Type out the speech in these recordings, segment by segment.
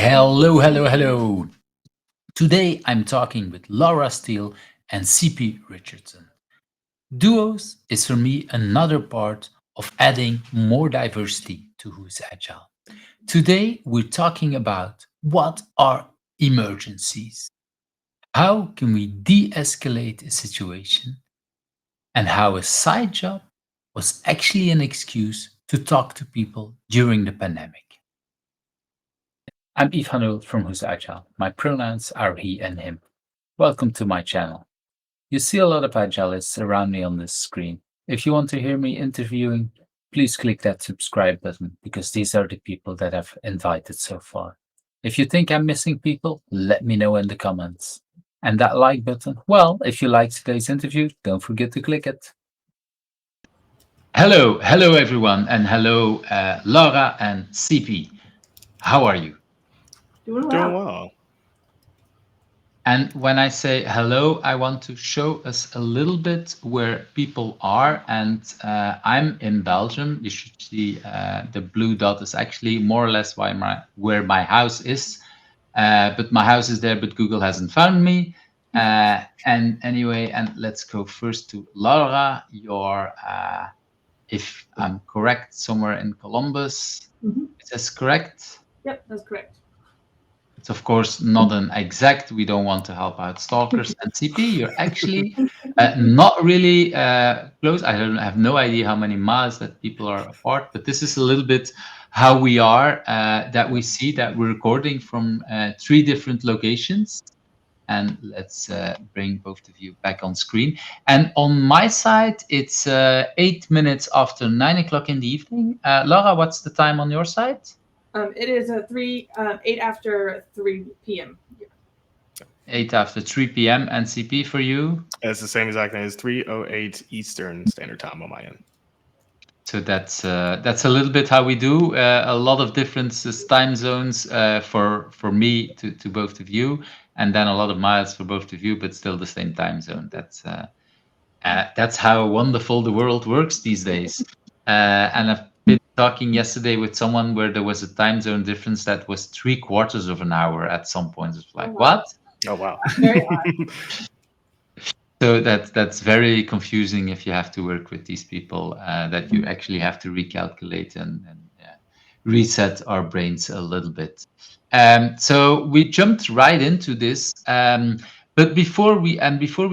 Hello, hello, hello. Today I'm talking with Laura Steele and CP Richardson. Duos is for me another part of adding more diversity to WhoIsagile. Today we're talking about what are emergencies, how can we de-escalate a situation, and how a side job was actually an excuse to talk to people during the pandemic. I'm Yves Hanul from WhoIsagile. My pronouns are he and him. Welcome to my channel. You see a lot of agilists around me on this screen. If you want to hear me interviewing, please click that subscribe button because these are the people that I've invited so far. If you think I'm missing people, let me know in the comments. And that like button, well, if you liked today's interview, don't forget to click it. Hello everyone, and hello Laura and CP. How are you? Doing well. And when I say hello, I want to show us a little bit where people are. And I'm in Belgium. You should see the blue dot is actually more or less where my house is. But my house is there, but Google hasn't found me. And anyway, and let's go first to Laura. You're, if I'm correct, somewhere in Columbus. Is this correct? Yep, that's correct. It's of course not an exact, we don't want to help out stalkers and CP. You're actually not really close. I have no idea how many miles that people are apart, but this is a little bit how we are, that we see that we're recording from 3 different locations. And let's bring both of you back on screen. And on my side, it's 8 minutes after 9 o'clock in the evening. Laura, what's the time on your side? It is 8 after 3 p.m. 8 after 3 p.m. and CP for you? It's the same exact thing as 3:08 Eastern Standard Time on my end. So that's a little bit how we do. A lot of differences, time zones for me to both of you, and then a lot of miles for both of you, but still the same time zone. That's how wonderful the world works these days. And I've been talking yesterday with someone where there was a time zone difference that was 3/4 of an hour at some point. It's like, what? Oh wow! Very hard. So that's very confusing if you have to work with these people, that you actually have to recalculate and reset our brains a little bit. So we jumped right into this. But before we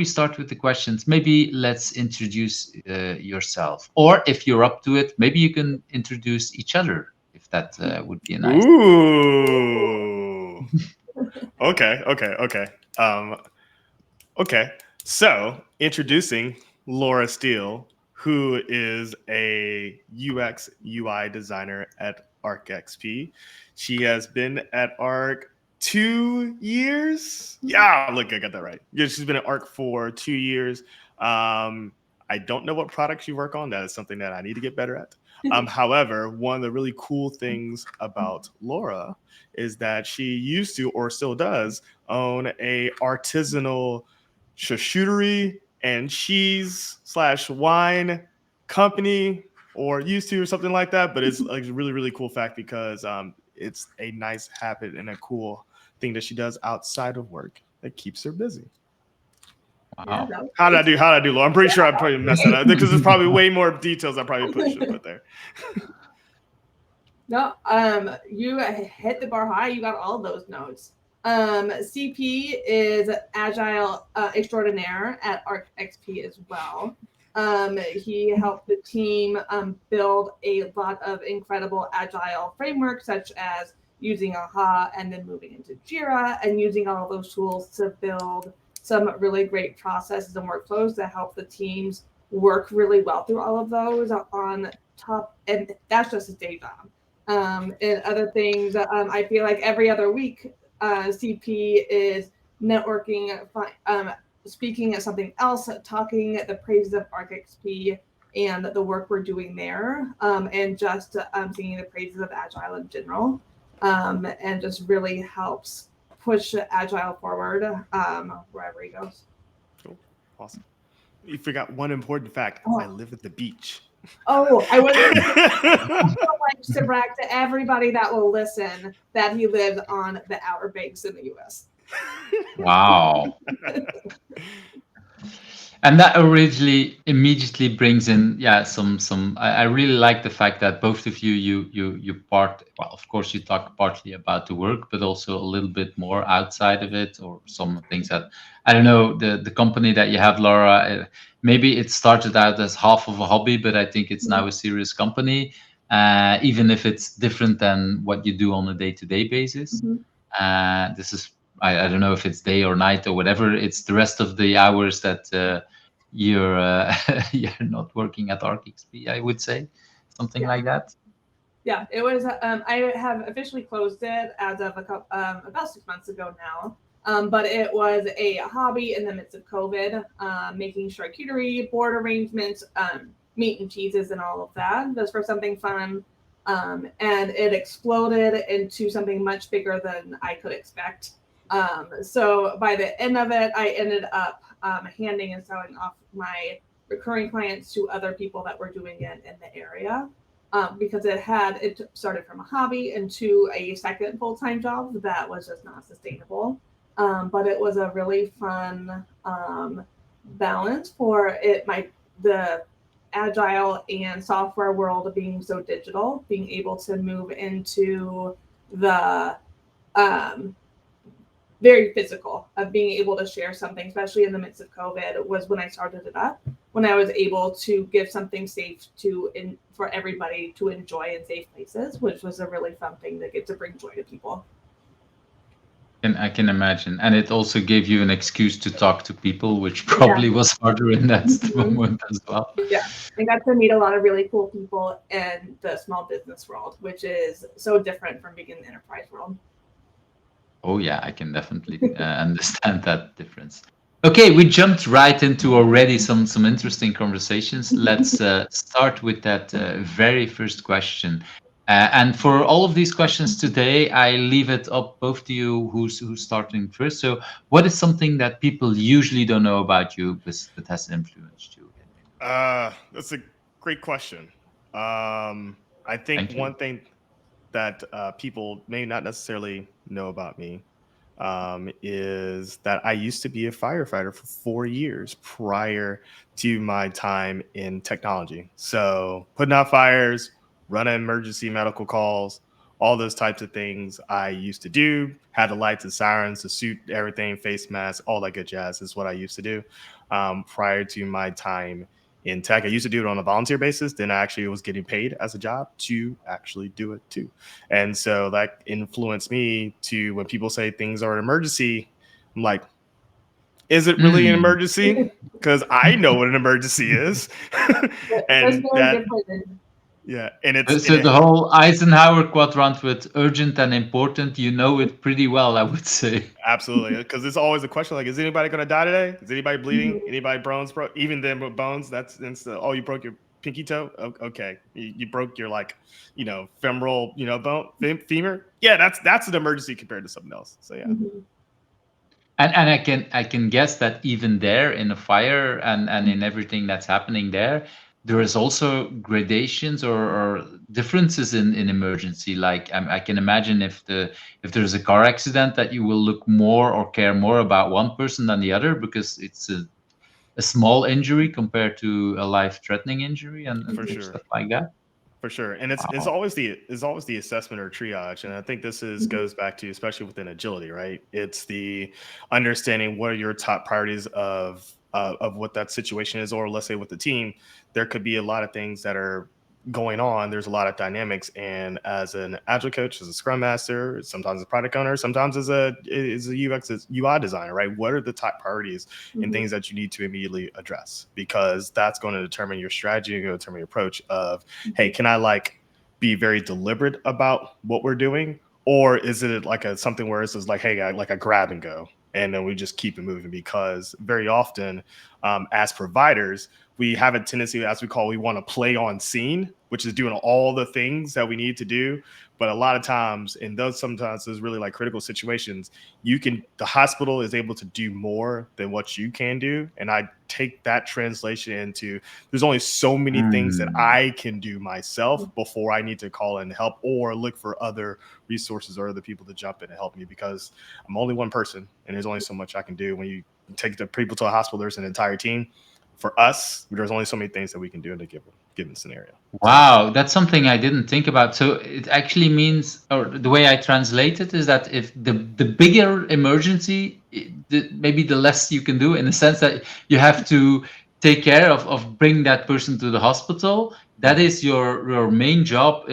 start with the questions, maybe let's introduce yourself. Or if you're up to it, maybe you can introduce each other, if that would be a nice. Ooh. Okay. Okay. So introducing Laura Steele, who is a UX UI designer at ArcXP. She has been at Arc 2 years. Yeah, look, I got that right. Yeah, she's been at Arc for 2 years. I don't know what products you work on. That is something that I need to get better at. However, one of the really cool things about Laura is that she used to, or still does, own a artisanal charcuterie and cheese/wine company, or used to, or something like that. But it's like a really, really cool fact because it's a nice habit and a cool thing that she does outside of work that keeps her busy. Wow. Yeah, How did I do, Laura? I'm pretty sure I probably messed that up because there's probably way more details I probably should put there. No, you hit the bar high. You got all those notes. CP is agile extraordinaire at ArcXP as well. He helped the team build a lot of incredible agile frameworks, such as using AHA and then moving into Jira and using all of those tools to build some really great processes and workflows that help the teams work really well through all of those on top. And that's just his day job. And other things, I feel like every other week, CP is networking, speaking at something else, talking the praises of ArcXP and the work we're doing there, and just singing the praises of Agile in general, and just really helps push Agile forward wherever he goes. Cool. Awesome. You forgot one important fact. I live at the beach. Oh, I was like to brag to everybody that will listen that he lives on the Outer Banks in the U.S. Wow. And that originally immediately brings in, yeah, some. I really like the fact that both of you part. Well, of course, you talk partly about the work, but also a little bit more outside of it, or some things that I don't know. The company that you have, Laura, maybe it started out as half of a hobby, but I think it's now a serious company, even if it's different than what you do on a day-to-day basis. This is I don't know if it's day or night or whatever. It's the rest of the hours that you're you're not working at ArcXP, I would say, something like that. Yeah, it was. I have officially closed it as of about 6 months ago now. But it was a hobby in the midst of COVID, making charcuterie, board arrangements, meat and cheeses, and all of that. Just for something fun. And it exploded into something much bigger than I could expect. So by the end of it, I ended up handing and selling off my recurring clients to other people that were doing it in the area. Because it started from a hobby into a second full-time job that was just not sustainable. But it was a really fun balance for the agile and software world being so digital, being able to move into the very physical of being able to share something, especially in the midst of COVID, was when I started it up, when I was able to give something safe for everybody to enjoy in safe places, which was a really fun thing to get to bring joy to people. And I can imagine. And it also gave you an excuse to talk to people, which probably was harder in that moment as well. Yeah, I got to meet a lot of really cool people in the small business world, which is so different from being in the enterprise world. Oh yeah, I can definitely understand that difference. Okay, we jumped right into already some interesting conversations. Let's start with that very first question. And for all of these questions today, I leave it up both to you who's starting first. So, what is something that people usually don't know about you, but has influenced you? That's a great question. I think one thing that people may not necessarily know about me is that I used to be a firefighter for 4 years prior to my time in technology. So putting out fires, running emergency medical calls, all those types of things I used to do. Had the lights and sirens, the suit, everything, face mask, all that good jazz is what I used to do prior to my time in tech. I used to do it on a volunteer basis. Then I actually was getting paid as a job to actually do it too. And so that influenced me to when people say things are an emergency, I'm like, is it really an emergency? Because I know what an emergency is. And that, yeah. And it's So the whole Eisenhower quadrant with urgent and important, you know it pretty well, I would say. Absolutely. Because it's always a question like, is anybody going to die today? Is anybody bleeding? Anybody bones broke? Even then with bones, that's oh, you broke your pinky toe? Okay. You broke your femoral, bone, femur. Yeah, that's an emergency compared to something else. So yeah. And I can guess that even there in a fire and in everything that's happening there is also gradations or differences in emergency. Like I can imagine if there's a car accident that you will look more or care more about one person than the other because it's a small injury compared to a life-threatening injury and For sure. stuff like that. For sure, and it's always the assessment or triage, and I think this goes back to especially within agility, right? It's the understanding what are your top priorities of what that situation is, or let's say with the team, there could be a lot of things that are going on. There's a lot of dynamics, and as an agile coach, as a scrum master, sometimes a product owner, sometimes as a UX UI designer, right? What are the top priorities and things that you need to immediately address? Because that's going to determine your strategy and going to determine your approach of, hey, can I be very deliberate about what we're doing? Or is it like something where it's just like, hey, like a grab and go, and then we just keep it moving? Because very often as providers, we have a tendency, as we call, we want to play on scene, which is doing all the things that we need to do. But a lot of times, in sometimes those really like critical situations, the hospital is able to do more than what you can do. And I take that translation into, there's only so many things that I can do myself before I need to call in help or look for other resources or other people to jump in and help me, because I'm only one person and there's only so much I can do. When you take the people to a hospital, there's an entire team. For us, there's only so many things that we can do in a given scenario. Wow, that's something I didn't think about. So it actually means, or the way I translate it is that if the bigger emergency, maybe the less you can do, in the sense that you have to take care of bring that person to the hospital. That is your main job,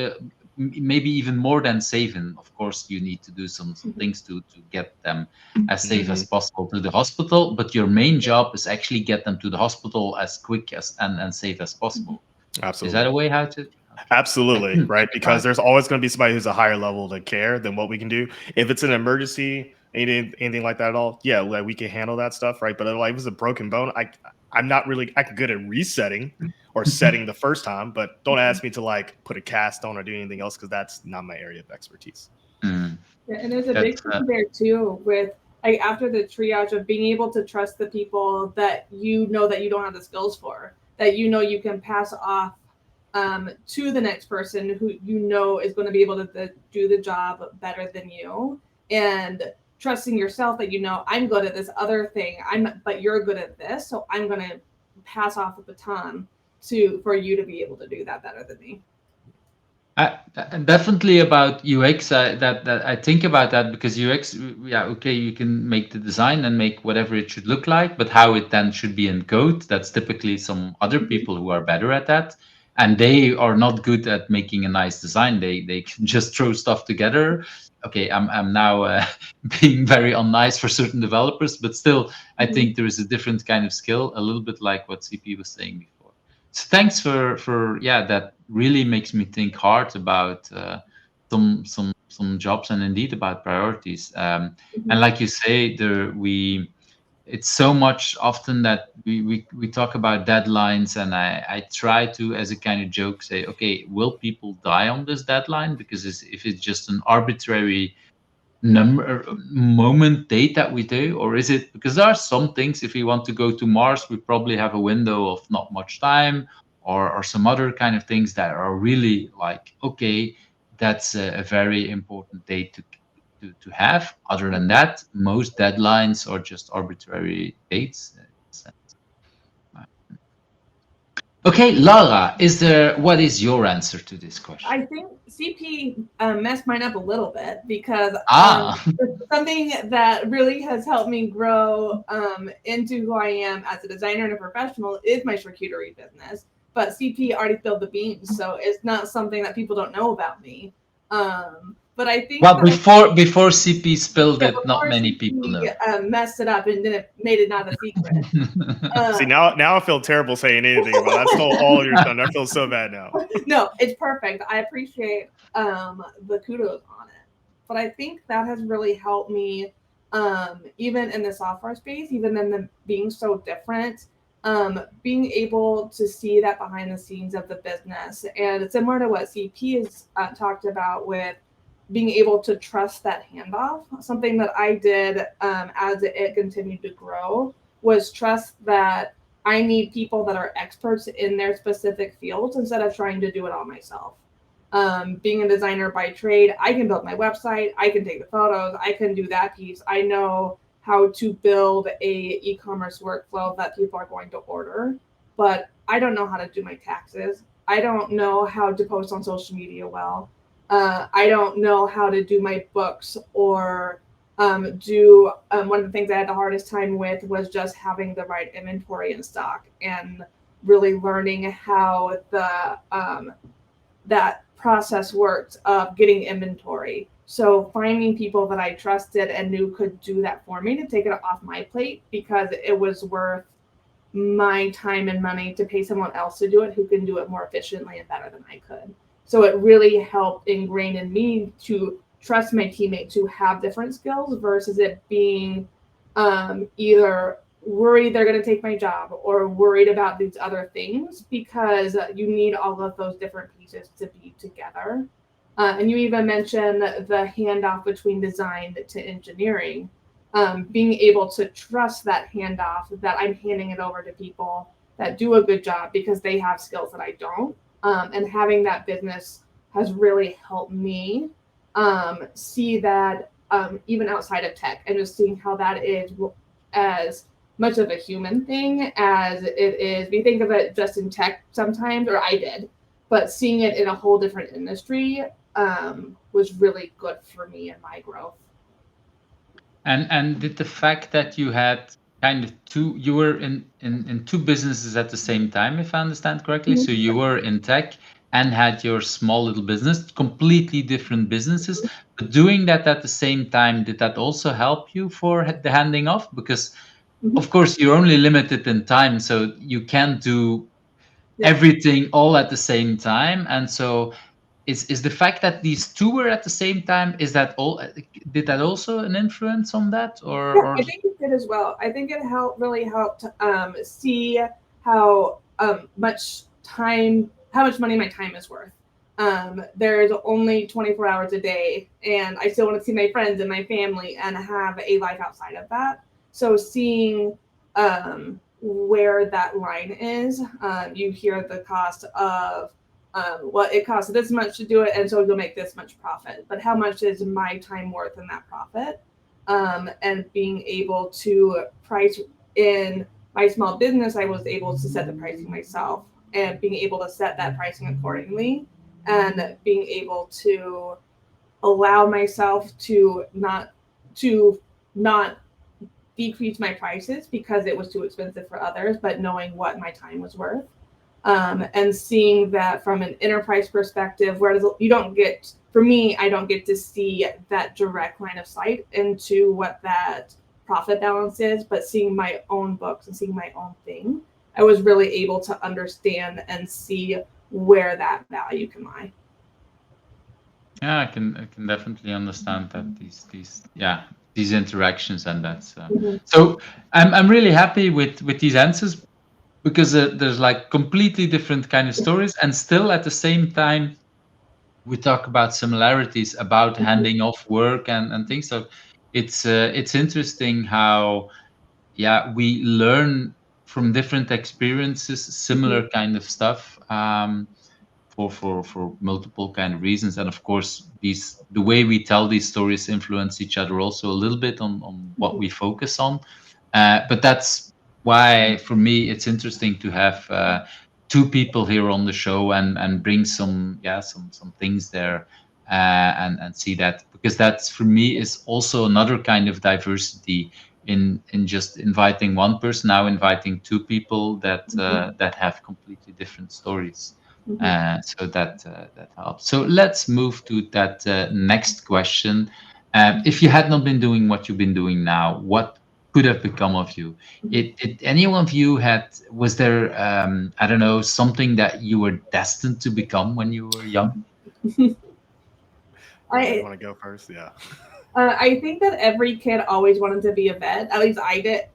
maybe even more than saving. Of course, you need to do some things to get them as safe as possible to the hospital, but your main job is actually get them to the hospital as quick as and safe as possible. Absolutely. Is that a way how to? Absolutely, right? Because there's always going to be somebody who's a higher level to care than what we can do. If it's an emergency, anything like that at all, yeah, like we can handle that stuff, right? But like if it's a broken bone, I'm not really good at resetting or setting the first time, but don't ask me to like put a cast on or do anything else, because that's not my area of expertise. Yeah, and there's a big thing there too with like after the triage of being able to trust the people that you know that you don't have the skills for, that you know you can pass off to the next person who you know is going to be able to do the job better than you, and trusting yourself that you know I'm good at this other thing, but you're good at this, so I'm going to pass off the baton for you to be able to do that better than me. Definitely about UX, that I think about that, because UX, yeah, okay, you can make the design and make whatever it should look like, but how it then should be in code, that's typically some other people who are better at that, and they are not good at making a nice design. They can just throw stuff together. Okay, I'm now being very unnice for certain developers, but still, I think there is a different kind of skill, a little bit like what CP was saying before. So thanks for that really makes me think hard about some jobs, and indeed about priorities. And like you say, it's so much often that we talk about deadlines, and I try to, as a kind of joke, say, okay, will people die on this deadline? Because if it's just an arbitrary moment date that we do, or is it because there are some things, if we want to go to Mars, we probably have a window of not much time, or some other kind of things that are really like, okay, that's a very important date to have. Other than that, most deadlines are just arbitrary dates. Okay, Laura, what is your answer to this question? I think CP messed mine up a little bit, because something that really has helped me grow into who I am as a designer and a professional is my charcuterie business. But CP already spilled the beans, so it's not something that people don't know about me. But I think before CP spilled it, not many people know. Messed it up and then made it not a secret. See, now I feel terrible saying anything about it. I stole all of your thunder. I feel so bad now. No, it's perfect. I appreciate the kudos on it. But I think that has really helped me, even in the software space, even in them being so different, being able to see that behind the scenes of the business. And similar to what CP has talked about with being able to trust that handoff, something that I did as it continued to grow was trust that I need people that are experts in their specific fields instead of trying to do it all myself. Being a designer by trade, I can build my website, I can take the photos, I can do that piece. I know how to build a e-commerce workflow that people are going to order, but I don't know how to do my taxes. I don't know how to post on social media well. I don't know how to do my books, or do one of the things I had the hardest time with was just having the right inventory in stock, and really learning how that process worked of getting inventory. So finding people that I trusted and knew could do that for me to take it off my plate, because it was worth my time and money to pay someone else to do it who can do it more efficiently and better than I could. So it really helped ingrain in me to trust my teammates who have different skills versus it being either worried they're going to take my job or worried about these other things, because you need all of those different pieces to be together. And you even mentioned the handoff between design to engineering, being able to trust that handoff, that I'm handing it over to people that do a good job because they have skills that I don't. And having that business has really helped me see that even outside of tech, and just seeing how that is as much of a human thing as it is. We think of it just in tech sometimes, or I did, but seeing it in a whole different industry was really good for me and my growth. And did the fact that you had kind of you were in two businesses at the same time, if I understand correctly, Mhm. so you were in tech and had your small little business, completely different businesses, but doing that at the same time, did that also help you for the handing off? Because of course you're only limited in time, so you can't do everything all at the same time. And so is the fact that these two were at the same time, is that all, did that also an influence on that, Yeah, or I think it did as well. I think it really helped see how much money my time is worth. There's only 24 hours a day, and I still want to see my friends and my family and have a life outside of that. So seeing where that line is, you hear the cost of well, it costs this much to do it, and so you'll make this much profit. But how much is my time worth in that profit? And being able to price in my small business, I was able to set the pricing myself, and being able to set that pricing accordingly, and being able to allow myself to not decrease my prices because it was too expensive for others, but knowing what my time was worth. And seeing that from an enterprise perspective, where you don't get, for me, I don't get to see that direct line of sight into what that profit balance is, but seeing my own books and seeing my own thing, I was really able to understand and see where that value can lie. Yeah, I can definitely understand that these interactions, and that's so I'm really happy with these answers, because there's like completely different kind of stories, and still at the same time we talk about similarities about handing off work and things. So it's interesting how we learn from different experiences similar kind of stuff, for multiple kind of reasons. And of course the way we tell these stories influence each other also a little bit on what we focus on, but that's why for me it's interesting to have two people here on the show and bring some things there, and see that, because that's for me is also another kind of diversity in just inviting one person, now inviting two people that that have completely different stories. So that helps. So let's move to that next question. If you had not been doing what you've been doing now, what could have become of you? Did any one of you was there, I don't know, something that you were destined to become when you were young? You want to go first? Yeah. I think that every kid always wanted to be a vet. At least I did.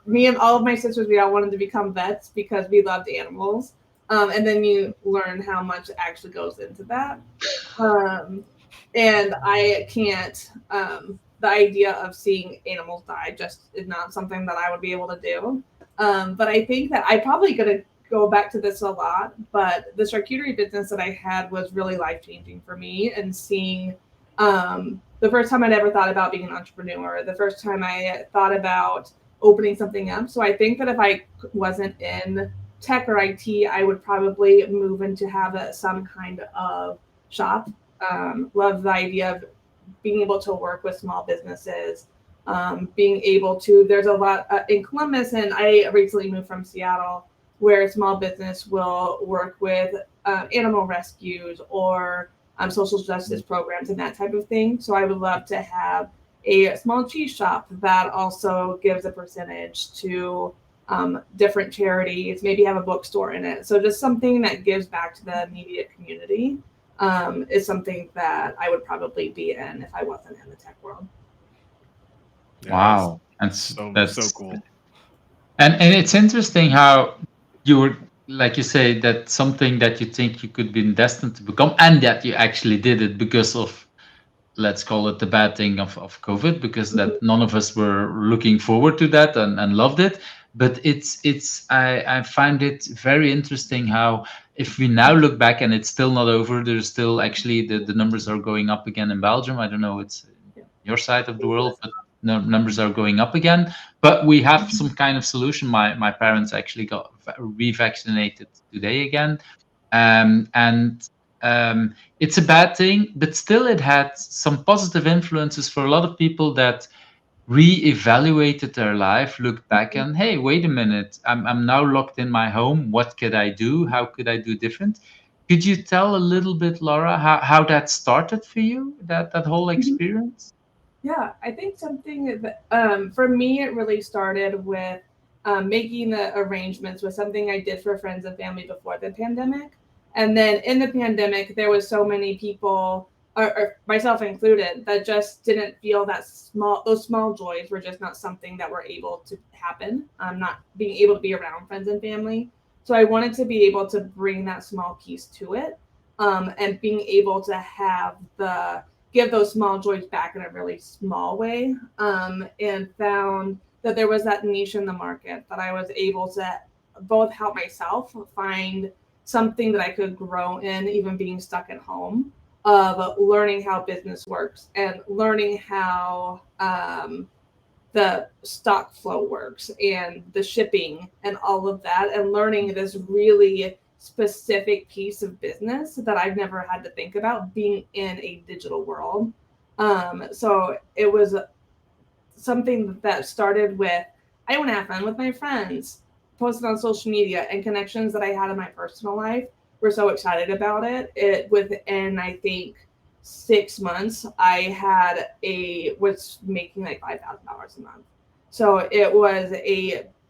Me and all of my sisters, we all wanted to become vets because we loved animals. And then you learn how much actually goes into that. And I can't, the idea of seeing animals die just is not something that I would be able to do. But I think that I probably going to go back to this a lot, but the charcuterie business that I had was really life-changing for me, and seeing the first time I'd ever thought about being an entrepreneur, the first time I thought about opening something up. So I think that if I wasn't in tech or IT, I would probably move into have some kind of shop. Love the idea of being able to work with small businesses, being able to, there's a lot in Columbus, and I recently moved from Seattle, where small business will work with animal rescues or social justice programs and that type of thing. So I would love to have a small cheese shop that also gives a percentage to different charities, maybe have a bookstore in it. So just something that gives back to the immediate community is something that I would probably be in if I wasn't in the tech world. Wow, that's so cool. And it's interesting how you were, like you say, that something that you think you could be destined to become, and that you actually did it because of, let's call it the bad thing of COVID, because that none of us were looking forward to that and loved it. But I find it very interesting how, if we now look back and it's still not over, there's still actually the numbers are going up again in Belgium. I don't know, it's Yeah. your side of the world, but no, numbers are going up again. But we have some kind of solution. My parents actually got revaccinated today again, and it's a bad thing, but still it had some positive influences for a lot of people that re-evaluated their life, looked back and, hey, wait a minute, I'm now locked in my home. What could I do? How could I do different? Could you tell a little bit, Laura, how that started for you, that whole Mhm. experience? Yeah, I think something that for me it really started with making the arrangements with something I did for friends and family before the pandemic, and then in the pandemic there was so many people, or myself included, that just didn't feel that those small joys were just not something that were able to happen. Not being able to be around friends and family, so I wanted to be able to bring that small piece to it, and being able to have the give those small joys back in a really small way, and found that there was that niche in the market that I was able to both help myself find something that I could grow in, even being stuck at home, of learning how business works and learning how the stock flow works and the shipping and all of that, and learning this really specific piece of business that I've never had to think about being in a digital world. So it was something that started with, I want to have fun with my friends, posted on social media, and connections that I had in my personal life were so excited about it. It within, I think, 6 months, I had was making like $5,000 a month. So it was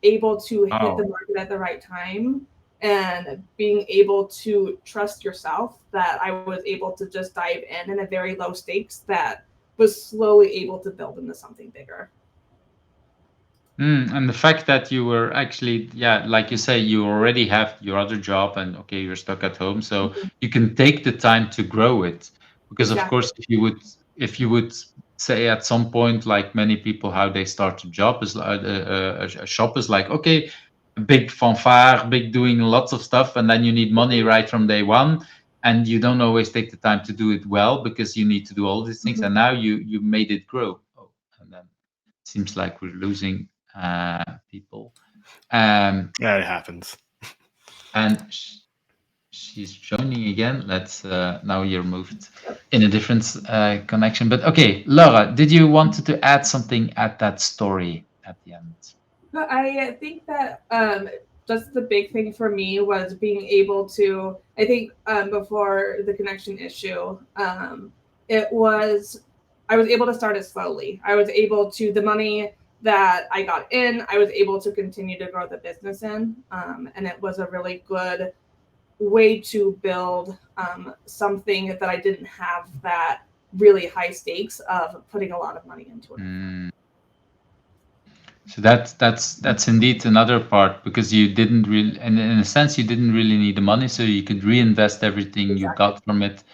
able to hit the Oh. market at the right time, and being able to trust yourself, that I was able to just dive in a very low stakes, that was slowly able to build into something bigger. And the fact that you were actually, yeah, like you say, you already have your other job and okay, you're stuck at home, so Mhm. you can take the time to grow it. Because of Exactly. course, if you would say at some point, like many people, how they start a job is a shop is like, okay, big fanfare, big doing lots of stuff, and then you need money right from day one, and you don't always take the time to do it well because you need to do all these things, Mhm. and now you made it grow. Oh, and then seems like we're losing people. Yeah, it happens. And she's joining again. Let's now you're moved in a different connection. But okay, Laura, did you wanted to add something at that story at the end? But I think that just the big thing for me was being able to, I think before the connection issue, it was, I was able to start it slowly. I was able to, the money that I got in, I was able to continue to grow the business in. And it was a really good way to build something that I didn't have that really high stakes of putting a lot of money into it. Mm. So that's indeed another part because you didn't really, in a sense, you didn't really need the money, so you could reinvest everything you Exactly. got from it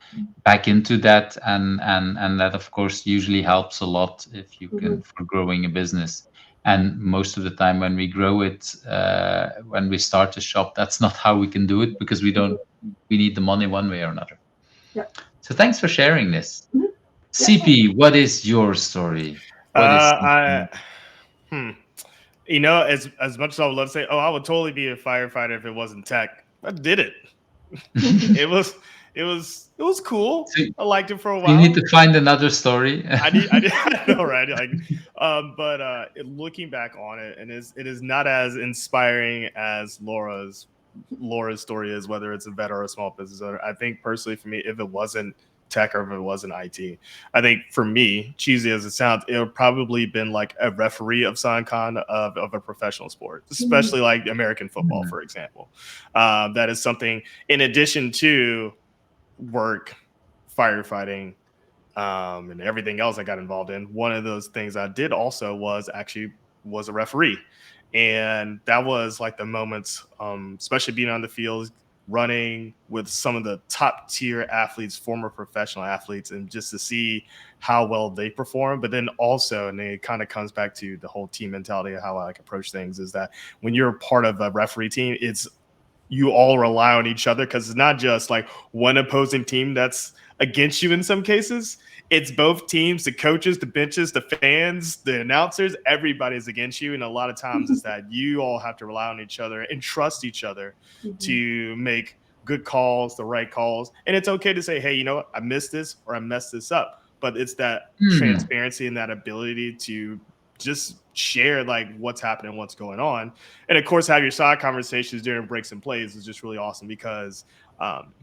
back into that, and that of course usually helps a lot if you Mm-hmm. can for growing a business. And most of the time when we grow it, when we start a shop, that's not how we can do it because Mm-hmm. we need the money one way or another. Yep. So thanks for sharing this. Mm-hmm. Yeah. CP, what is your story? What is I something? hmm. You know, as much as I would love to say, oh, I would totally be a firefighter if it wasn't tech. I did it. It was it was cool. So I liked it for a you need while. to find another story. I did I know, right? Like, but looking back on it, and it is not as inspiring as Laura's story is, whether it's a vet or a small business owner. I think personally, for me, if it wasn't tech or if it wasn't IT, I think for me, cheesy as it sounds, it would probably been like a referee of some kind of a professional sport, Mhm. especially like American football, Mm. for example. That is something in addition to work, firefighting, and everything else I got involved in. One of those things I did also was a referee, And that was like the moments, especially being on the field, running with some of the top tier athletes, former professional athletes, and just to see how well they perform. But then also, and it kind of comes back to the whole team mentality of how I like approach things, is that when you're part of a referee team, it's you all rely on each other, because it's not just like one opposing team that's against you in some cases. It's both teams, the coaches, the benches, the fans, the announcers, everybody's against you. And a lot of times it's that you all have to rely on each other and trust each other to make good calls, the right calls. And it's okay to say, hey, you know what, I missed this or I messed this up. But it's that transparency and that ability to just share like what's happening, what's going on. And of course, have your side conversations during breaks and plays is just really awesome, because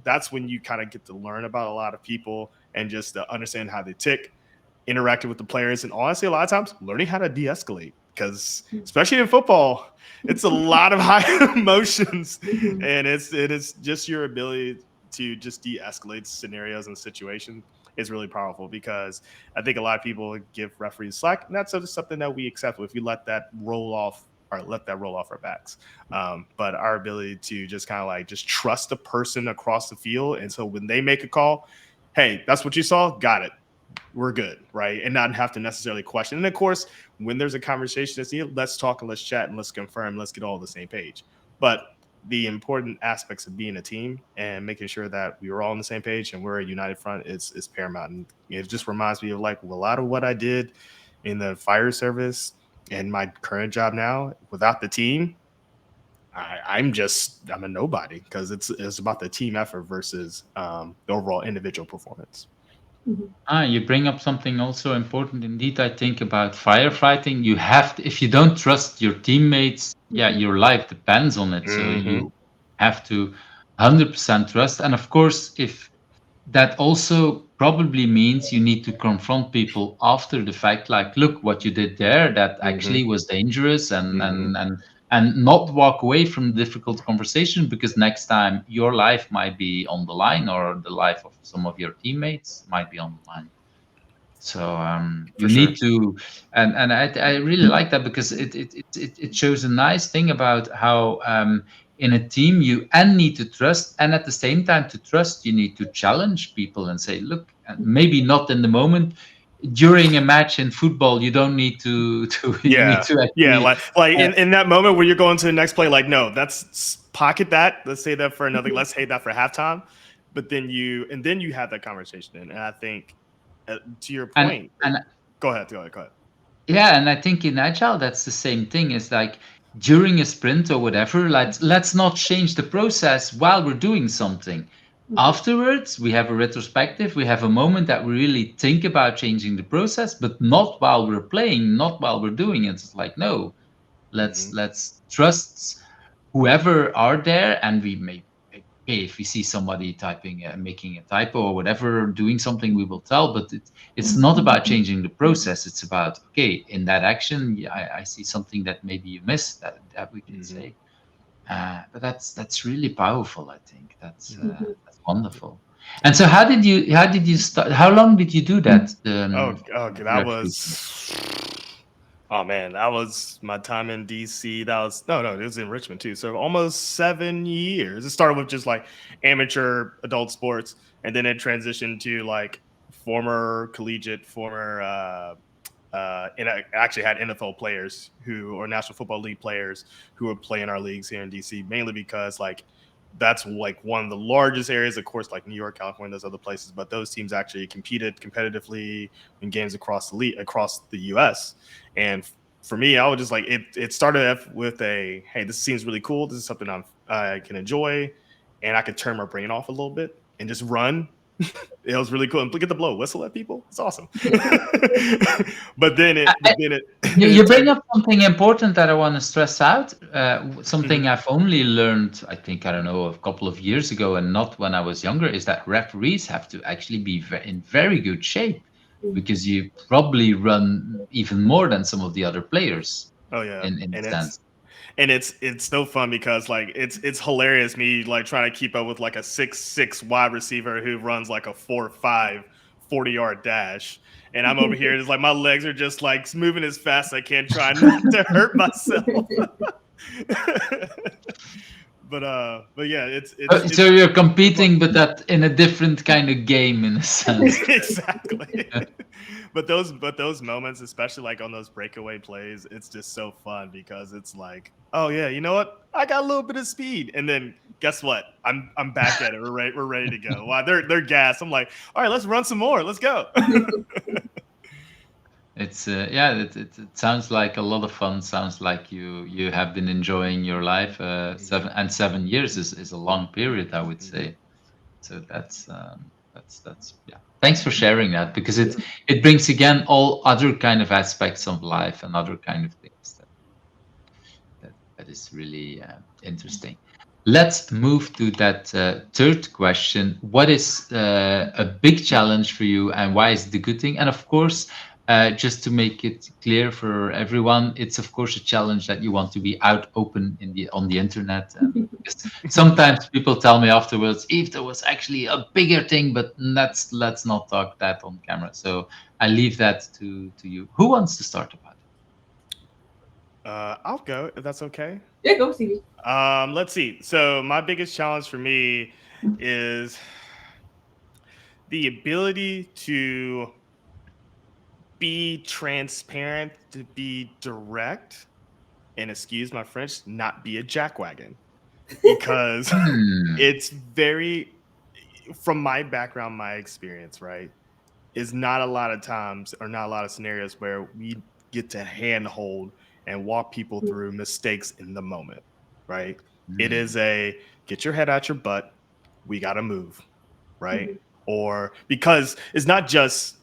that's when you kind of get to learn about a lot of people and just to understand how they tick, interacting with the players, and honestly, a lot of times learning how to de-escalate, because especially in football, it's a lot of high emotions, and it is just your ability to just de-escalate scenarios and situations is really powerful, because I think a lot of people give referees slack, and that's just something that we accept if we let that roll off our backs. But our ability to just kind of like just trust the person across the field, and so when they make a call, hey, that's what you saw, got it, we're good, right? And not have to necessarily question. And of course, when there's a conversation that's needed, let's talk and let's chat and let's confirm, let's get all on the same page. But the important aspects of being a team and making sure that we were all on the same page and we're a united front is paramount. And it just reminds me of like a lot of what I did in the fire service and my current job now. Without the team, I'm a nobody, because it's about the team effort versus the overall individual performance. You bring up something also important indeed, I think, about firefighting. You have to, if you don't trust your teammates, your life depends on it. So you have to 100% trust. And of course, if that also probably means you need to confront people after the fact, like, look, what you did there, that actually was dangerous, and not walk away from difficult conversation, because next time your life might be on the line, or the life of some of your teammates might be on the line. So you need to, and I really like that, because it shows a nice thing about how in a team you need to trust, and at the same time to trust you need to challenge people and say, look, maybe not in the moment. During a match in football, you don't need to you need to actually, like in that moment where you're going to the next play, like, no, that's pocket that. Let's say that for another. Let's say that for halftime. But then you have that conversation, and I think to your point. and Go ahead. yeah, and I think in agile that's the same thing. It's like during a sprint or whatever, let's not change the process while we're doing something. Afterwards, we have a retrospective, we have a moment that we really think about changing the process, but not while we're playing, not while we're doing it. It's like, no, let's trust whoever are there, and we may, okay, if we see somebody typing, making a typo or whatever, doing something, we will tell. But it's not about changing the process. It's about, okay, in that action, I see something that maybe you missed, that we can say. But that's really powerful. I think that's wonderful. And so, how did you start? How long did you do that? That was. Oh man, that was my time in DC. That was it was in Richmond too. So almost 7 years. It started with just like amateur adult sports, and then it transitioned to like former collegiate, and I actually had NFL players or National Football League players who would play in our leagues here in DC, mainly because like that's like one of the largest areas, of course, like New York, California, those other places. But those teams actually competed competitively in games across the U.S. And for me, I was just like, it started with hey, this seems really cool. This is something I can enjoy, and I could turn my brain off a little bit and just run. It was really cool. And get to blow a whistle at people. It's awesome. but then you bring up something important that I want to stress out. Something I've only learned, I think, I don't know, a couple of years ago, and not when I was younger, is that referees have to actually be in very good shape, because you probably run even more than some of the other players. Oh yeah, in a sense. And it's so fun, because like it's hilarious me like trying to keep up with like a 6'6" wide receiver who runs like a 4'5" 40-yard dash. And I'm over here, it's like my legs are just like moving as fast as I can, trying not to hurt myself. But yeah, it's So you're competing, but that in a different kind of game, in a sense. exactly. But those moments, especially like on those breakaway plays, it's just so fun because it's like, oh yeah, you know what? I got a little bit of speed, and then guess what? I'm back at it. We're ready to go. Wow, they're gassed. I'm like, all right, let's run some more. Let's go. It's yeah, it sounds like a lot of fun. Sounds like you have been enjoying your life. 7 years is a long period, I would say. So that's yeah. Thanks for sharing that, because it brings again all other kind of aspects of life and other kind of things that is really interesting. Let's move to that third question. What is a big challenge for you, and why is it a good thing? And of course, just to make it clear for everyone, it's of course a challenge that you want to be out open on the internet. Because sometimes people tell me afterwards, if there was actually a bigger thing, but let's not talk that on camera. So I leave that to you. Who wants to start about it? I'll go if that's okay. Yeah, go, Stevie. Let's see. So my biggest challenge for me is the ability to be transparent, to be direct, and excuse my French, not be a jackwagon. Because it's very, from my background, my experience, right, is not a lot of times or not a lot of scenarios where we get to handhold and walk people through mistakes in the moment, right? It is a get your head out your butt, we got to move, right? Or because it's not just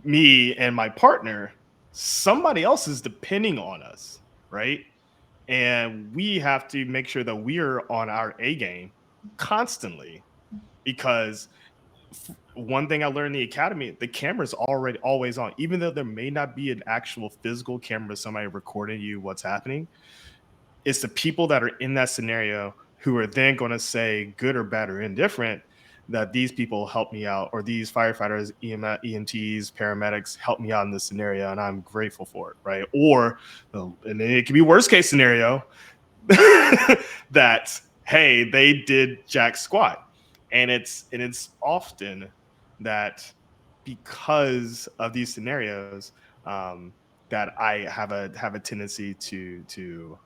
me and my partner, somebody else is depending on us, right? And we have to make sure that we are on our A game constantly, because one thing I learned in the academy, the camera's already always on, even though there may not be an actual physical camera, somebody recording you what's happening. It's the people that are in that scenario who are then going to say, good or bad or indifferent, that these people help me out, or these firefighters, EMTs, paramedics help me out in this scenario, and I'm grateful for it, right? Or, and it could be worst case scenario that, hey, they did jack squat. And it's often that because of these scenarios, that I have a tendency to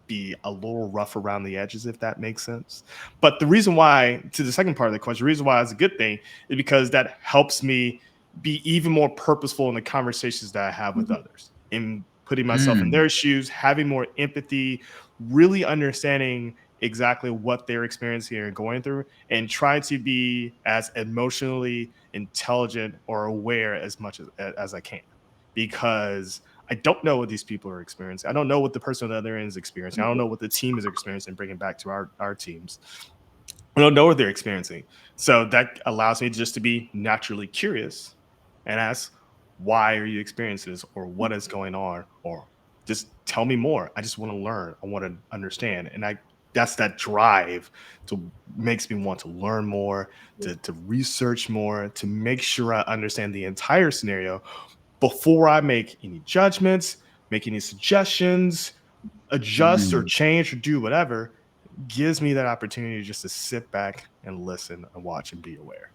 be a little rough around the edges, if that makes sense. But the reason why, to the second part of the question, the reason why it's a good thing is because that helps me be even more purposeful in the conversations that I have with others, in putting myself in their shoes, having more empathy, really understanding exactly what they're experiencing and going through, and try to be as emotionally intelligent or aware as much as I can, because I don't know what these people are experiencing. I don't know what the person on the other end is experiencing. I don't know what the team is experiencing, bringing back to our teams. I don't know what they're experiencing. So that allows me just to be naturally curious and ask, why are you experiencing this, or what is going on, or just tell me more. I just want to learn. I want to understand. And that's that drive to makes me want to learn more, to research more, to make sure I understand the entire scenario before I make any judgments, make any suggestions, adjust or change or do whatever. Gives me that opportunity just to sit back and listen and watch and be aware.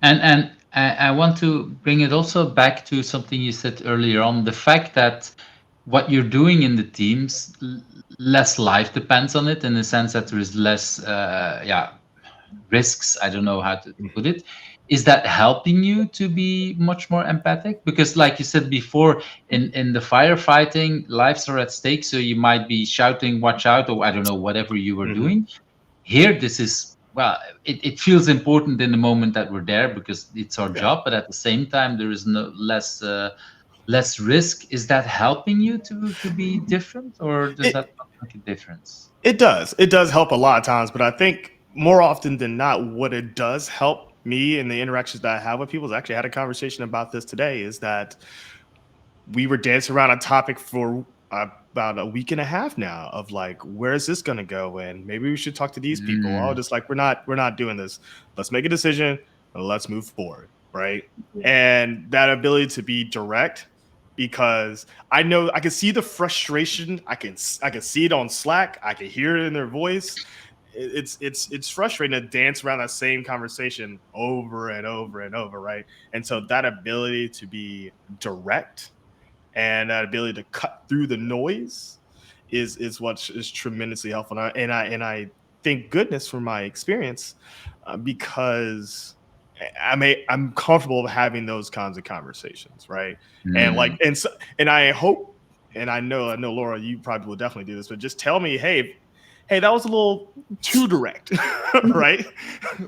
And I want to bring it also back to something you said earlier on, the fact that what you're doing in the teams, less life depends on it, in the sense that there is less risks. I don't know how to put it. Is that helping you to be much more empathic? Because like you said before, in the firefighting, lives are at stake, so you might be shouting, watch out, or I don't know, whatever you were doing. Here, this is, well, it feels important in the moment that we're there because it's our job, but at the same time, there is no less risk. Is that helping you to be different, or does that not make a difference? It does help a lot of times, but I think more often than not, what it does help me in the interactions that I have with people, is actually had a conversation about this today, is that we were dancing around a topic for about a week and a half now of like, where is this going to go? And maybe we should talk to these people. Oh, just like, we're not doing this. Let's make a decision and let's move forward. right? And that ability to be direct, because I know I can see the frustration. I can see it on Slack. I can hear it in their voice. It's frustrating to dance around that same conversation over and over and over, right? And so that ability to be direct and that ability to cut through the noise is what is tremendously helpful. And I thank goodness for my experience, because I'm comfortable with having those kinds of conversations, right? And like, and I hope, and I know Laura, you probably will definitely do this, but just tell me, hey, that was a little too direct, right?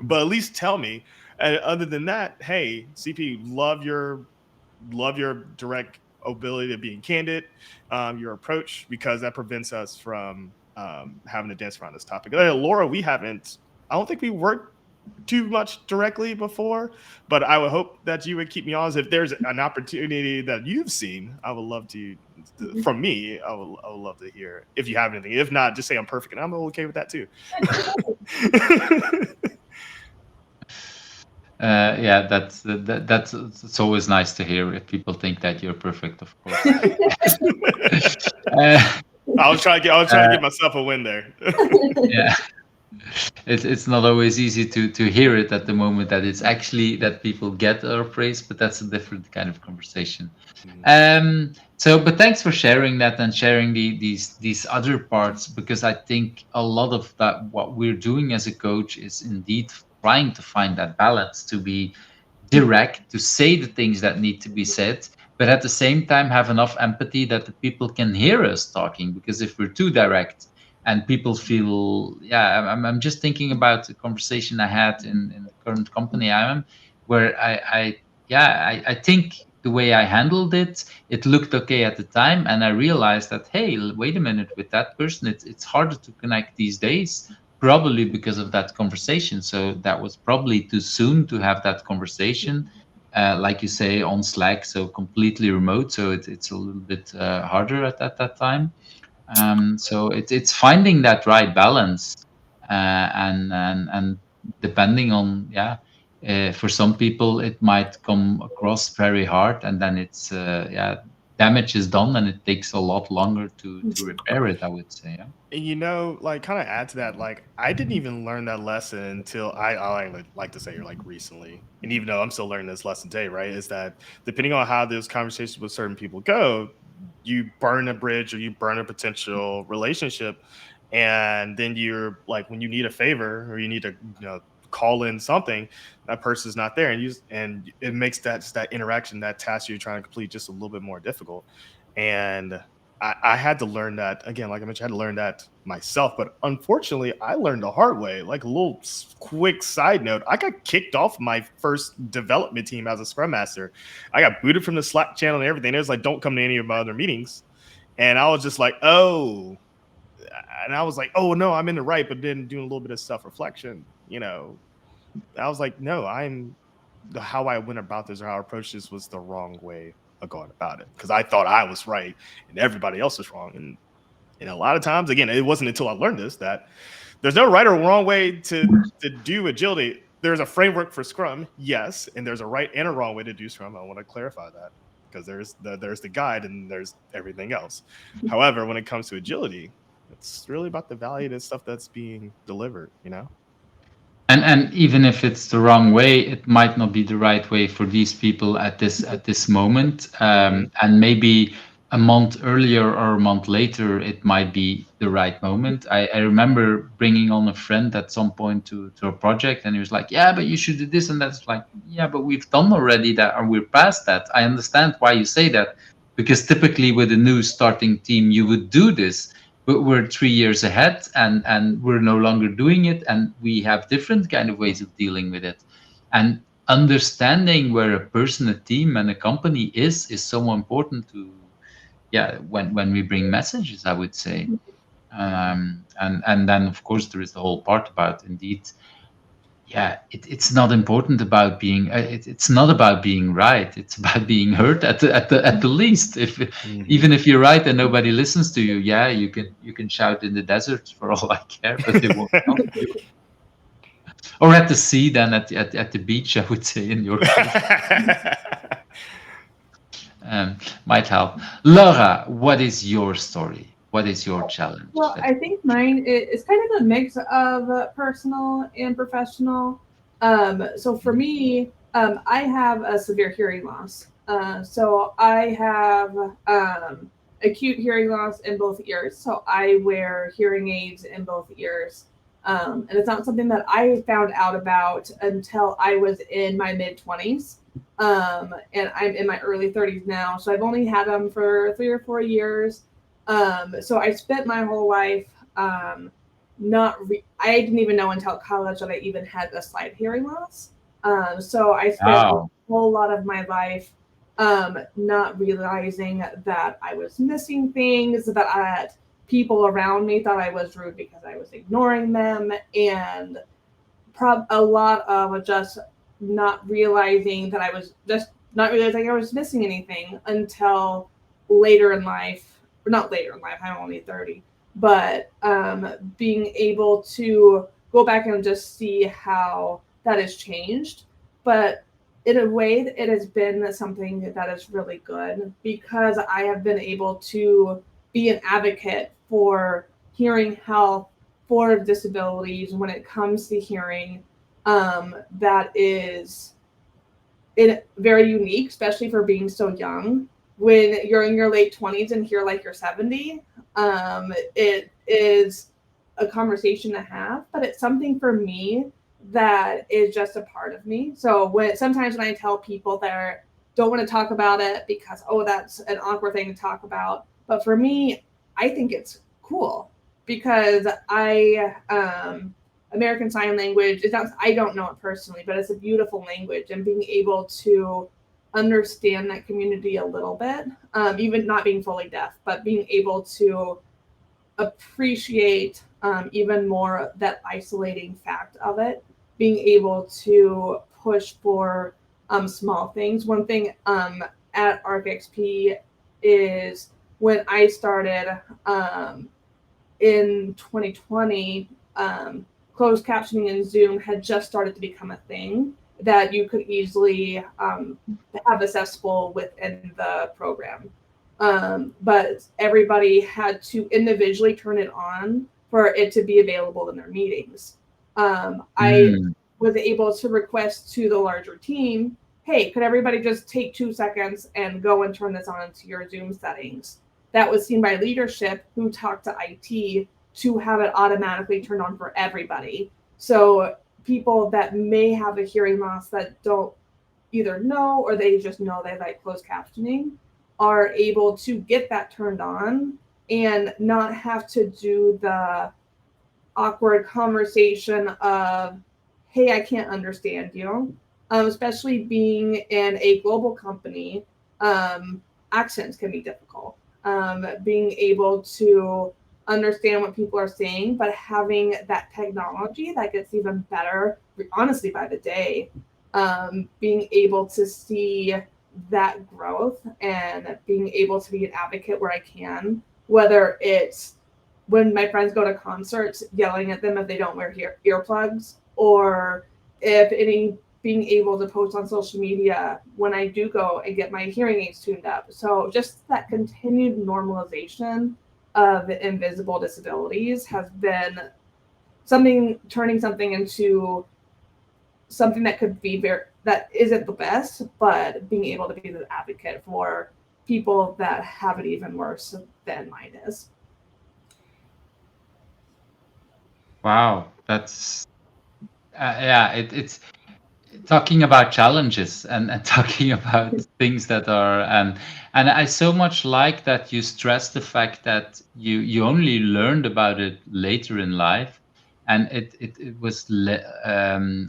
But at least tell me. And other than that, hey, CP, love your direct ability to being candid, your approach, because that prevents us from having to dance around this topic. Laura, I don't think we worked too much directly before, but I would hope that you would keep me honest. If there's an opportunity that you've seen, I would love from me, I would love to hear if you have anything. If not, just say I'm perfect, and I'm okay with that too. Yeah, that's it's always nice to hear if people think that you're perfect, of course. I was trying to give myself a win there. Yeah, it's not always easy to hear it at the moment that it's actually that people get our praise, but that's a different kind of conversation. But thanks for sharing that and sharing these other parts, because I think a lot of that what we're doing as a coach is indeed trying to find that balance, to be direct, to say the things that need to be said, but at the same time have enough empathy that the people can hear us talking. Because if we're too direct and people feel, I'm just thinking about the conversation I had in the current company I am, where I think the way I handled it looked okay at the time, and I realized that, hey, wait a minute, with that person, it's harder to connect these days, probably because of that conversation. So that was probably too soon to have that conversation, like you say, on Slack, so completely remote. So it's a little bit harder at that time. So it's finding that right balance, and depending on for some people it might come across very hard, and then it's damage is done, and it takes a lot longer to repair it, I would say. Yeah. And like, kind of add to that, like, I didn't even learn that lesson until I like to say, like, recently. And even though I'm still learning this lesson today, right, is that depending on how those conversations with certain people go, you burn a bridge or you burn a potential relationship. And then you're like, when you need a favor or you need to, call in something, that person's not there, and it makes that interaction, that task you're trying to complete, just a little bit more difficult. And I had to learn that, again, like I mentioned, I had to learn that myself. But unfortunately, I learned the hard way. Like, a little quick side note, I got kicked off my first development team as a Scrum Master. I got booted from the Slack channel and everything. It was like, don't come to any of my other meetings. And I was just like, oh. And I was like, oh, no, I'm in the right. But then doing a little bit of self-reflection, I was like, no, how I went about this or how I approached this was the wrong way of going about it, because I thought I was right and everybody else was wrong. And a lot of times, again, it wasn't until I learned this that there's no right or wrong way to do agility. There's a framework for Scrum, yes, and there's a right and a wrong way to do Scrum. I want to clarify that, because there's the guide and there's everything else. However, when it comes to agility, it's really about the value and stuff that's being delivered, And even if it's the wrong way, it might not be the right way for these people at this moment. And maybe a month earlier or a month later, it might be the right moment. I remember bringing on a friend at some point to a project, and he was like, "Yeah, but you should do this and that's." Like, yeah, but we've done already that, or we're past that. I understand why you say that, because typically with a new starting team, you would do this. But we're 3 years ahead, and we're no longer doing it, and we have different kind of ways of dealing with it. And understanding where a person, a team, and a company is so important to, when we bring messages, I would say. And then of course there is the whole part about, indeed, it's not important about being it's not about being right, it's about being heard at the least. If even if you're right and nobody listens to you, you can shout in the desert for all I care, but it won't help you. Or at the sea, then at the beach, I would say, in your case. Might help. Laura, what is your story? What is your challenge? Well, I think mine is kind of a mix of personal and professional. So for me, I have a severe hearing loss. So I have acute hearing loss in both ears. So I wear hearing aids in both ears. And it's not something that I found out about until I was in my mid 20s. And I'm in my early 30s now. So I've only had them for 3 or 4 years. So I spent my whole life I didn't even know until college that I even had a slight hearing loss. So I spent a whole lot of my life not realizing that I was missing things, that people around me thought I was rude because I was ignoring them, and a lot of just not realizing that I was just not realizing I was missing anything until later in life, or not later in life, I'm only 30, but being able to go back and just see how that has changed. But in a way, it has been something that is really good because I have been able to be an advocate for hearing health, for disabilities when it comes to hearing. That is very unique, especially for being so young. When you're in your late 20s and hear like you're 70, it is a conversation to have, but it's something for me that is just a part of me. So sometimes when I tell people that don't want to talk about it because, oh, that's an awkward thing to talk about, but for me, I think it's cool because American Sign Language, I don't know it personally, but it's a beautiful language, and being able to understand that community a little bit, even not being fully deaf, but being able to appreciate even more that isolating fact of it, being able to push for small things. One thing at ArcXP is when I started in 2020, closed captioning in Zoom had just started to become a thing that you could easily have accessible within the program. But everybody had to individually turn it on for it to be available in their meetings. I was able to request to the larger team, hey, could everybody just take 2 seconds and go and turn this on into your Zoom settings? That was seen by leadership who talked to IT to have it automatically turned on for everybody. So people that may have a hearing loss that don't either know or they just know they like closed captioning are able to get that turned on and not have to do the awkward conversation of, hey, I can't understand you. Especially being in a global company, accents can be difficult. Being able to understand what people are saying, but having that technology that gets even better, honestly, by the day, being able to see that growth and being able to be an advocate where I can, whether it's when my friends go to concerts, yelling at them if they don't wear earplugs, or if being able to post on social media when I do go and get my hearing aids tuned up. So just that continued normalization of invisible disabilities has been turning something into something that could be that isn't the best, but being able to be the advocate for people that have it even worse than mine is. Wow, that's yeah. It's talking about challenges and talking about things that are and I so much like that you stress the fact that you only learned about it later in life, and it was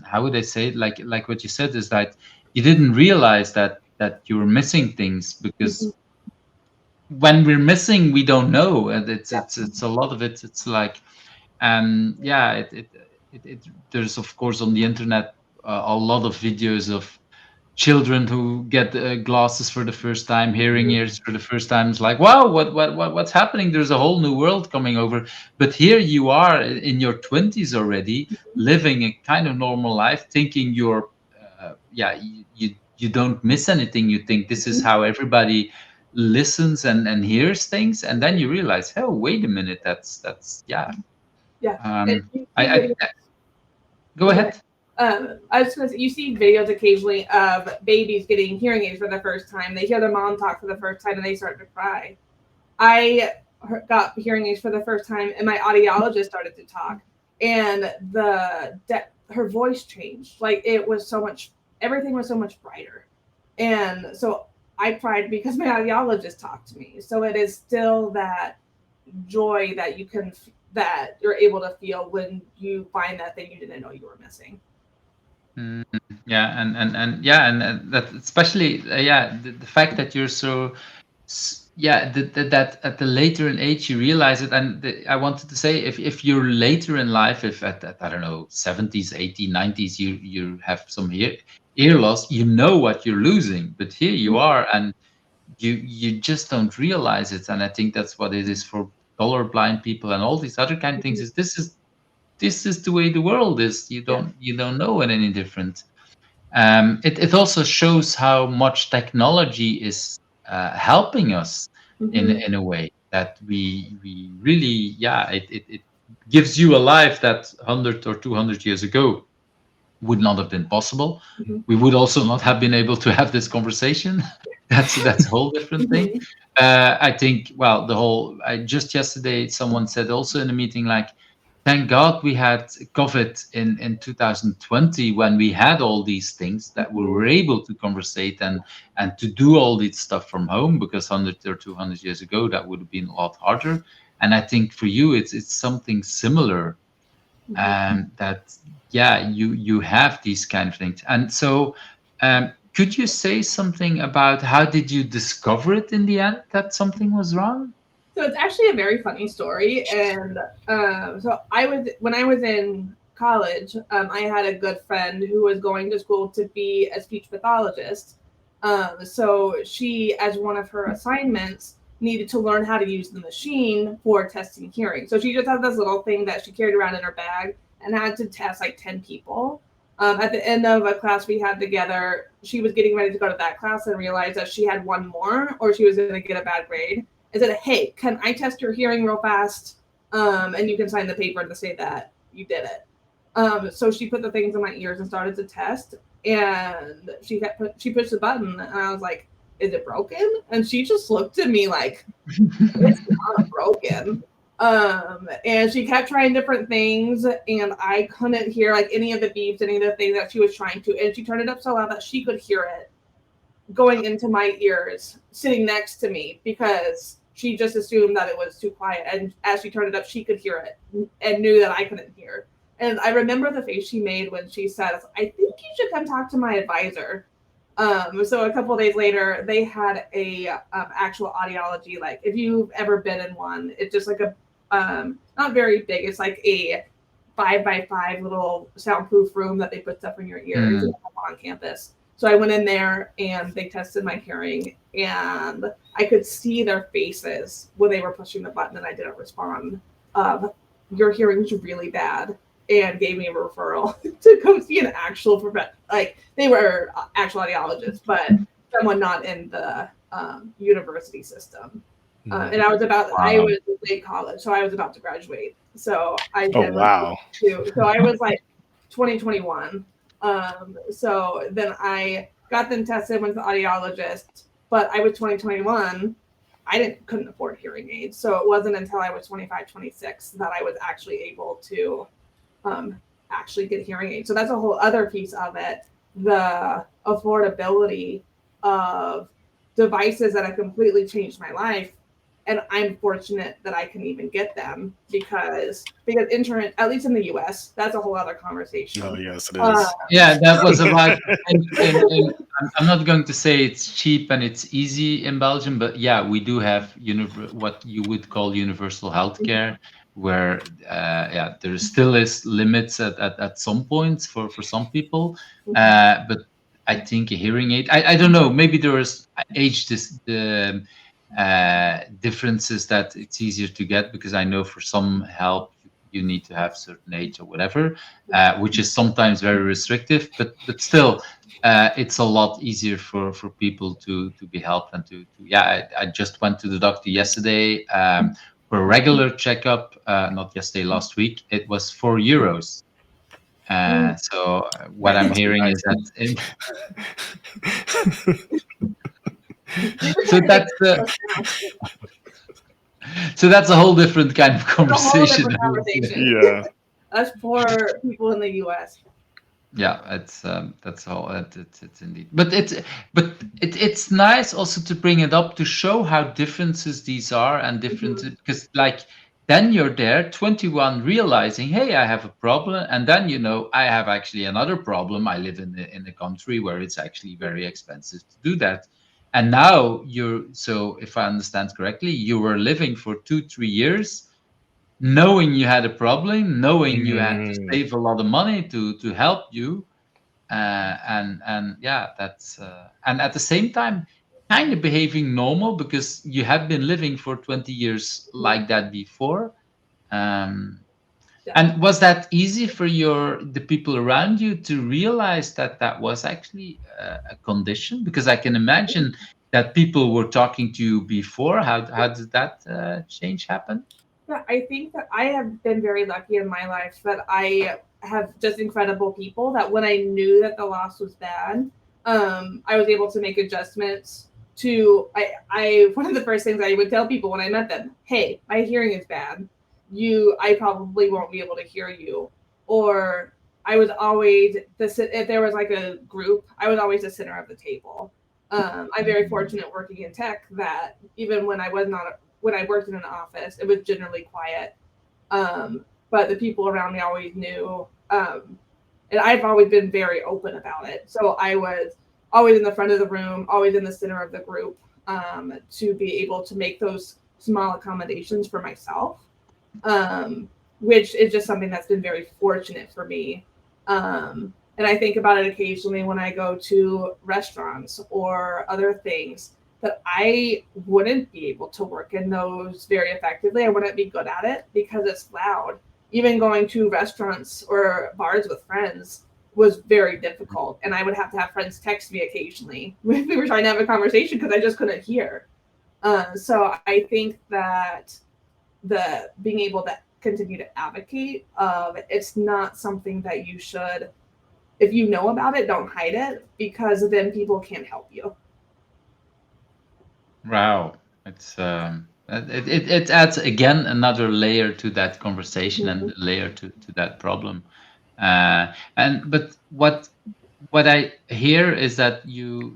how would I say it? Like what you said is that you didn't realize that you were missing things because when we're missing we don't know, and it's a lot of it. It's like yeah, there's of course on the internet a lot of videos of children who get glasses for the first time, hearing ears for the first time. It's like, wow, what's happening? There's a whole new world coming over. But here you are in your 20s already, living a kind of normal life, thinking you're, you don't miss anything. You think this is how everybody listens and hears things, and then you realize, oh, wait a minute, that's Yeah. Um, You see I videos- go ahead. I was just gonna say, you see videos occasionally of babies getting hearing aids for the first time. They hear their mom talk for the first time and they start to cry. I got hearing aids for the first time, and my audiologist started to talk, and her voice changed. Like, it was so much, everything was so much brighter, and so I cried because my audiologist talked to me. So it is still that joy that that you're able to feel when you find that thing you didn't know you were missing. Yeah, and that especially the fact that you're so that at the later in age you realize it. And I wanted to say, if you're later in life, if at I don't know, 70s, 80s, 90s, you have some ear loss, you know what you're losing. But here you are, and you just don't realize it. And I think that's what it is for colorblind people and all these other kind of things. Is this is the way the world is. You don't know it any different. It also shows how much technology is helping us in a way that we really, it gives you a life that 100 or 200 years ago would not have been possible. We would also not have been able to have this conversation. That's a whole different thing. I think, well, just yesterday someone said also in a meeting, like, thank God we had COVID in 2020, when we had all these things that we were able to conversate and to do all this stuff from home, because 100 or 200 years ago that would have been a lot harder. And I think for you it's something similar, that you have these kind of things. And so could you say something about how did you discover it in the end that something was wrong? So it's actually a very funny story. And so when I was in college, I had a good friend who was going to school to be a speech pathologist. So she, as one of her assignments, needed to learn how to use the machine for testing hearing. So she just had this little thing that she carried around in her bag and had to test like 10 people. At the end of a class we had together, she was getting ready to go to that class and realized that she had one more or she was going to get a bad grade. I said, hey, can I test your hearing real fast? And you can sign the paper to say that you did it. So she put the things in my ears and started to test. And she pushed the button, and I was like, is it broken? And she just looked at me like, it's not broken. And she kept trying different things, and I couldn't hear like any of the beeps, any of the things that she was trying to. And she turned it up so loud that she could hear it going into my ears, sitting next to me, because she just assumed that it was too quiet. And as she turned it up, she could hear it and knew that I couldn't hear. And I remember the face she made when she said, I think you should come talk to my advisor. So a couple of days later, they had a actual audiology. Like, if you've ever been in one, it's just like a not very big. It's like a 5x5 little soundproof room that they put stuff in your ears on campus. So I went in there and they tested my hearing, and I could see their faces when they were pushing the button and I didn't respond. Your hearing's really bad, and gave me a referral to go see an actual like, they were actual audiologists, but someone not in the university system. And I was in late college, so I was about to graduate. So I did. So I was like 2021. So then I got them tested, went to the audiologist, but I was 2021. I couldn't afford hearing aids. So it wasn't until I was 25, 26 that I was actually able to actually get hearing aids. So that's a whole other piece of it. The affordability of devices that have completely changed my life. And I'm fortunate that I can even get them because insurance, at least in the US, that's a whole other conversation. Oh, yes, it is. That was about, I'm not going to say it's cheap and it's easy in Belgium, but yeah, we do have what you would call universal healthcare, where there still is limits at some points for some people. But I think a hearing aid. I don't know. Maybe there is age differences that it's easier to get, because I know for some help you need to have certain age or whatever, which is sometimes very restrictive. But still, it's a lot easier for people to be helped and to yeah. I just went to the doctor yesterday for a regular checkup. Not yesterday, last week. It was €4. So what I'm hearing is that so that's so that's a whole different kind of It's a whole conversation. different conversation. Yeah. Us poor people in the U.S. Yeah, that's all. It's indeed, but it's nice also to bring it up to show how differences these are and differences, because like then you're there 21 realizing, hey, I have a problem, and then I have actually another problem. I live in a country where it's actually very expensive to do that, and now so if I understand correctly, you were living for 2-3 years knowing you had a problem, knowing you had to save a lot of money to help you, and yeah, that's and at the same time kind of behaving normal because you have been living for 20 years like that before. um, and was that easy for the people around you to realize that that was actually a condition? Because I can imagine that people were talking to you before. How did that change happen? Yeah, I think that I have been very lucky in my life that I have just incredible people that when I knew that the loss was bad, I was able to make adjustments to I one of the first things I would tell people when I met them, hey, my hearing is bad. I probably won't be able to hear you. Or I was always if there was like a group, I was always the center of the table. I'm very fortunate working in tech that even when I was not when I worked in an office, it was generally quiet. But the people around me always knew. And I've always been very open about it. So I was always in the front of the room, always in the center of the group, to be able to make those small accommodations for myself, which is just something that's been very fortunate for me. And I think about it occasionally when I go to restaurants or other things that I wouldn't be able to work in those very effectively. I wouldn't be good at it because it's loud. Even going to restaurants or bars with friends was very difficult. And I would have to have friends text me occasionally when we were trying to have a conversation because I just couldn't hear. So I think that the being able to continue to advocate it's not something that you should, if you know about it, don't hide it, because then people can't help you. Wow, it adds again another layer to that conversation and a layer to that problem. But what I hear is that you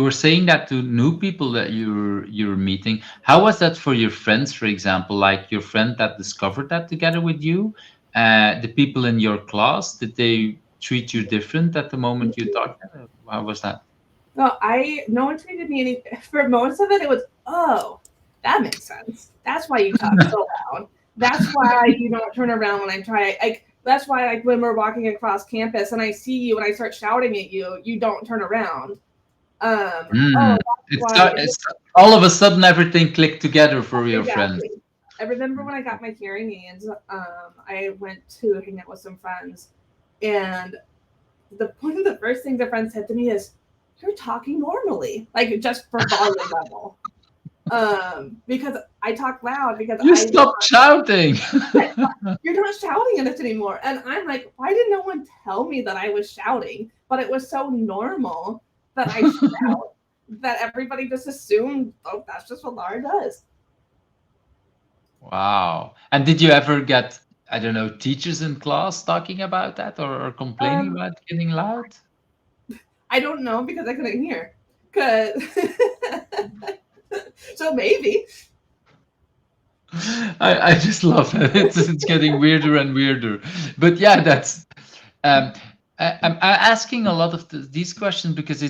were saying that to new people that you're meeting. How was that for your friends, for example, like your friend that discovered that together with you? The people in your class, did they treat you different at the moment you talked? How was that? No, no one treated me any. For most of it, it was, oh, that makes sense. That's why you talk so loud. That's why you don't turn around when I try. That's why, like, when we're walking across campus and I see you and I start shouting at you, you don't turn around. It's all of a sudden everything clicked together for your friends. I remember when I got my hearing aids, I went to hang out with some friends, and one of the first things the friend said to me is, "You're talking normally," like just for volume level. Because I talk loud because you stopped shouting. You're not shouting at us anymore. And I'm like, why did no one tell me that I was shouting? But it was so normal that I shout that everybody just assumed, oh, that's just what Laura does. Wow. And did you ever get, I don't know, teachers in class talking about that or complaining about getting loud? I don't know because I couldn't hear. So maybe. I just love that. It's getting weirder and weirder. But yeah, that's I'm asking a lot of these questions because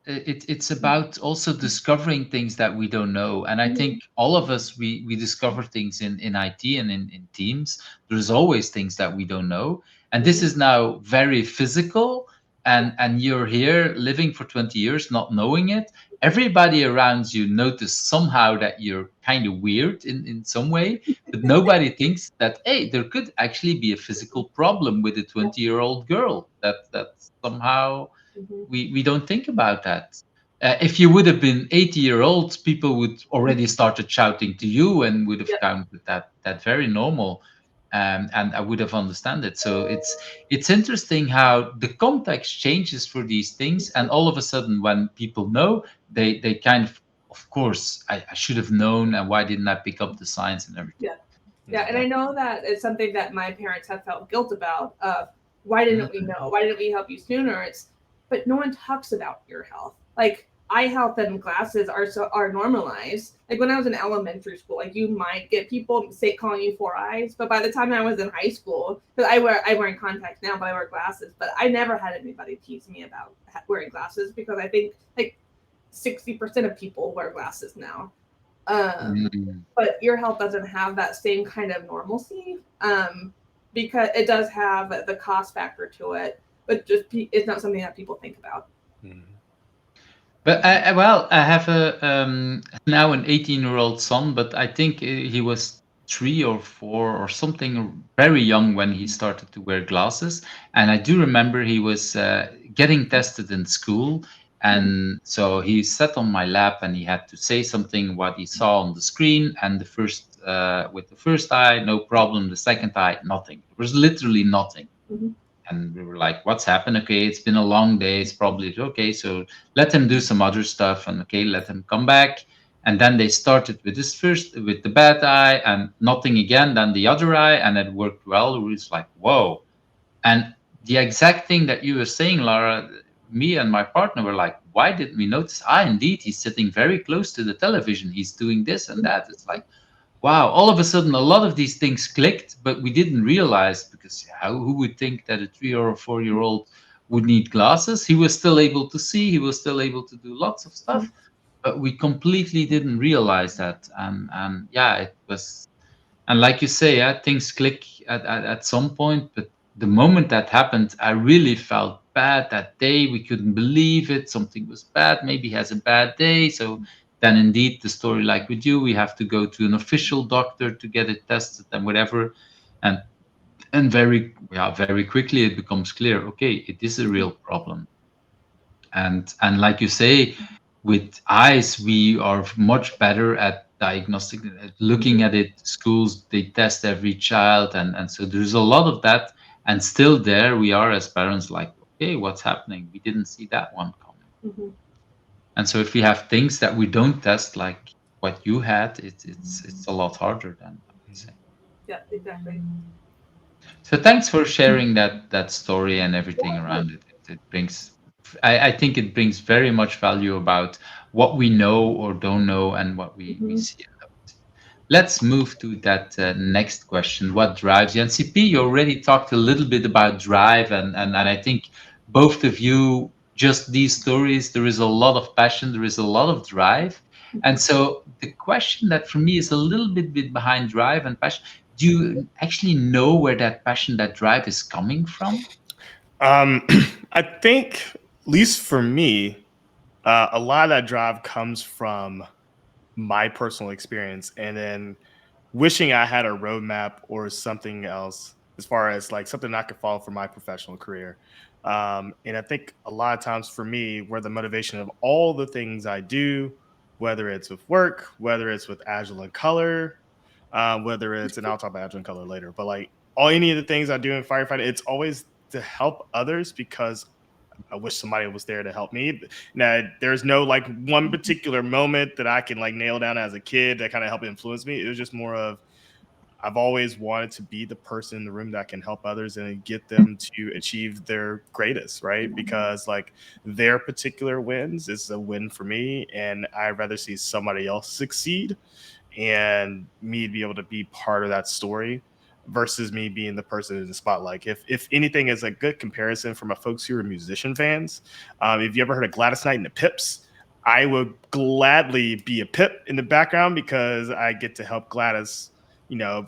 it's about also discovering things that we don't know. And I think all of us, we discover things in IT and in teams. There's always things that we don't know. And this is now very physical. and you're here living for 20 years not knowing it, everybody around you notice somehow that you're kind of weird in some way, but nobody thinks that, hey, there could actually be a physical problem with a 20-year-old girl, that somehow we don't think about that. If you would have been 80-year-old, people would already started shouting to you and would have Yeah. counted that very normal, and I would have understand it. So it's interesting how the context changes for these things, and all of a sudden, when people know, they kind of course, I should have known, and why didn't I pick up the signs and everything? Yeah, and I know that it's something that my parents have felt guilt about. Why didn't we know? Why didn't we help you sooner? But no one talks about ear health. Like eye health and glasses are normalized. Like when I was in elementary school, like you might get people calling you four eyes, but by the time I was in high school, because I wear contacts now, but I wear glasses. But I never had anybody tease me about wearing glasses because I think like 60% of people wear glasses now. But ear health doesn't have that same kind of normalcy because it does have the cost factor to it, but just it's not something that people think about. But I have now an 18-year-old son, but I think he was 3 or 4 or something, very young when he started to wear glasses. And I do remember he was getting tested in school, and so he sat on my lap and he had to say something what he saw on the screen. And the first with the first eye, no problem. The second eye, nothing. It was literally nothing. And we were like, what's happened? Okay, it's been a long day. It's probably okay. So let him do some other stuff, and okay, let him come back. And then they started with the bad eye and nothing again, then the other eye, and it worked well. It was like, whoa. And the exact thing that you were saying, Laura, me and my partner were like, why didn't we notice? Indeed, he's sitting very close to the television. He's doing this and that. It's like, wow, all of a sudden a lot of these things clicked, but we didn't realize, because who would think that a 3 or 4-year-old would need glasses? He was still able to see, he was still able to do lots of stuff, but we completely didn't realize that. And yeah, it was, and like you say, things click at some point, but the moment that happened, I really felt bad that day. We couldn't believe it. Something was bad. Maybe he has a bad day. So then indeed the story, like with you, we have to go to an official doctor to get it tested and whatever. And very quickly it becomes clear, okay, it is a real problem. And like you say, with eyes, we are much better at diagnostic, at looking at it. Schools, they test every child, and so there's a lot of that. And still there we are as parents, like, okay, what's happening? We didn't see that one coming. And so if we have things that we don't test, like what you had, it's a lot harder than, I would say. Yeah, exactly. So thanks for sharing that story and everything around it. It brings, I think it brings very much value about what we know or don't know and what we see. Let's move to that next question. What drives you? And CP, you already talked a little bit about drive, and I think both of you, just these stories, there is a lot of passion, there is a lot of drive. And so the question that for me is a little bit behind drive and passion, do you actually know where that passion, that drive is coming from? I think, at least for me, a lot of that drive comes from my personal experience, and then wishing I had a roadmap or something else as far as like something I could follow for my professional career. And I think a lot of times for me, where the motivation of all the things I do, whether it's with work, whether it's with Agile and Color, whether it's, and I'll talk about Agile and Color later, but like all any of the things I do in firefighting, it's always to help others because I wish somebody was there to help me. Now, there's no like one particular moment that I can like nail down as a kid that kind of helped influence me. It was just more of I've always wanted to be the person in the room that can help others and get them to achieve their greatest, right? Because like their particular wins is a win for me, and I'd rather see somebody else succeed and me be able to be part of that story versus me being the person in the spotlight. If anything is a good comparison for my folks who are musician fans, if you ever heard of Gladys Knight and the Pips, I would gladly be a Pip in the background because I get to help Gladys,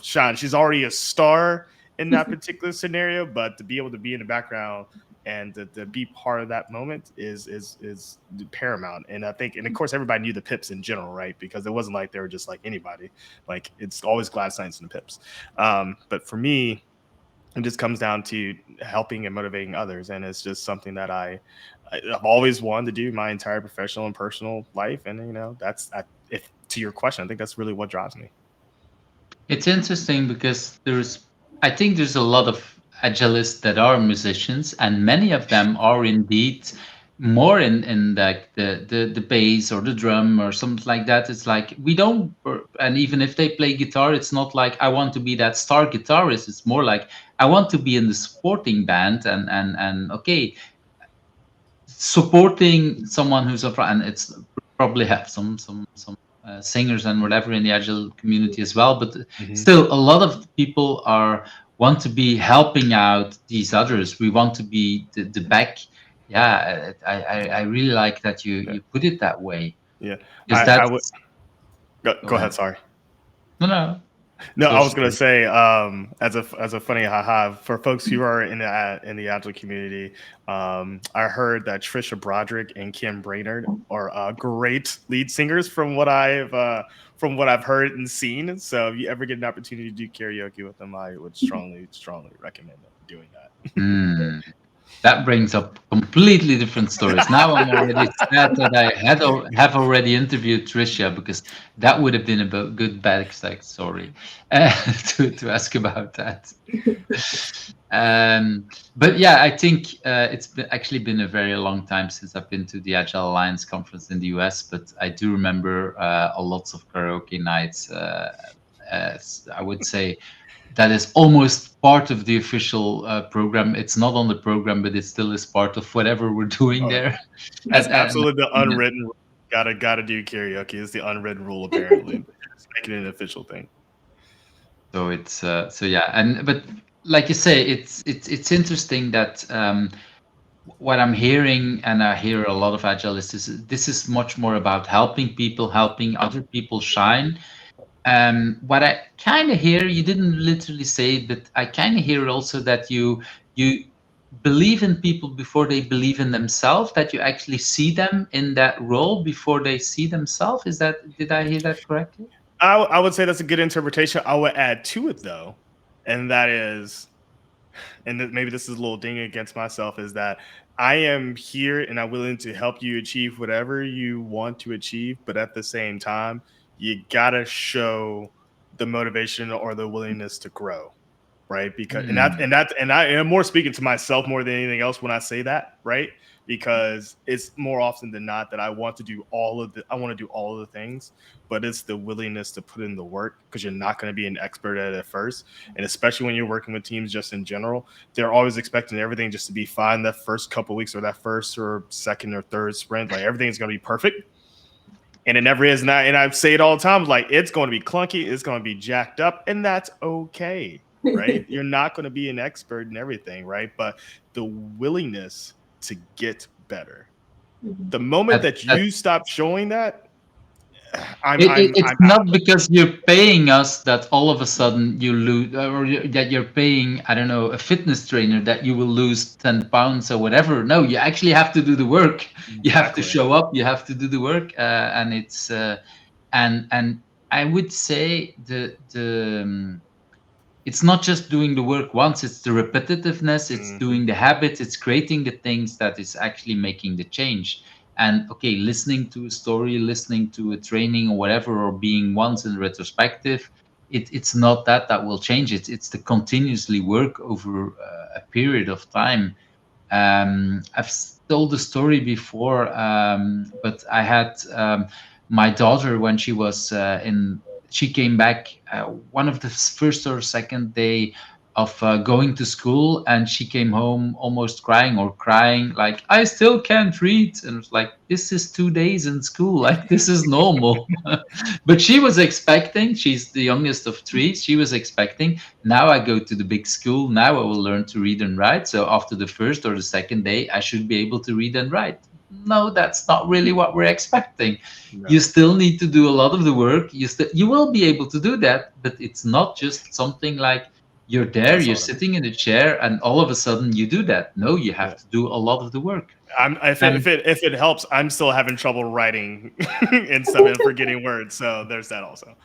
shine. She's already a star in that particular scenario, but to be able to be in the background and to be part of that moment is paramount. And I think, and of course, everybody knew the Pips in general, right? Because it wasn't like they were just like anybody. Like it's always Glad Science and the Pips. But for me, it just comes down to helping and motivating others, and it's just something that I've always wanted to do my entire professional and personal life. And that's if to your question, I think that's really what drives me. It's interesting because I think there's a lot of agilists that are musicians, and many of them are indeed more in like the bass or the drum or something like that. It's like we don't, and even if they play guitar, it's not like I want to be that star guitarist. It's more like I want to be in the supporting band, and okay, supporting someone who's a and it's probably have some singers and whatever in the agile community as well, but still a lot of people want to be helping out these others. We want to be the back. Yeah, I really like that you put it that way. Yeah, Is I that would go ahead. Sorry. no No, I so was gonna say, as a funny haha for folks who are in the agile community, I heard that Tricia Brodercick and Kim Brainerd are great lead singers from what I've heard and seen. So if you ever get an opportunity to do karaoke with them, I would strongly recommend doing that. That brings up completely different stories. Now I'm already sad that I have already interviewed Tricia, because that would have been a good backstage story to ask about that. But yeah, I think it's actually been a very long time since I've been to the Agile Alliance conference in the US, but I do remember a lots of karaoke nights. I would say that is almost part of the official program. It's not on the program, but it still is part of whatever we're doing there. That's absolutely the unwritten rule. Gotta do karaoke is the unwritten rule, apparently. Just making it an official thing. So it's so yeah, but like you say, it's interesting that what I'm hearing, and I hear a lot of agilists, is this is much more about helping people, helping other people shine. What I kind of hear, you didn't literally say it, but I kind of hear also that you believe in people before they believe in themselves, that you actually see them in that role before they see themselves. Did I hear that correctly? I would say that's a good interpretation. I would add to it though, and that is, and maybe this is a little ding against myself, is that I am here and I'm willing to help you achieve whatever you want to achieve, but at the same time, you gotta show the motivation or the willingness to grow, right? Because and I am more speaking to myself more than anything else when I say that, right? Because it's more often than not that I want to do all of the things, but it's the willingness to put in the work, because you're not going to be an expert at it first. And especially when you're working with teams just in general, they're always expecting everything just to be fine that first couple of weeks or that first or second or third sprint. Like everything's going to be perfect. And it never is. And I say it all the time, like it's going to be clunky, it's going to be jacked up, and that's okay, right? You're not going to be an expert in everything, right? But the willingness to get better. The moment that you stop showing that, it's not because you're paying us that all of a sudden you lose, or that you're paying, I don't know, a fitness trainer that you will lose 10 pounds or whatever. No, you actually have to do the work. You have to show up. You have to do the work, and it's and I would say it's not just doing the work once. It's the repetitiveness. It's doing the habits. It's creating the things that is actually making the change. And okay, listening to a story, listening to a training or whatever, or being once in retrospective, it's not that will change it. It's the continuously work over a period of time. I've told the story before, but I had my daughter when she was she came back one of the first or second day of going to school, and she came home almost crying like, I still can't read. And it was like, this is 2 days in school, like this is normal. But she was expecting, she's the youngest of three, she was expecting, now I go to the big school, now I will learn to read and write, so after the first or the second day I should be able to read and write. No, that's not really what we're expecting. No. You still need to do a lot of the work. You will be able to do that, but it's not just something like, You're there, I you're saw them. sitting in a chair, and all of a sudden you do that. No, you have Yeah. to do a lot of the work. If it helps, I'm still having trouble writing and stuff and forgetting words. So there's that also.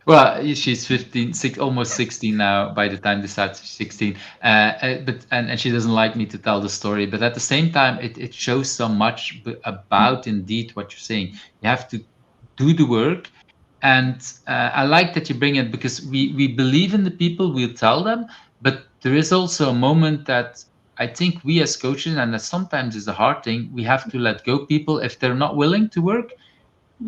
Well, she's 15, almost 16 now. By the time this starts, she's 16. And she doesn't like me to tell the story. But at the same time, it shows so much about indeed what you're saying. You have to do the work. And I like that you bring it, because we believe in the people, we'll tell them. But there is also a moment that I think we as coaches, and that sometimes is a hard thing, we have to let go people if they're not willing to work.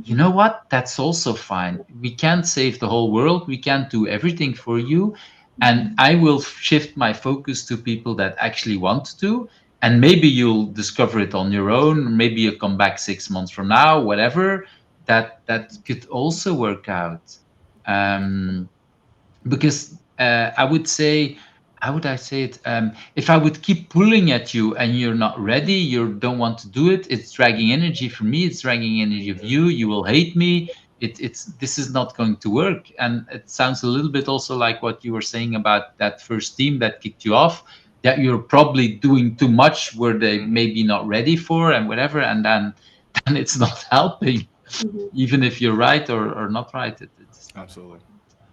You know what? That's also fine. We can't save the whole world. We can't do everything for you. And I will shift my focus to people that actually want to. And maybe you'll discover it on your own. Maybe you'll come back 6 months from now, whatever. That could also work out. Because I would say, how would I say it? If I would keep pulling at you and you're not ready, you don't want to do it, it's dragging energy from me, it's dragging energy of you, you will hate me. This is not going to work. And it sounds a little bit also like what you were saying about that first team that kicked you off, that you're probably doing too much where they maybe not ready for and whatever, and then it's not helping, even if you're right or not right. It's not Absolutely.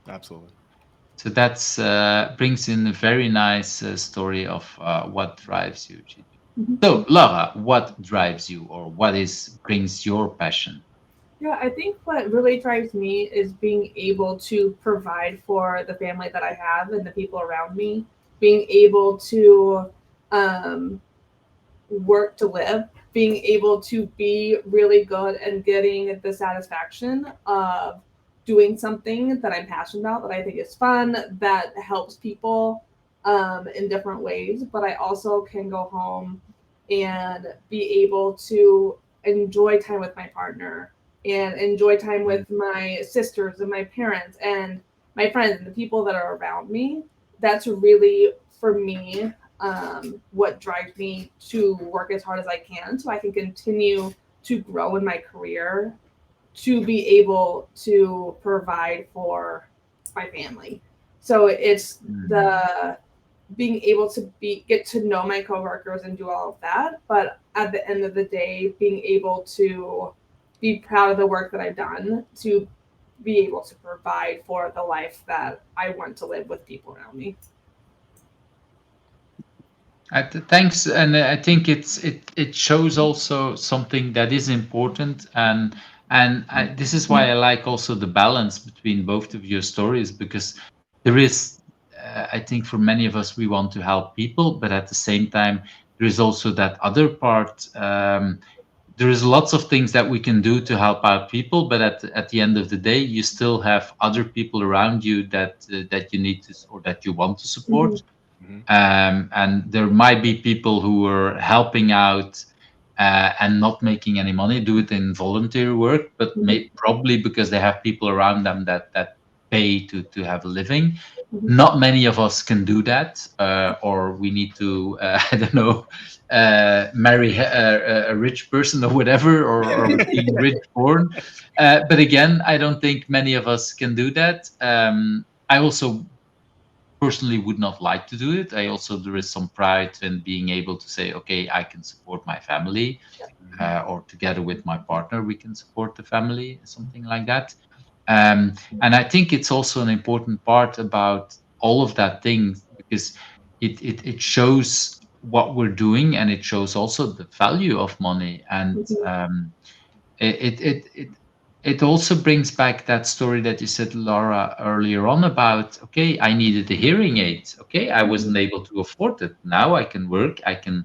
Absolutely. so that's brings in a very nice story of what drives you, Gigi. So, Laura, what drives you, or what is brings your passion? Yeah, I think what really drives me is being able to provide for the family that I have and the people around me, being able to um, work to live, being able to be really good and getting the satisfaction of doing something that I'm passionate about, that I think is fun, that helps people in different ways. But I also can go home and be able to enjoy time with my partner and enjoy time with my sisters and my parents and my friends and the people that are around me. That's really, for me, what drives me to work as hard as I can so I can continue to grow in my career, to be able to provide for my family. So it's the being able to get to know my coworkers and do all of that, but at the end of the day, being able to be proud of the work that I've done, to be able to provide for the life that I want to live with people around me. Thanks, and I think it shows also something that is important, and this is why I like also the balance between both of your stories, because there is, I think for many of us we want to help people, but at the same time there is also that other part. There is lots of things that we can do to help out people, but at the end of the day, you still have other people around you that you need to, or that you want to support. And there might be people who are helping out and not making any money, do it in voluntary work, but probably because they have people around them that pay to have a living. Not many of us can do that, or we need to, I don't know, marry a rich person or whatever, or being rich born. But again, I don't think many of us can do that. I also personally would not like to do it. I also, there is some pride in being able to say, okay, I can support my family, or together with my partner, we can support the family, something like that. And I think it's also an important part about all of that thing, because it shows what we're doing, and it shows also the value of money. And it, it, it, it also brings back that story that you said, Laura, earlier on about, okay, I needed a hearing aid. Okay, I wasn't able to afford it. Now I can work. I can,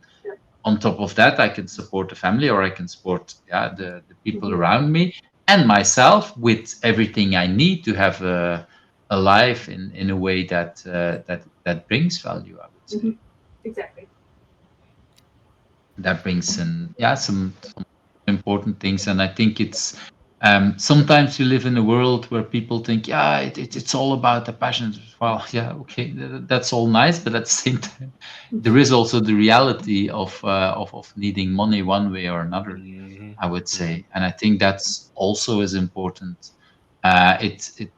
on top of that, I can support the family, or I can support the people around me and myself with everything I need to have a life in a way that brings value, I would say. Exactly. That brings in, some important things. And I think it's, sometimes we live in a world where people think, it's all about the passion. Well, yeah, okay, that's all nice, but at the same time, there is also the reality of needing money one way or another, I would say. And I think that's also as important. It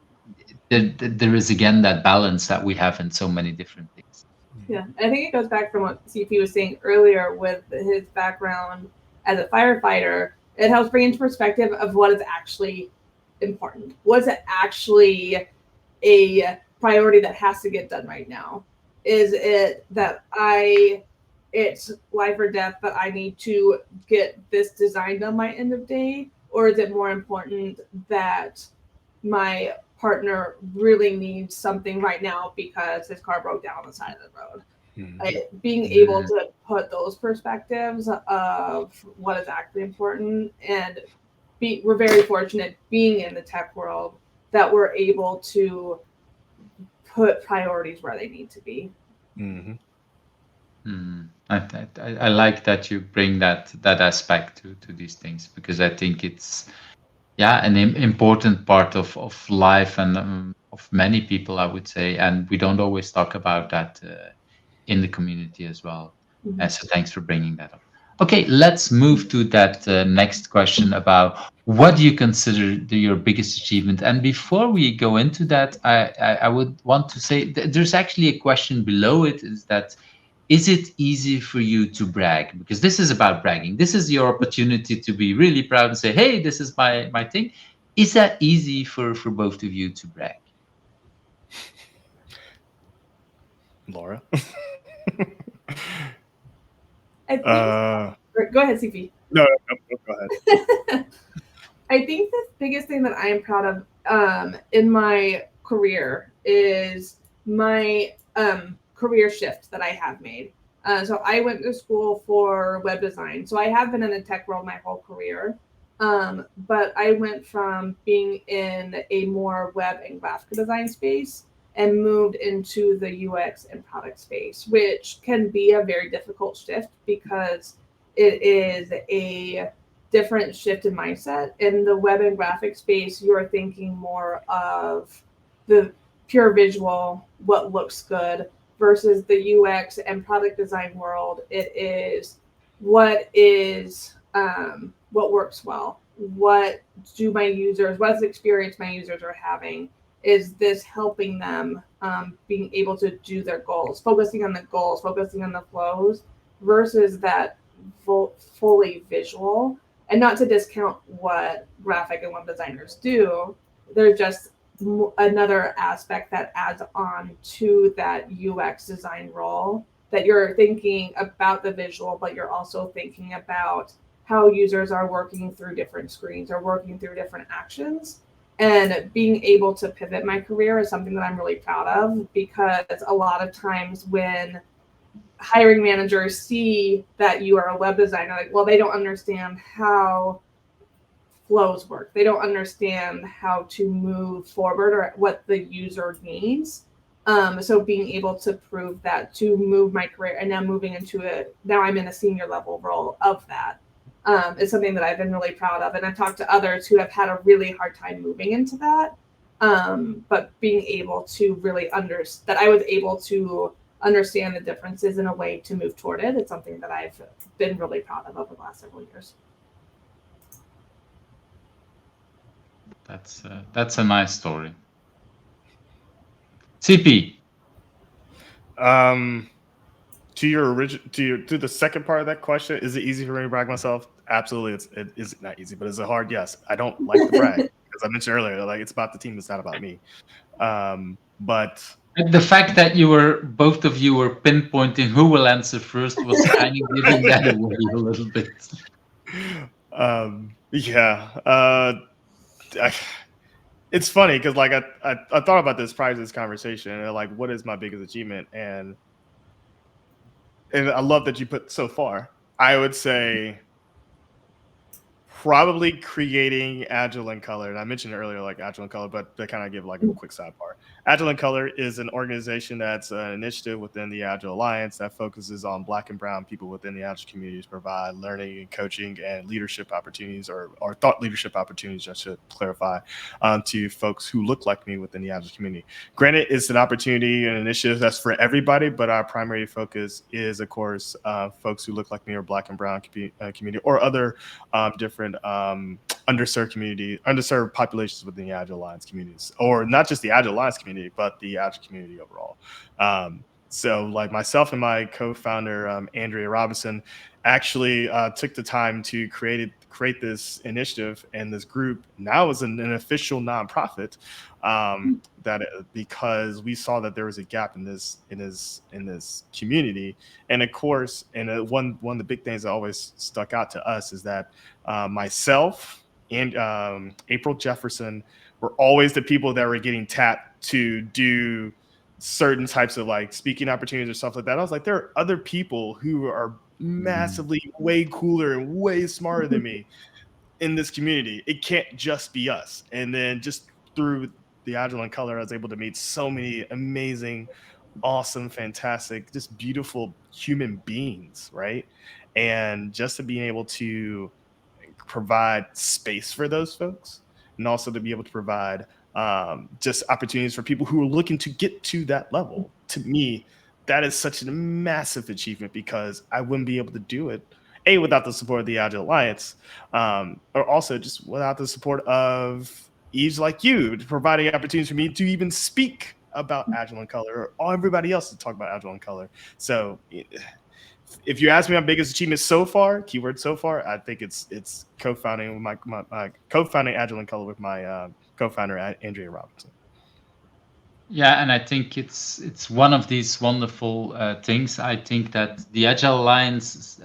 there is again that balance that we have in so many different things. Yeah, I think it goes back from what CP was saying earlier with his background as a firefighter. It helps bring into perspective of what is actually important. What's actually a priority that has to get done right now? Is it that it's life or death, but I need to get this design done by end of day? Or is it more important that my partner really needs something right now because his car broke down on the side of the road? Being able to put those perspectives of what is actually important, and we're very fortunate being in the tech world that we're able to put priorities where they need to be. I like that you bring that aspect to these things, because I think it's an important part of life and of many people, I would say, and we don't always talk about that in the community as well. So thanks for bringing that up. Okay, let's move to that next question about what do you consider your biggest achievement. And before we go into that, I would want to say there's actually a question below it, is it easy for you to brag? Because this is about bragging. This is your opportunity to be really proud and say, hey, this is my thing. Is that easy for both of you to brag? Laura? I think, go ahead, CP. No, go ahead. I think the biggest thing that I am proud of in my career is my career shift that I have made. So I went to school for web design. So I have been in the tech world my whole career. But I went from being in a more web and graphic design space and moved into the UX and product space, which can be a very difficult shift because it is a different shift in mindset. In the web and graphic space, you're thinking more of the pure visual, what looks good, versus the UX and product design world. It is what works well. What do my users, what's the experience my users are having? Is this helping them being able to do their goals, focusing on the goals, focusing on the flows versus that fully visual? And not to discount what graphic and web designers do, they're just another aspect that adds on to that UX design role, that you're thinking about the visual, but you're also thinking about how users are working through different screens or working through different actions. And being able to pivot my career is something that I'm really proud of, because a lot of times when hiring managers see that you are a web designer, like, well, they don't understand how flows work. They don't understand how to move forward or what the user needs. So being able to prove that, to move my career, and now moving into it, now I'm in a senior level role of that, is something that I've been really proud of. And I've talked to others who have had a really hard time moving into that. But being able to really that I was able to understand the differences in a way to move toward it. It's something that I've been really proud of over the last several years. That's a nice story. CP. To the second part of that question, is it easy for me to brag myself? Absolutely, it is not easy, but it's a hard yes. I don't like to brag, as I mentioned earlier. Like, it's about the team, it's not about me. But the fact that both of you were pinpointing who will answer first was kind of giving that away a little bit. It's funny because, like, I thought about this prior to this conversation, and like, what is my biggest achievement? And I love that you put so far. I would say probably creating Agile in Color. And I mentioned earlier, like, Agile in Color, but to kind of give like a quick sidebar. Agile in Color is an organization that's an initiative within the Agile Alliance that focuses on Black and Brown people within the Agile community to provide learning and coaching and leadership opportunities, or thought leadership opportunities, I should clarify, to folks who look like me within the Agile community. Granted, it's an opportunity and initiative that's for everybody, but our primary focus is, of course, folks who look like me or Black and Brown community, or other different underserved populations within the Agile Alliance communities, or not just the Agile Alliance community, but the Agile community overall. So like myself and my co-founder, Andrea Robinson, actually took the time to create this initiative and this group. Now is an official nonprofit, that because we saw that there was a gap in this community. And of course, and one of the big things that always stuck out to us is that myself and April Jefferson were always the people that were getting tapped to do certain types of like speaking opportunities or stuff like that. I was like, there are other people who are massively way cooler and way smarter than me in this community. It can't just be us. And then just through the Agile in Color, I was able to meet so many amazing, awesome, fantastic, just beautiful human beings, right? And just to be able to provide space for those folks, and also to be able to provide just opportunities for people who are looking to get to that level. To me, that is such a massive achievement, because I wouldn't be able to do it, A, without the support of the Agile Alliance, or also just without the support of Eves like you, providing opportunities for me to even speak about Agile in Color, or everybody else to talk about Agile in Color. So if you ask me my biggest achievement so far, keyword so far, I think it's co-founding my co-founding Agile in Color with my co-founder Andrea Robinson. Yeah, and I think it's one of these wonderful things. I think that the Agile Alliance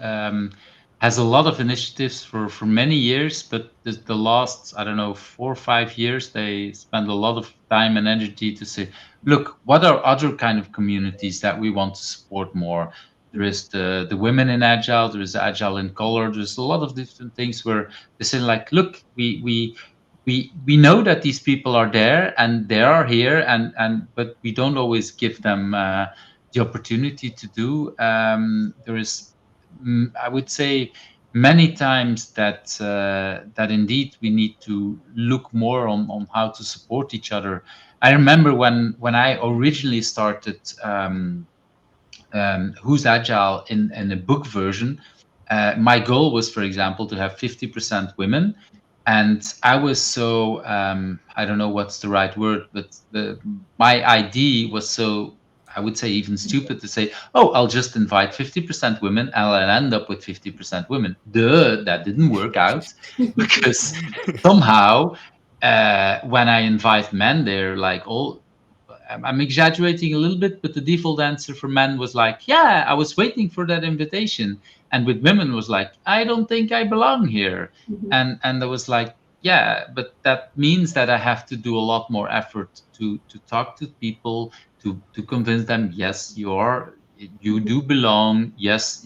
has a lot of initiatives for many years, but the last, I don't know, 4 or 5 years, they spend a lot of time and energy to say, look, what are other kind of communities that we want to support more? There is the women in Agile, there is Agile in Color, there's a lot of different things where they say like, look, we know that these people are there and they are here, but we don't always give them the opportunity to do. There is, I would say, many times that that indeed we need to look more on how to support each other. I remember when I originally started WhoIsagile in a book version. My goal was, for example, to have 50% women. And I was so, I don't know what's the right word, but my idea was so, I would say, even stupid to say, oh, I'll just invite 50% women and I'll end up with 50% women. That didn't work out because somehow when I invite men, they're like all, I'm exaggerating a little bit, but the default answer for men was like, yeah, I was waiting for that invitation. And with women was like, I don't think I belong here. And I was like, yeah, but that means that I have to do a lot more effort to talk to people, to convince them, yes, you do belong, yes,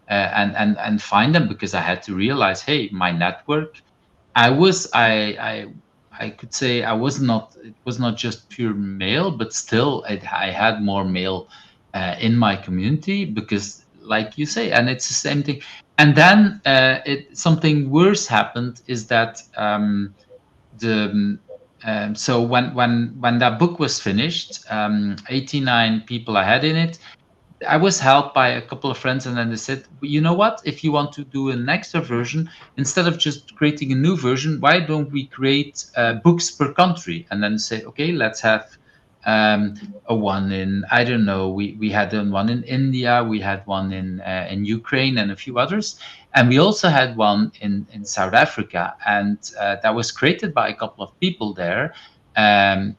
and find them, because I had to realize, hey, my network, I could say I was not. It was not just pure male, but still, I had more male in my community, because, like you say, and it's the same thing. And then something worse happened, is that the so when that book was finished, 89 people I had in it, I was helped by a couple of friends, and then they said, you know what? If you want to do an extra version, instead of just creating a new version, why don't we create books per country? And then say, okay, let's have a one in, I don't know, we had one in India, we had one in Ukraine, and a few others. And we also had one in South Africa. And that was created by a couple of people there. And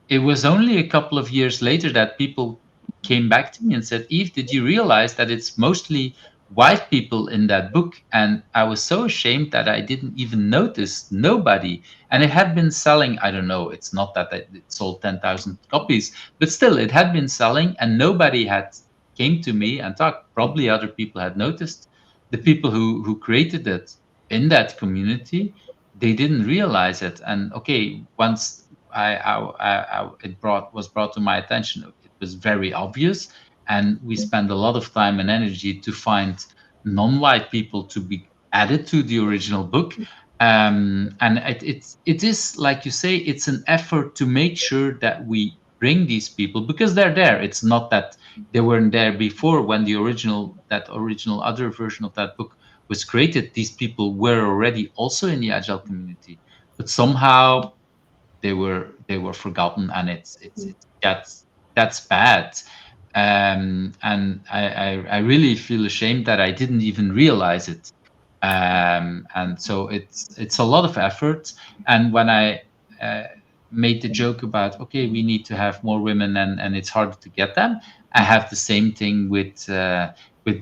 it was only a couple of years later that people came back to me and said, Eve, did you realize that it's mostly white people in that book? And I was so ashamed that I didn't even notice nobody. And it had been selling, I don't know, it's not that it sold 10,000 copies, but still it had been selling, and nobody had came to me and talked. Probably other people had noticed. The people who created it in that community, they didn't realize it. And okay, once it was brought to my attention, it was very obvious, and we spent a lot of time and energy to find non-white people to be added to the original book. And it is, like you say, it's an effort to make sure that we bring these people, because they're there. It's not that they weren't there before when that original other version of that book was created, these people were already also in the agile community, but somehow they were forgotten, and it's that's bad. And I really feel ashamed that I didn't even realize it. And so it's a lot of effort. And when I made the joke about, okay, we need to have more women, and it's harder to get them, I have the same thing with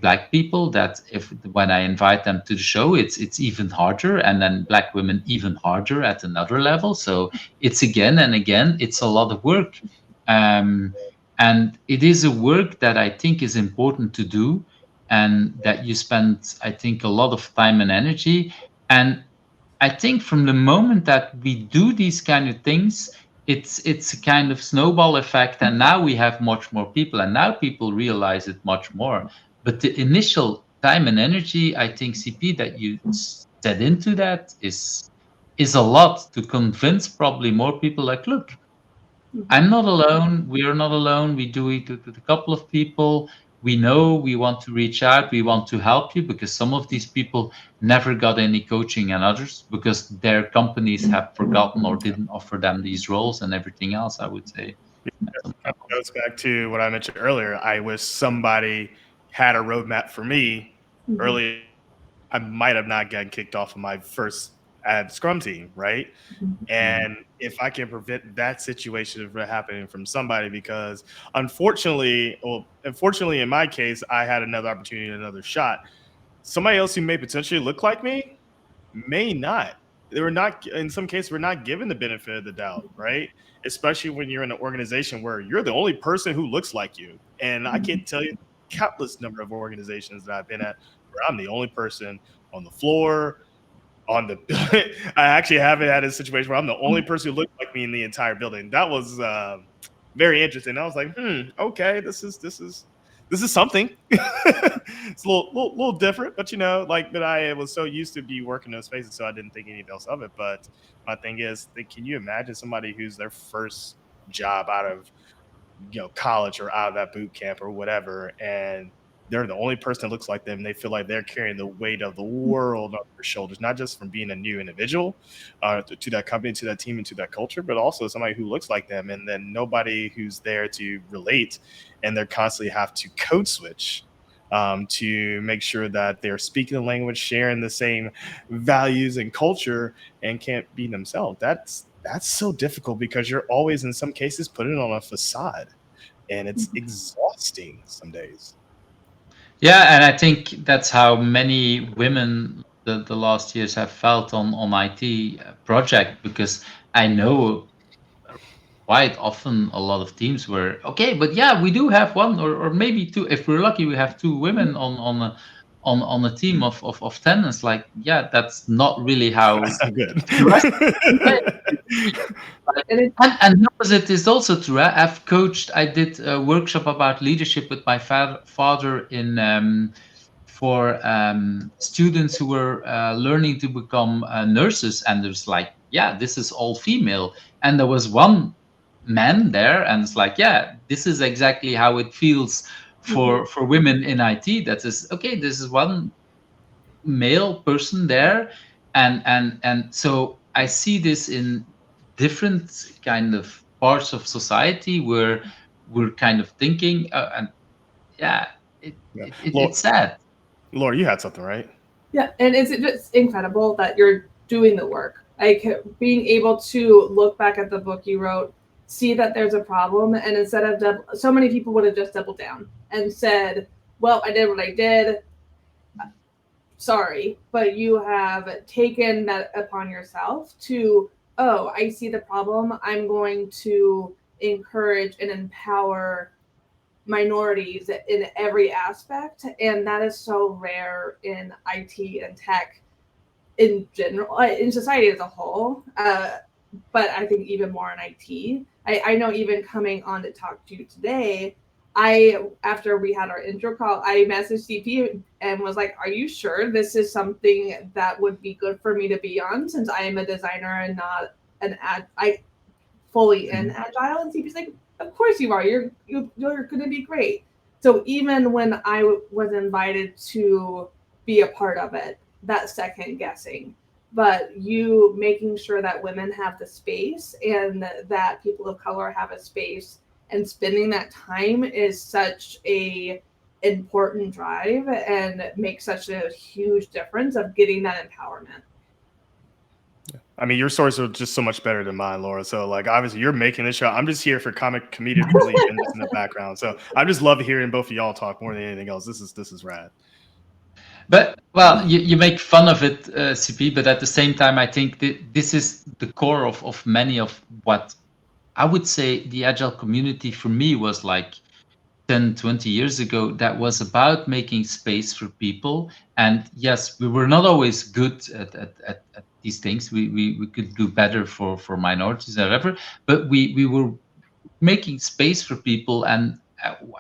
Black people, that if when I invite them to the show, it's even harder, and then Black women even harder at another level. So it's again and again, it's a lot of work. And it is a work that I think is important to do, and that you spend, I think, a lot of time and energy. And I think from the moment that we do these kind of things, it's a kind of snowball effect, and now we have much more people, and now people realize it much more. But the initial time and energy, I think, CP, that you set into that is a lot to convince probably more people. Like, look, I'm not alone. We are not alone. We do it with a couple of people. We know we want to reach out. We want to help you, because some of these people never got any coaching, and others because their companies have forgotten or didn't offer them these roles and everything else, I would say. That goes back to what I mentioned earlier. I wish somebody had a roadmap for me early. I might have not gotten kicked off of my first ad Scrum team, right? And if I can prevent that situation from happening from somebody, because unfortunately in my case, I had another opportunity, another shot. Somebody else who may potentially look like me may not. They were not, in some cases, we're not given the benefit of the doubt, right? Especially when you're in an organization where you're the only person who looks like you. And I can't tell you countless number of organizations that I've been at where I'm the only person on the floor, on the I actually haven't had a situation where I'm the only person who looked like me in the entire building. That was very interesting. I was like, okay, this is something. It's a little different, but but I was so used to be working those spaces, so I didn't think anything else of it. But my thing is, can you imagine somebody who's their first job out of college or out of that boot camp or whatever, and they're the only person that looks like them, and they feel like they're carrying the weight of the world on their shoulders, not just from being a new individual to that company, to that team, and to that culture, but also somebody who looks like them, and then nobody who's there to relate, and they're constantly have to code switch to make sure that they're speaking the language, sharing the same values and culture, and can't be themselves. That's so difficult, because you're always, in some cases, putting on a facade, and it's exhausting some days. Yeah, and I think that's how many women the last years have felt on IT project, because I know quite often a lot of teams were okay, but yeah, we do have one, or maybe two. If we're lucky, we have two women on a team of 10. It's like, yeah, that's not really how That's not good. the rest of the and the opposite is also true. I've coached. I did a workshop about leadership with my father in for students who were learning to become nurses, and there's like, yeah, this is all female, and there was one man there, and it's like, yeah, this is exactly how it feels for women in IT. That is okay. This is one male person there, and so I see this in different kind of parts of society where we're kind of thinking, and yeah, Yeah. it's sad. Laura, you had something, right? Yeah, and it's just incredible that you're doing the work. Like being able to look back at the book you wrote, see that there's a problem, and instead of so many people would have just doubled down and said, "Well, I did what I did. Sorry," but you have taken that upon yourself to, oh, I see the problem. I'm going to encourage and empower minorities in every aspect, and that is so rare in IT and tech in general, in society as a whole, but I think even more in IT. I know, even coming on to talk to you today, after we had our intro call, I messaged CP and was like, are you sure this is something that would be good for me to be on, since I am a designer and not I fully in agile? And CP's like, of course you are. You're going to be great. So even when I was invited to be a part of it, that second guessing. But you making sure that women have the space and that people of color have a space and spending that time is such a important drive and makes such a huge difference of getting that empowerment. I mean, your stories are just so much better than mine, Laura. So, like, obviously, you're making this show. I'm just here for comedic relief and just in the background. So, I just love hearing both of y'all talk more than anything else. This is rad. But well, you make fun of it, CP, but at the same time, I think this is the core of many of what I would say the agile community for me was like 10, 20 years ago. That was about making space for people. And yes, we were not always good at these things. We could do better for minorities or whatever, but we were making space for people. And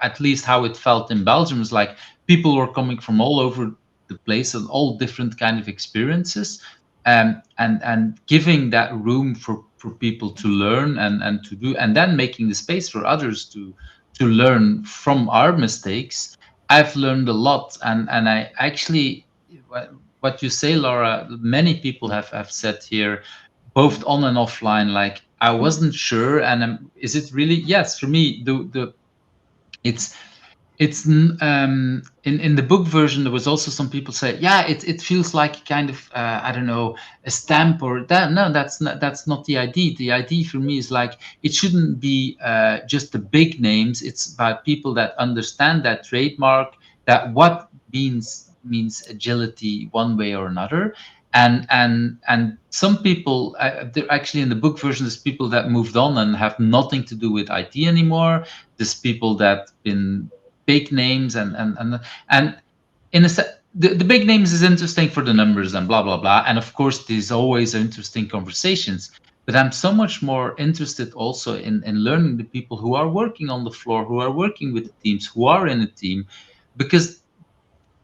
at least how it felt in Belgium was like people were coming from all over the place and all different kind of experiences, and giving that room for people to learn and to do, and then making the space for others to learn from our mistakes. I've learned a lot, and I actually, what you say, Laura, many people have said here, both on and offline, like I wasn't sure, and is it really? Yes, for me, the it's in the book version there was also some people say, yeah, it feels like kind of I don't know, a stamp or that. No, that's not the idea. The idea for me is like it shouldn't be just the big names. It's about people that understand that trademark, that what means agility one way or another. And some people, they're actually in the book version, there's people that moved on and have nothing to do with IT anymore. There's people that been big names and in a the big names is interesting for the numbers and blah blah blah, and of course there's always interesting conversations, but I'm so much more interested also in learning the people who are working on the floor, who are working with the teams, who are in a team, because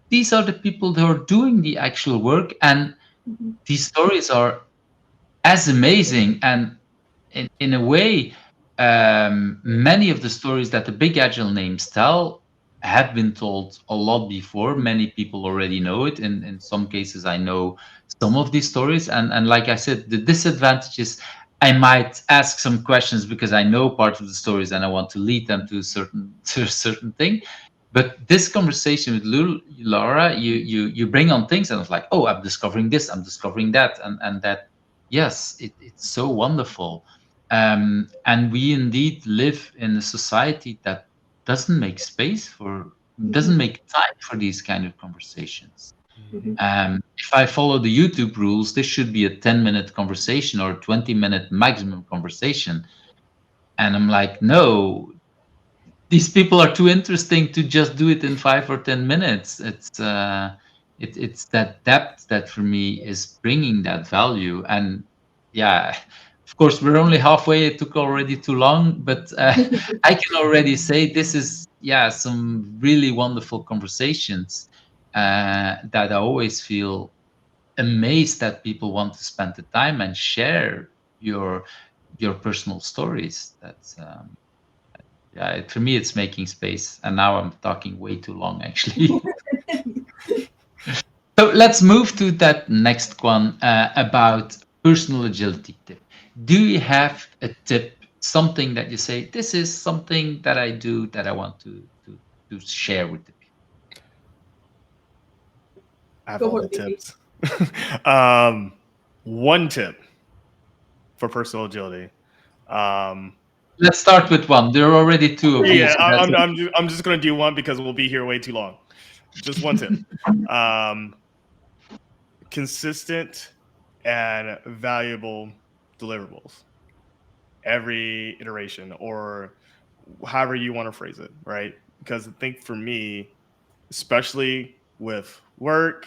these are the people that are doing the actual work, and these stories are as amazing. And in a way, many of the stories that the big agile names tell have been told a lot before. Many people already know it. In some cases, I know some of these stories. And like I said, the disadvantage is I might ask some questions because I know part of the stories and I want to lead them to a certain thing. But this conversation with Laura, you bring on things, and it's like, oh, I'm discovering this, I'm discovering that, and that. Yes, it's so wonderful. And we indeed live in a society that doesn't make space for, doesn't make time for these kind of conversations. If I follow the YouTube rules, this should be a 10-minute conversation or 20-minute maximum conversation. And I'm like, no, these people are too interesting to just do it in 5 or 10 minutes. It's that depth that for me is bringing that value. And yeah, of course, we're only halfway. It took already too long, but I can already say this is, yeah, some really wonderful conversations that I always feel amazed that people want to spend the time and share your personal stories. That's yeah, for me, it's making space. And now I'm talking way too long, actually. So let's move to that next one about personal agility tip. Do you have a tip, something that you say, this is something that I do that I want to share with the people? I have Go all for the it, tips. One tip for personal agility. Let's start with one. There are already two of you. Yeah, So I'm just going to do one because we'll be here way too long. Just one tip. Consistent and valuable deliverables every iteration, or however you want to phrase it, right? Because I think for me, especially with work,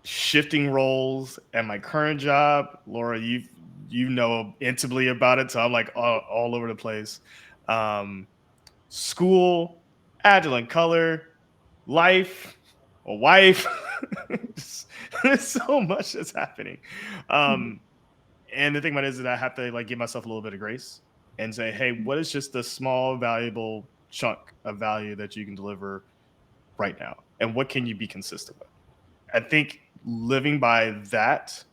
shifting roles, and my current job, Laura, you know intimately about it, so I'm like all over the place. School, agile and color, life, a wife. There's so much that's happening. And the thing about it is that I have to like give myself a little bit of grace and say, hey, what is just the small, valuable chunk of value that you can deliver right now? And what can you be consistent with? I think living by that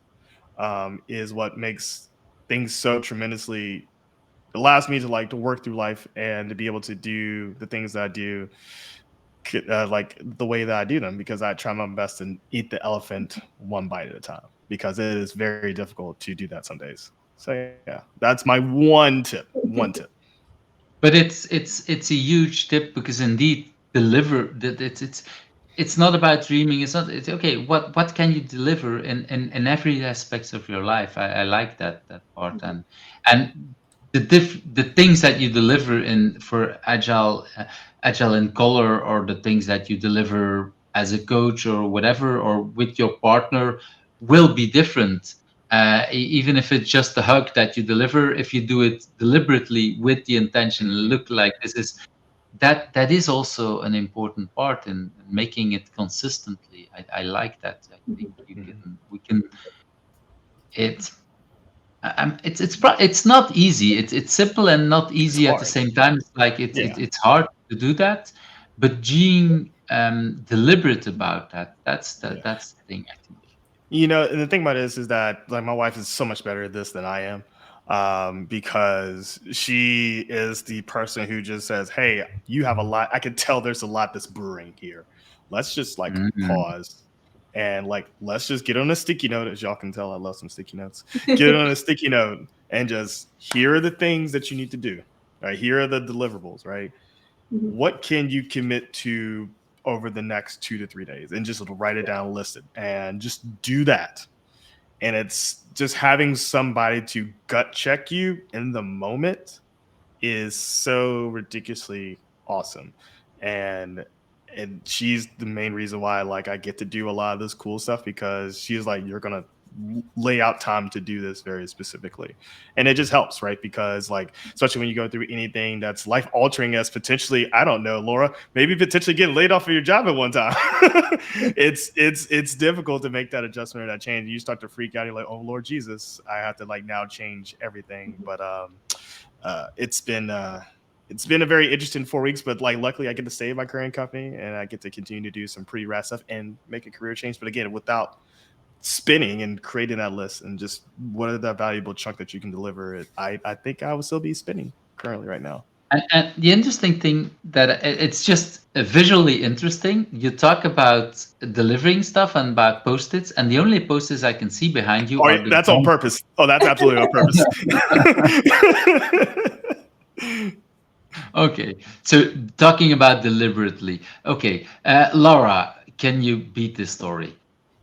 is what makes things so tremendously allows me to like to work through life and to be able to do the things that I do like the way that I do them, because I try my best to eat the elephant one bite at a time, because it is very difficult to do that some days. So yeah, that's my one tip. One tip. But it's a huge tip, because indeed deliver that it's not about dreaming. It's not. It's okay. What can you deliver in every aspects of your life? I like that part. And the things that you deliver in for agile in color, or the things that you deliver as a coach or whatever, or with your partner, will be different. Even if it's just a hug that you deliver, if you do it deliberately with the intention, look like this is that is also an important part in making it consistently. I like that. I think we can it. It's not easy. It's simple and not It's easy at the hard. same time. It's like Yeah. it's hard to do that, but being deliberate about that, Yeah. that's the thing, I think. And the thing about this is that like my wife is so much better at this than I am, because she is the person who just says, "Hey, you have a lot. I can tell there's a lot that's brewing here. Let's just like Mhm. pause and like let's just get on a sticky note." As y'all can tell, I love some sticky notes. Get on a sticky note and just here are the things that you need to do. Right, here are the deliverables. Right, what can you commit to over the next 2 to 3 days, and just write it down, list it, and just do that. And it's just having somebody to gut check you in the moment is so ridiculously awesome. And and she's the main reason why like I get to do a lot of this cool stuff, because she's like, you're gonna lay out time to do this very specifically. And it just helps, right? Because like, especially when you go through anything that's life altering, as potentially, I don't know, Laura, maybe potentially getting laid off of your job at one time. It's difficult to make that adjustment or that change. You start to freak out. You're like, oh Lord Jesus, I have to like now change everything. But uh, it's been uh, it's been a very interesting 4 weeks, but like luckily I get to stay at my current company and I get to continue to do some pretty rad stuff and make a career change. But again, without spinning and creating that list and just what are that valuable chunk that you can deliver, I think I would still be spinning currently right now. And the interesting thing that it's just visually interesting. You talk about delivering stuff and about post-its, and the only post-its I can see behind you Oh, are the that's on purpose. Oh, that's absolutely on purpose. Okay, so talking about deliberately. Okay, Laura, can you beat this story?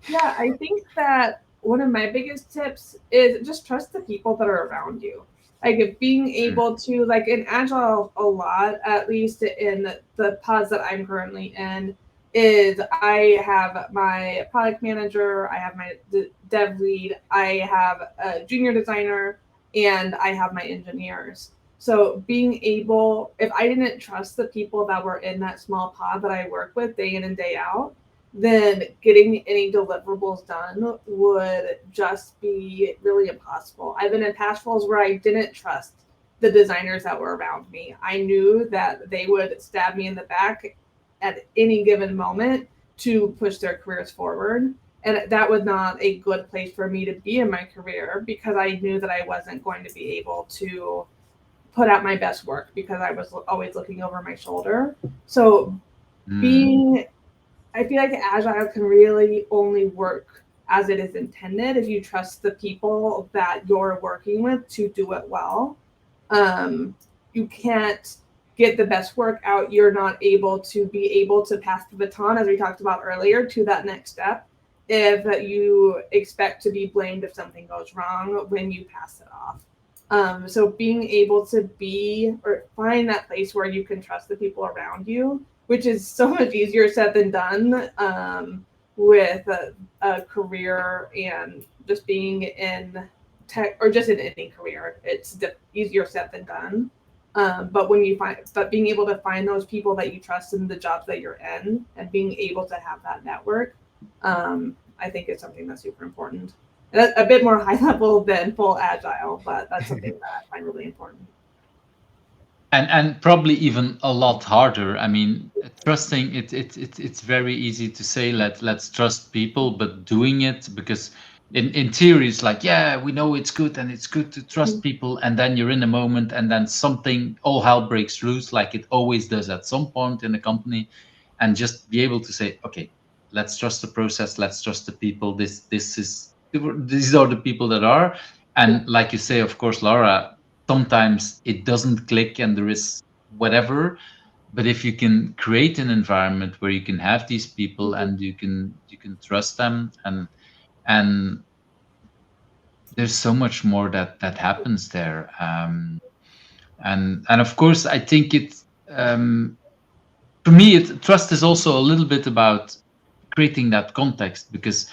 Yeah, I think that one of my biggest tips is just trust the people that are around you. Like if being able to, like in Agile a lot, at least in the pods that I'm currently in, is I have my product manager, I have my dev lead, I have a junior designer, and I have my engineers. So being able, if I didn't trust the people that were in that small pod that I work with day in and day out, then getting any deliverables done would just be really impossible. I've been in past roles where I didn't trust the designers that were around me. I knew that they would stab me in the back at any given moment to push their careers forward. And that was not a good place for me to be in my career, because I knew that I wasn't going to be able to put out my best work because I was always looking over my shoulder. So being I feel like Agile can really only work as it is intended if you trust the people that you're working with to do it well. You can't get the best work out. You're not able to be able to pass the baton, as we talked about earlier, to that next step if you expect to be blamed if something goes wrong when you pass it off. So being able to be or find that place where you can trust the people around you, which is so much easier said than done, with a career and just being in tech or just in any career. It's easier said than done. But being able to find those people that you trust in the jobs that you're in and being able to have that network, I think is something that's super important. And a bit more high level than full Agile, but that's something that I find really important. and probably even a lot harder. I mean, trusting it's very easy to say let's trust people, but doing it, because in theory it's like, yeah, we know it's good and it's good to trust people, and then you're in a moment and then something, all hell breaks loose, like it always does at some point in a company. And just be able to say, okay, let's trust the process, let's trust the people. These are the people that are. And like you say, of course, Laura, sometimes it doesn't click and there is whatever. But if you can create an environment where you can have these people and you can trust them, and there's so much more that happens there. And of course, I think for me, trust is also a little bit about creating that context, because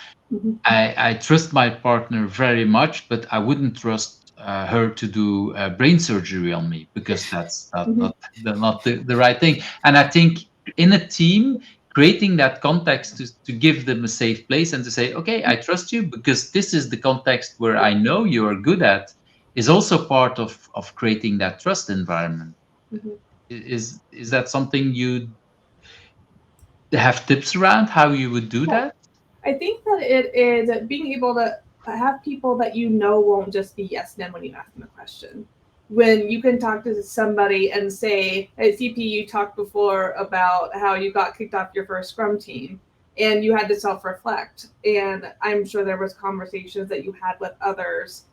I trust my partner very much, but I wouldn't trust her to do brain surgery on me, because that's not the right thing. And I think in a team, creating that context to give them a safe place and to say, okay, I trust you because this is the context where I know you are good at, is also part of creating that trust environment. Is that something you have tips around how you would do that? I think that it is being able to have people that you know won't just be yes men when you ask them a question. When you can talk to somebody and say, at CP, you talked before about how you got kicked off your first Scrum team and you had to self-reflect. And I'm sure there was conversations that you had with others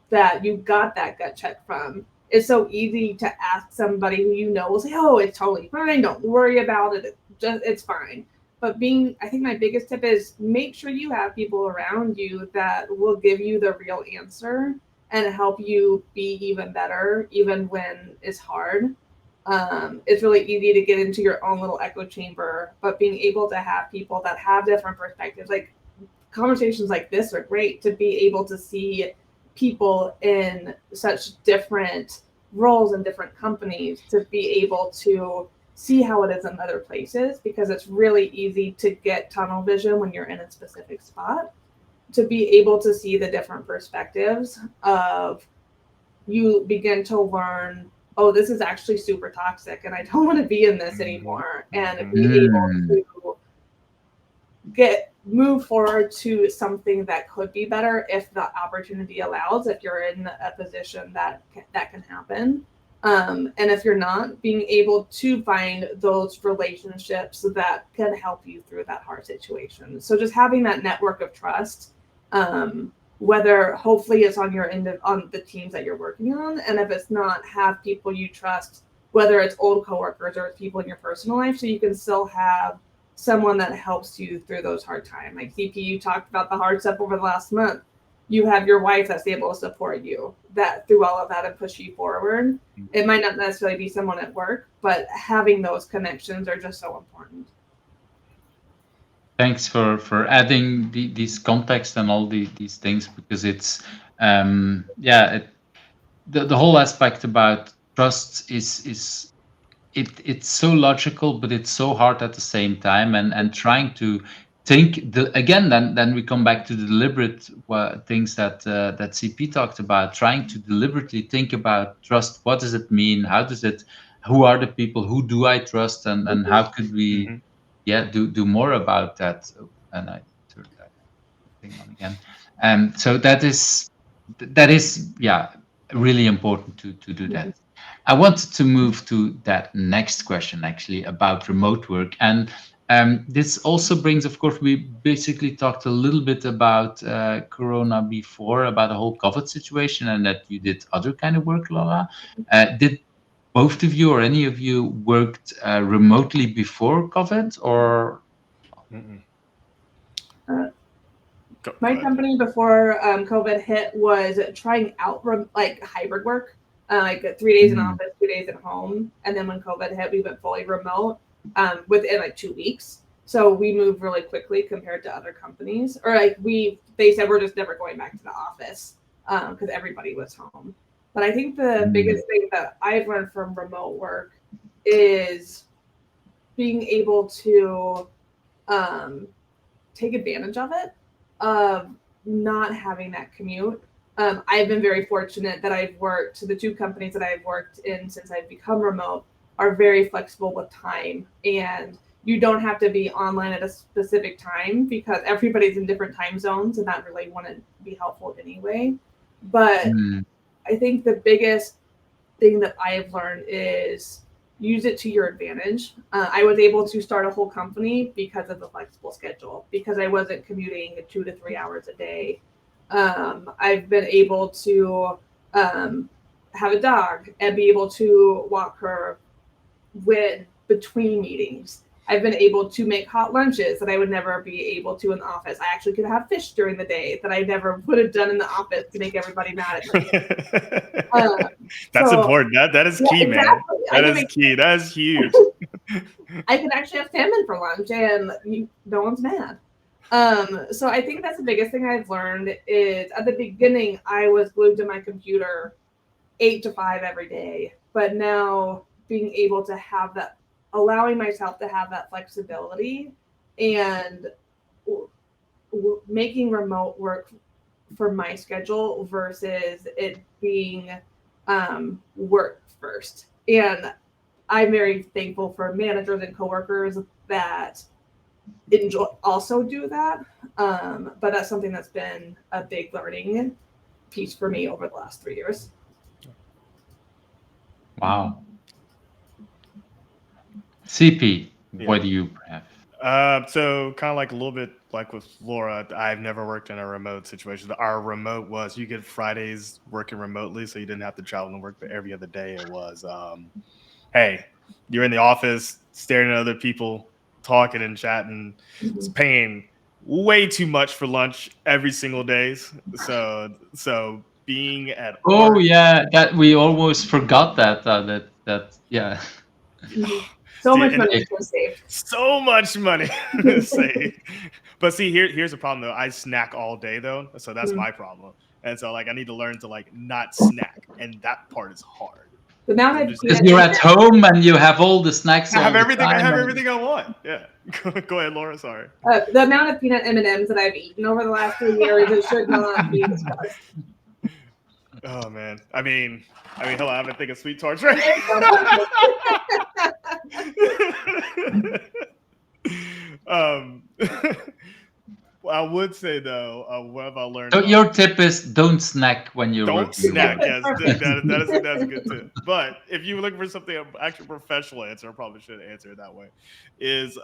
that you got that gut check from. It's so easy to ask somebody who you know will say, oh, it's totally fine. Don't worry about it. It's fine. But I think my biggest tip is make sure you have people around you that will give you the real answer and help you be even better, even when it's hard. It's really easy to get into your own little echo chamber, but being able to have people that have different perspectives, like conversations like this are great to be able to see people in such different roles in different companies, to be able to see how it is in other places, because it's really easy to get tunnel vision when you're in a specific spot. To be able to see the different perspectives of, you begin to learn, oh, this is actually super toxic and I don't want to be in this anymore, and be able to move forward to something that could be better if the opportunity allows, if you're in a position that can happen. And if you're not, being able to find those relationships that can help you through that hard situation. So just having that network of trust, whether hopefully it's on your end on the teams that you're working on, and if it's not, have people you trust, whether it's old coworkers or it's people in your personal life, so you can still have someone that helps you through those hard times. Like CP, you talked about the hard stuff over the last month. You have your wife that's able to support you that through all of that and push you forward. It might not necessarily be someone at work, but having those connections are just so important. Thanks for adding these context and all these things, because it's the whole aspect about trust is it's so logical, but it's so hard at the same time, and trying to think again, then we come back to the deliberate things that CP talked about, trying to deliberately think about trust. What does it mean? Who are the people? Who do I trust? And how could we do more about that? And I turned that thing on again. So that is really important to do that. I wanted to move to that next question, actually, about remote work. And this also brings, of course, we basically talked a little bit about Corona before, about the whole COVID situation, and that you did other kind of work, Laura. Did both of you or any of you worked remotely before COVID, or? My company before COVID hit was trying out like hybrid work, like 3 days in office, 2 days at home. And then when COVID hit, we went fully remote within like 2 weeks. So we moved really quickly compared to other companies. Or like they said we're just never going back to the office because everybody was home. But I think the biggest thing that I've learned from remote work is being able to take advantage of it, of not having that commute. I've been very fortunate that the 2 companies that I've worked in since I've become remote are very flexible with time, and you don't have to be online at a specific time because everybody's in different time zones, and that really wouldn't be helpful anyway. But I think the biggest thing that I've learned is use it to your advantage. I was able to start a whole company because of the flexible schedule, because I wasn't commuting 2 to 3 hours a day. I've been able to have a dog and be able to walk her between meetings. I've been able to make hot lunches that I would never be able to in the office. I actually could have fish during the day that I never would have done in the office to make everybody mad at me. That's important. That is key, man. That is key. That is huge. I can actually have salmon for lunch and no one's mad. So I think that's the biggest thing I've learned is at the beginning, I was glued to my computer 8 to 5 every day, but now being able to have that, allowing myself to have that flexibility and making remote work for my schedule versus it being work first. And I'm very thankful for managers and coworkers that also do that. But that's something that's been a big learning piece for me over the last 3 years. Wow. CP, what do you have? So kind of like a little bit like with Laura, I've never worked in a remote situation. Our remote was, you get Fridays working remotely, so you didn't have to travel and work, but every other day it was, hey, you're in the office staring at other people, talking and chatting. It's paying way too much for lunch every single day. So being at that we almost forgot that yeah. So much money was saved. So much money saved. But see, here's the problem though. I snack all day though, so that's my problem. And so like I need to learn to like not snack, and that part is hard. Because you're at home and you have all the snacks. I have everything. I have everything I want. Yeah. Go ahead, Laura. Sorry. The amount of peanut M&Ms that I've eaten over the last 3 years, it should not be discussed. Oh man. I mean, hell, I've been thinking sweet tarts right. I would say though, what have I learned? So your tip is don't snack when you're don't snack. Yes, that's a good tip. But if you're looking for something actually professional answer, I probably should answer it that way. Is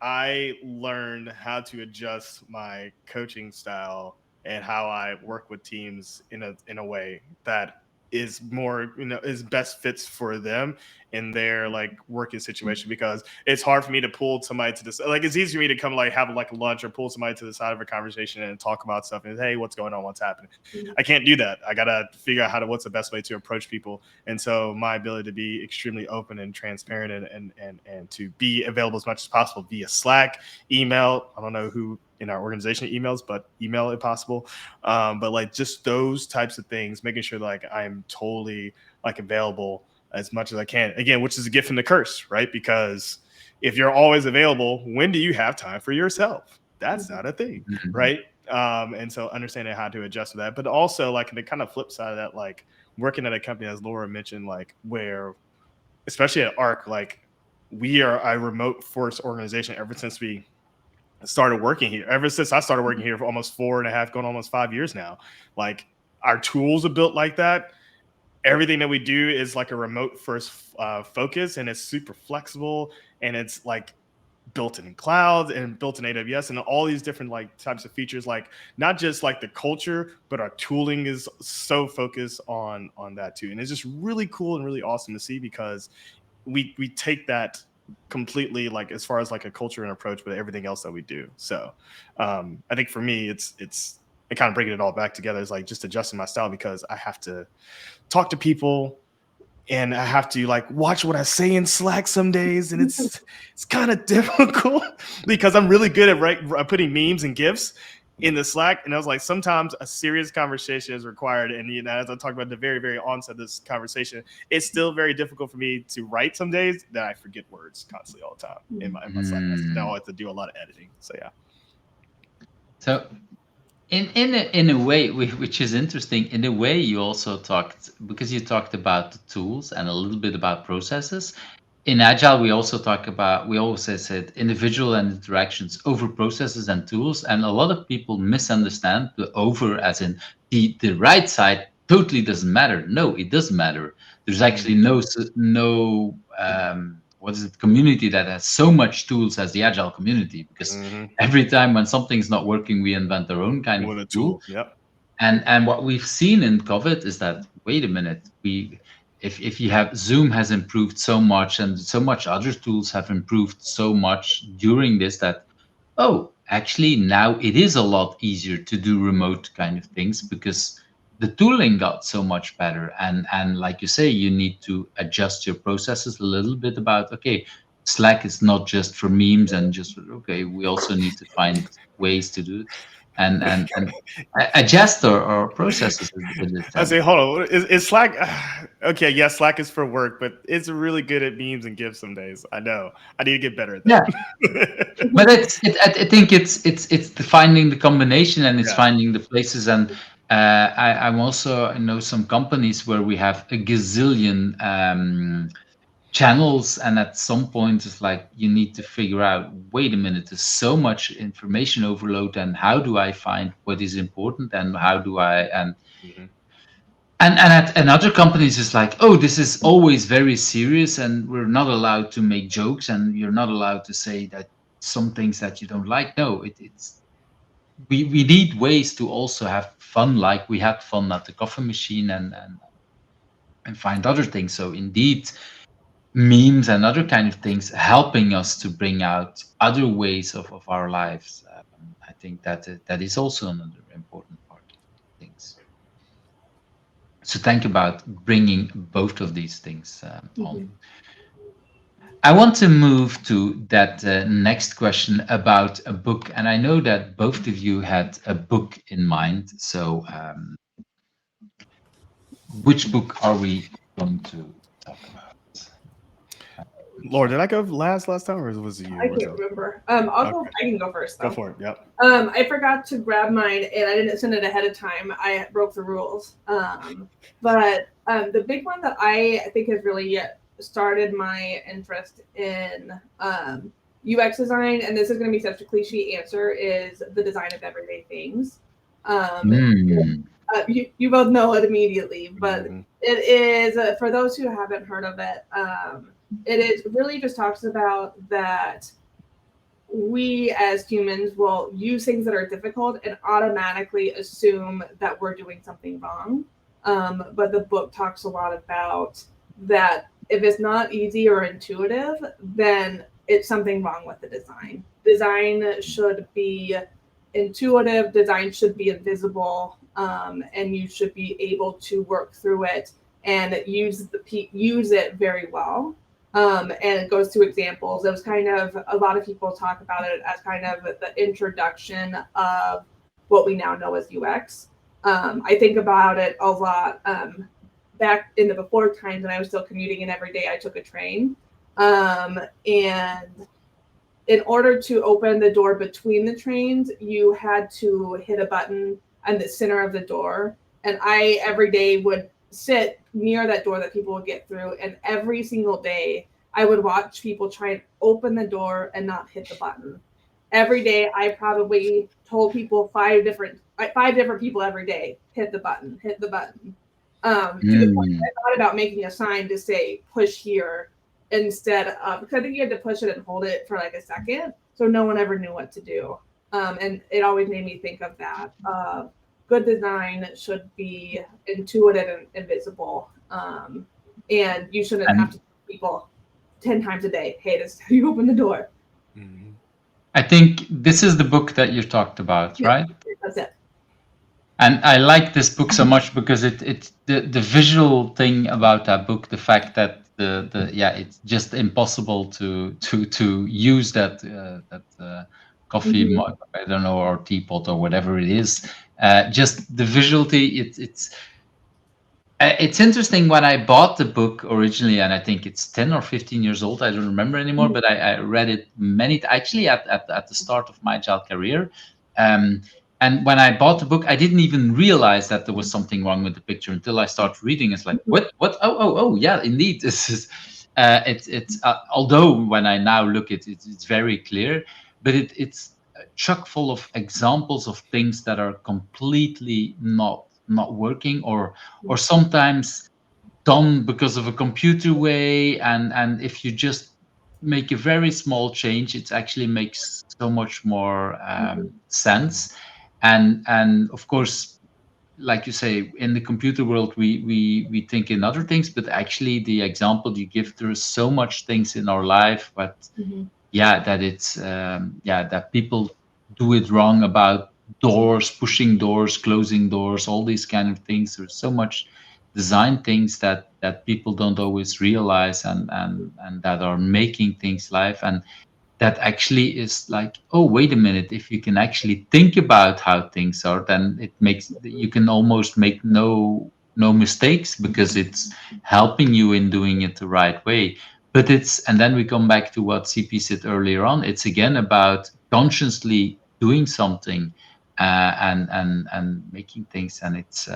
I learned how to adjust my coaching style and how I work with teams in a way that is more, is best fits for them in their like working situation, because it's hard for me to pull somebody to this. Like, it's easy for me to come like have like lunch or pull somebody to the side of a conversation and talk about stuff and hey, what's going on? What's happening? I can't do that. I got to figure out what's the best way to approach people. And so my ability to be extremely open and transparent and to be available as much as possible via Slack, email. I don't know who in our organization emails, but email if possible. But like just those types of things, making sure like I'm totally like available as much as I can. Again, which is a gift and a curse, right? Because if you're always available, when do you have time for yourself? That's not a thing, right? And so understanding how to adjust to that, but also like the kind of flip side of that, like working at a company, as Laura mentioned, like where, especially at ARC, like we are a remote first organization ever since we started working here. Ever since I started working here for almost 4.5, going almost 5 years now, like our tools are built like that. Everything that we do is like a remote first focus, and it's super flexible, and it's like built in clouds and built in AWS and all these different like types of features, like not just like the culture, but our tooling is so focused on that too. And it's just really cool and really awesome to see, because we take that completely, like as far as like a culture and approach with everything else that we do. So I think for me, it's kind of bringing it all back together is like just adjusting my style, because I have to talk to people and I have to like watch what I say in Slack some days, and it's kind of difficult because I'm really good at putting memes and GIFs in the Slack. And I was like, sometimes a serious conversation is required. And as I talked about at the very, very onset of this conversation, it's still very difficult for me to write some days that I forget words constantly all the time in my Slack message. Now I have to do a lot of editing. So yeah. So In a way, which is interesting. In a way, you also talked, because you talked about the tools and a little bit about processes. In Agile, we always said individual and interactions over processes and tools, and a lot of people misunderstand the over as in the right side totally doesn't matter. No, it does matter. There's actually no what is it, community that has so much tools as the Agile community, because every time when something's not working, we invent our own kind of With a tool. Yep. And what we've seen in COVID is that, wait a minute, if you have, Zoom has improved so much and so much other tools have improved so much during this, that actually now it is a lot easier to do remote kind of things, because the tooling got so much better. And like you say, you need to adjust your processes a little bit about, okay, Slack is not just for memes and just, okay, we also need to find ways to do it and adjust our processes with it. I say, hold on, is Slack okay? Yes, Slack is for work, but it's really good at memes and GIFs some days. I know. I need to get better at that. Yeah, but I think it's the finding the combination, and it's Yeah. finding the places. And I'm also, I know some companies where we have a gazillion channels, and at some point it's like you need to figure out, wait a minute, there's so much information overload, and how do I find what is important, and how do I and at other companies it's like, oh, this is always very serious, and we're not allowed to make jokes, and you're not allowed to say that some things that you don't like. No, it's we need ways to also have fun, like we had fun at the coffee machine, and find other things. So indeed, memes and other kind of things helping us to bring out other ways of our lives. I think that is also another important part of things. So think about bringing both of these things on. I want to move to that next question about a book, and I know that both of you had a book in mind. So which book are we going to talk about? Laura, did I go last time, or was it you? I can't remember. I can go first though. Go for it. Yep. I forgot to grab mine, and I didn't send it ahead of time. I broke the rules. But the big one that I think has really started my interest in UX design, and this is going to be such a cliche answer, is the design of everyday things. You both know it immediately, but it is, for those who haven't heard of it, it is really just talks about that we as humans will use things that are difficult and automatically assume that we're doing something wrong. But the book talks a lot about that if it's not easy or intuitive, then it's something wrong with the design. Design should be intuitive, design should be invisible, and you should be able to work through it and use it very well. And it goes to examples. It was kind of, a lot of people talk about it as kind of the introduction of what we now know as UX. I think about it a lot. Back in the before times when I was still commuting, and every day I took a train. And in order to open the door between the trains, you had to hit a button in the center of the door. And I every day would sit near that door that people would get through, and every single day I would watch people try and open the door and not hit the button. Every day I probably told people five different people every day, hit the button. To the point I thought about making a sign to say push here instead of, because I think you had to push it and hold it for like a second, so no one ever knew what to do. And it always made me think of that. Good design should be intuitive and invisible. And you shouldn't have to tell people 10 times a day, hey, this is how you open the door. I think this is the book that you talked about, right? That's it. And I like this book so much because it's the visual thing about that book, the fact that it's just impossible to use that coffee mug, I don't know, or teapot or whatever it is. Just the visuality, it's interesting. When I bought the book originally, and I think it's 10 or 15 years old, I don't remember anymore, but I read it actually at the start of my agile career. And when I bought the book, I didn't even realize that there was something wrong with the picture until I started reading. It's like, what? Oh, yeah, indeed. This is, it's although when I now look at it, it's very clear, but it's chock full of examples of things that are completely not working, or sometimes done because of a computer way. And if you just make a very small change, it actually makes so much more sense. And of course, like you say, in the computer world, we think in other things, but actually the example you give, there is so much things in our life, but yeah, that it's that people do it wrong about doors, pushing doors, closing doors, all these kind of things. There's so much design things that people don't always realize, and that are making things live. And that actually is like, oh, wait a minute, if you can actually think about how things are, then it makes, you can almost make no mistakes, because it's helping you in doing it the right way. But it's, and then we come back to what CP said earlier on, it's again about consciously doing something, and making things. And it's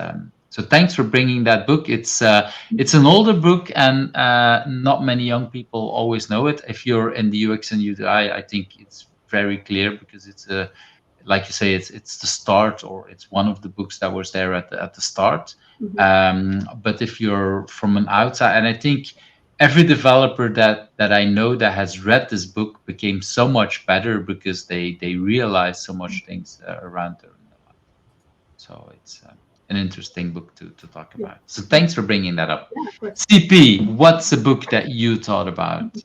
so thanks for bringing that book. It's an older book, and not many young people always know it. If you're in the UX and UI, I think it's very clear, because it's a, like you say, it's the start, or it's one of the books that was there at the start. But if you're from an outside, and I think every developer that I know that has read this book became so much better, because they realize so much things around their life. So it's an interesting book to talk about. So thanks for bringing that up. CP, what's a book that you thought about?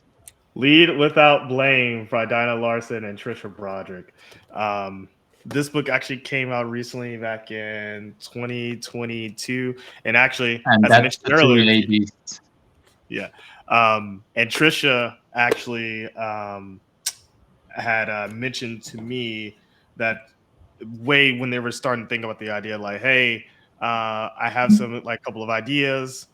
Lead Without Blame by Diana Larsen and Tricia Brodercick. This book actually came out recently, back in 2022, and actually, And as I that's mentioned the two earlier, ladies. yeah, and Tricia actually had mentioned to me that way when they were starting to think about the idea, like, hey, I have some, like, couple of ideas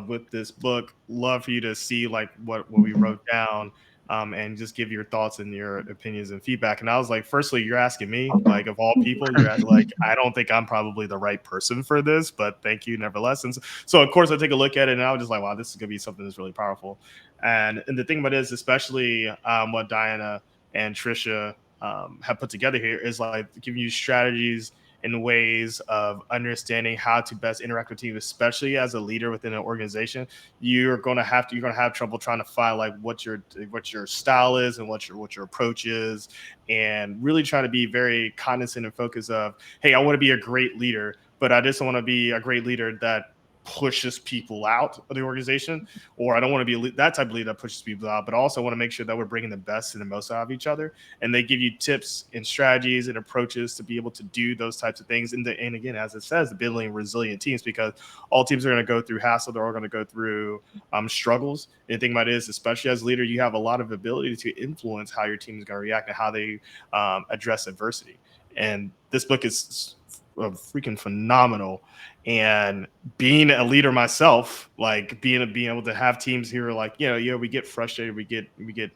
with this book. Love for you to see, like, what we wrote down, and just give your thoughts and your opinions and feedback. And I was like, firstly, you're asking me, like, of all people, you're asking, like, I don't think I'm probably the right person for this, but thank you nevertheless. And so of course I take a look at it, and I was just like, wow, this is gonna be something that's really powerful. And the thing about it is, especially what Diana and Tricia have put together here, is like giving you strategies and ways of understanding how to best interact with teams, especially as a leader within an organization. You're gonna have trouble trying to find, like, what your style is, and what your approach is, and really trying to be very cognizant and focused of, hey, I want to be a great leader, but I just want to be a great leader that pushes people out of the organization, or I don't want to be that type of leader that pushes people out, but also want to make sure that we're bringing the best and the most out of each other. And they give you tips and strategies and approaches to be able to do those types of things. And again, as it says, building resilient teams, because all teams are going to go through hassle. They're all going to go through struggles. And the thing about it is, especially as a leader, you have a lot of ability to influence how your team is going to react and how they address adversity. And this book is freaking phenomenal. And being a leader myself, like being able to have teams here, like, we get frustrated, we get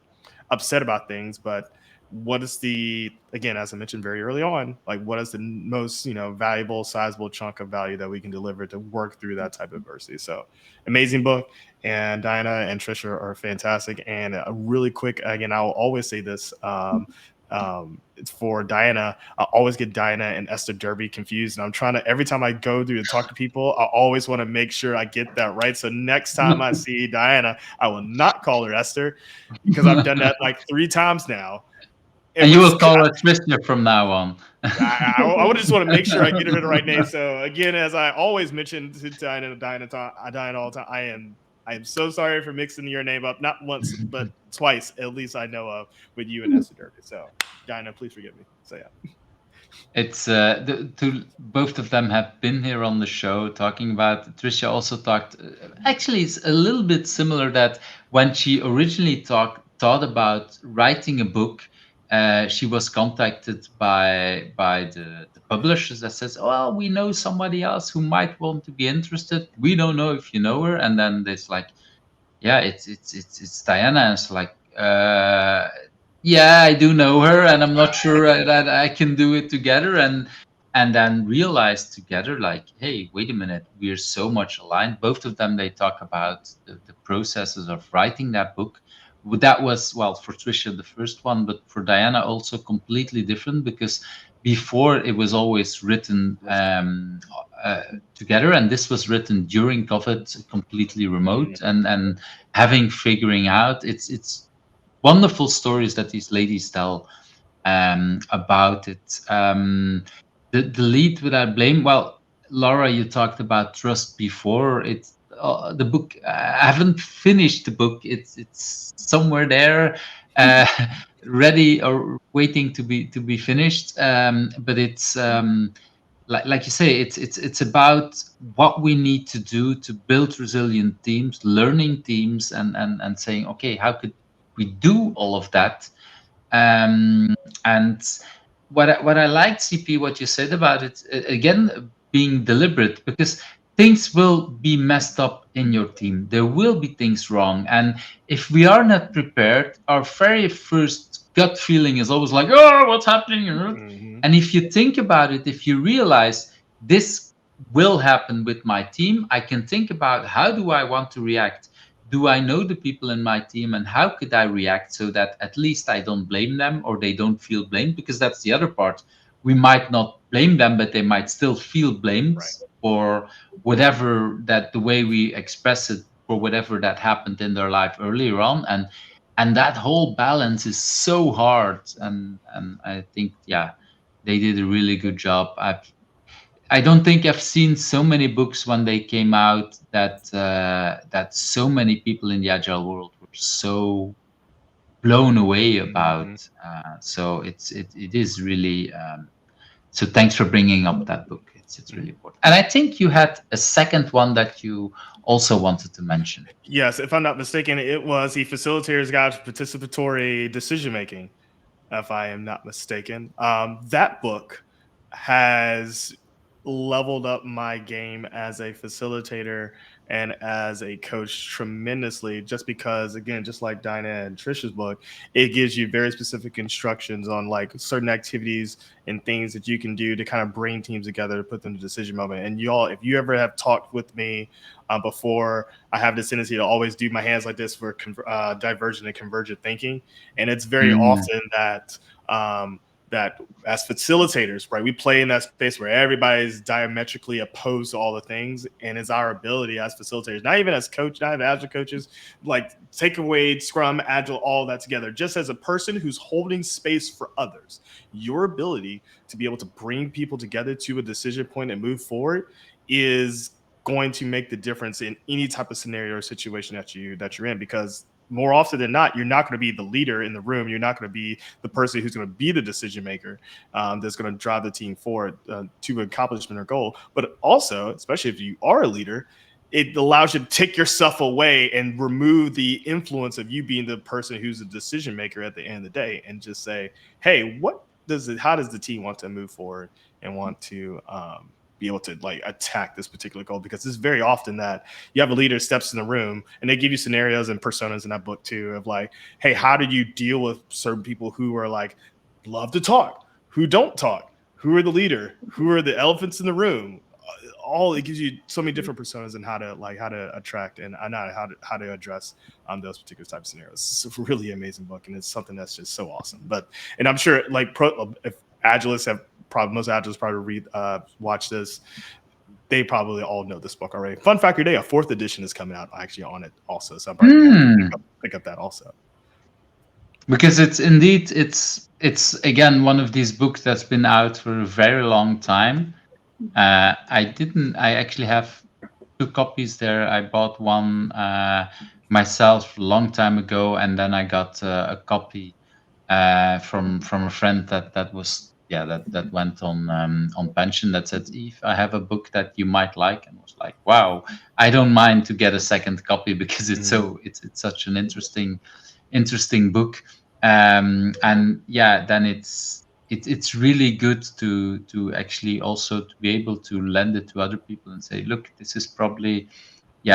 upset about things, but what is again, as I mentioned very early on, like, what is the most valuable, sizable chunk of value that we can deliver to work through that type of adversity? So amazing book. And Diana and Tricia are fantastic. And a really quick, again, I'll always say this, for Diana, I always get Diana and Ester Derby confused, and I'm trying to, every time I go through to talk to people, I always want to make sure I get that right. So next time I see Diana, I will not call her Esther, because I've done that like 3 times now. And you will call her Tricia from now on. I would just want to make sure I get her the right name. So again, as I always mention to Diana all the time, I am so sorry for mixing your name up, not once, but twice, at least I know of, with you and Ester Derby. So Diana, please forgive me. So yeah. It's both of them have been here on the show talking about. Tricia also talked. Actually, it's a little bit similar, that when she originally thought about writing a book, she was contacted by the publishers that says, "Oh, we know somebody else who might want to be interested. We don't know if you know her." And then there's like, "Yeah, it's Diana." And it's like, yeah, I do know her, and I'm not sure that I can do it together. And and then realized together, like, hey, wait a minute, we're so much aligned. Both of them, they talk about the processes of writing that book. That was, well, for Tricia, the first one, but for Diana also completely different, because before it was always written together, and this was written during COVID, completely remote, and having figuring out, it's wonderful stories that these ladies tell about it. The lead without blame. Well, Laura, you talked about trust before. It's the book. I haven't finished the book. It's somewhere there, uh, ready or waiting to be finished. But it's like you say, it's about what we need to do to build resilient teams, learning teams, and saying, okay, how could we do all of that? And what I liked, CP, what you said about it, again, being deliberate, because things will be messed up in your team. There will be things wrong. And if we are not prepared, our very first gut feeling is always like, oh, what's happening? And if you think about it, if you realize this will happen with my team, I can think about, how do I want to react? Do I know the people in my team, and how could I react so that at least I don't blame them, or they don't feel blamed? Because that's the other part. We might not blame them, but they might still feel blamed for whatever, that the way we express it, for whatever that happened in their life earlier on. And that whole balance is so hard. And I think, yeah, they did a really good job. I don't think I've seen so many books when they came out that so many people in the agile world were so blown away about. So it is really. So thanks for bringing up that book. It's really important. And I think you had a second one that you also wanted to mention. Yes, if I'm not mistaken, it was the Facilitator's Guide to Participatory Decision Making. If I am not mistaken, that book has leveled up my game as a facilitator and as a coach tremendously, just because, again, just like Dinah and Tricia's book, it gives you very specific instructions on like certain activities and things that you can do to kind of bring teams together to put them to decision moment. And y'all, if you ever have talked with me before, I have this tendency to always do my hands like this for divergent and convergent thinking. And it's very often that that as facilitators, right, we play in that space where everybody's diametrically opposed to all the things, and it's our ability as facilitators, not even as coach, not even agile coaches, like take away Scrum, Agile, all that together, just as a person who's holding space for others. Your ability to be able to bring people together to a decision point and move forward is going to make the difference in any type of scenario or situation that you're in, because more often than not, you're not going to be the leader in the room. You're not going to be the person who's going to be the decision maker that's going to drive the team forward to accomplishment or goal. But also, especially if you are a leader, it allows you to take yourself away and remove the influence of you being the person who's a decision maker at the end of the day, and just say, hey, how does the team want to move forward and want to be able to like attack this particular goal? Because it's very often that you have a leader steps in the room and they give you scenarios and personas in that book too, of like, hey, how do you deal with certain people who are like, love to talk, who don't talk, who are the leader, who are the elephants in the room? All it gives you so many different personas and how to attract and not how to address those particular types of scenarios. It's a really amazing book, and it's something that's just so awesome. And I'm sure like if agilists have most agilists probably watch this, they probably all know this book already. Fun fact today, a 4th edition is coming out actually on it also, so I'm probably gonna pick up that also, because it's again one of these books that's been out for a very long time. I actually have 2 copies there. I bought one myself a long time ago, and then I got a copy from a friend that went on pension, that said, Eve, I have a book that you might like, and was like, wow, I don't mind to get a second copy, because it's such an interesting book. And yeah, then it's really good to actually also to be able to lend it to other people and say, look, this is probably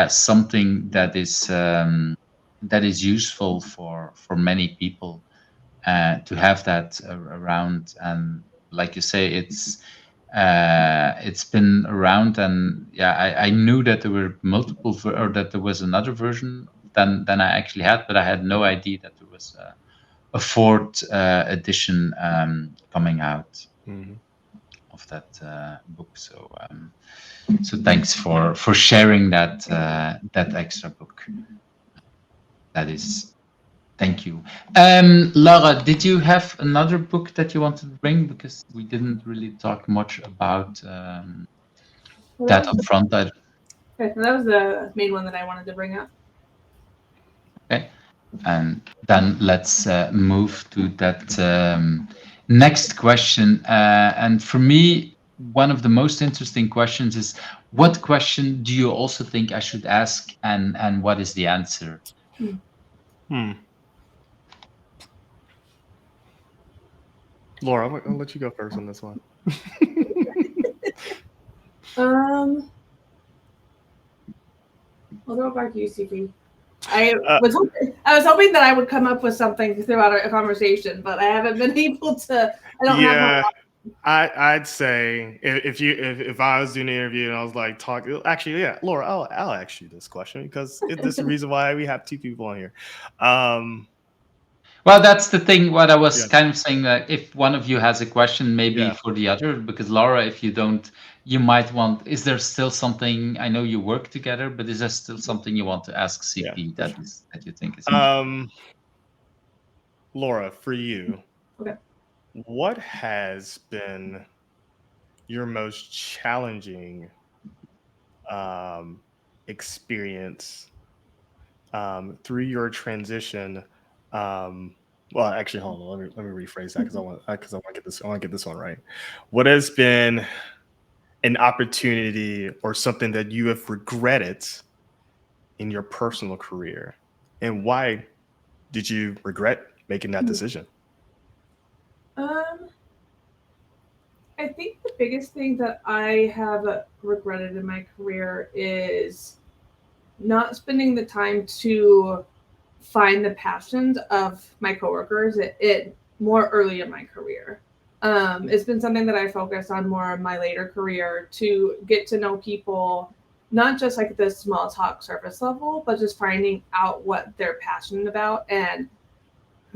something that is useful for many people to have that around. And like you say, it's it's been around, and yeah, I knew that there were multiple or that there was another version than I actually had, but I had no idea that there was a fourth edition coming out of that book. So so thanks for sharing that that extra book. That is, thank you. Laura, did you have another book that you wanted to bring? Because we didn't really talk much about that up front. Okay, so that was the main one that I wanted to bring up. Okay, and then let's move to that next question. And for me, one of the most interesting questions is, what question do you also think I should ask, and what is the answer? Laura, I'll let you go first on this one. I'll throw it back to you, CP. I was hoping that I would come up with something throughout a conversation, but I haven't been able to. I don't have. I'd say if I was doing an interview and I was like talking, actually, yeah, Laura, I'll ask you this question because this is the reason why we have two people on here. Well, that's the thing. What I was kind of saying, that if one of you has a question, maybe for the other, because Laura, if you don't, you might want. Is there still something? I know you work together, but is there still something you want to ask CP that you think is? Laura, for you, okay. What has been your most challenging experience through your transition? Well, actually, hold on. Let me rephrase that because I want to get this one right. What has been an opportunity or something that you have regretted in your personal career, and why did you regret making that decision? I think the biggest thing that I have regretted in my career is not spending the time to find the passions of my coworkers it more early in my career. It's been something that I focused on more in my later career to get to know people, not just like the small talk surface level, but just finding out what they're passionate about and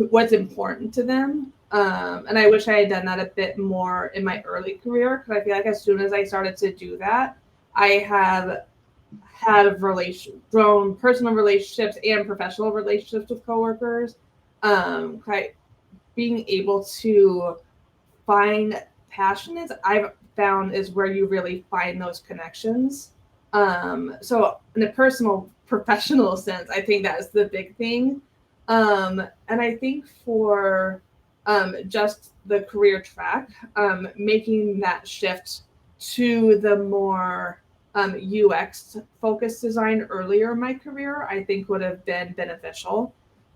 what's important to them. And I wish I had done that a bit more in my early career, because I feel like as soon as I started to do that, I have had grown personal relationships and professional relationships with coworkers. Being able to find passions, I've found, is where you really find those connections. So in a personal, professional sense, I think that's the big thing. And I think for just the career track, making that shift to the more UX focused design earlier in my career, I think would have been beneficial.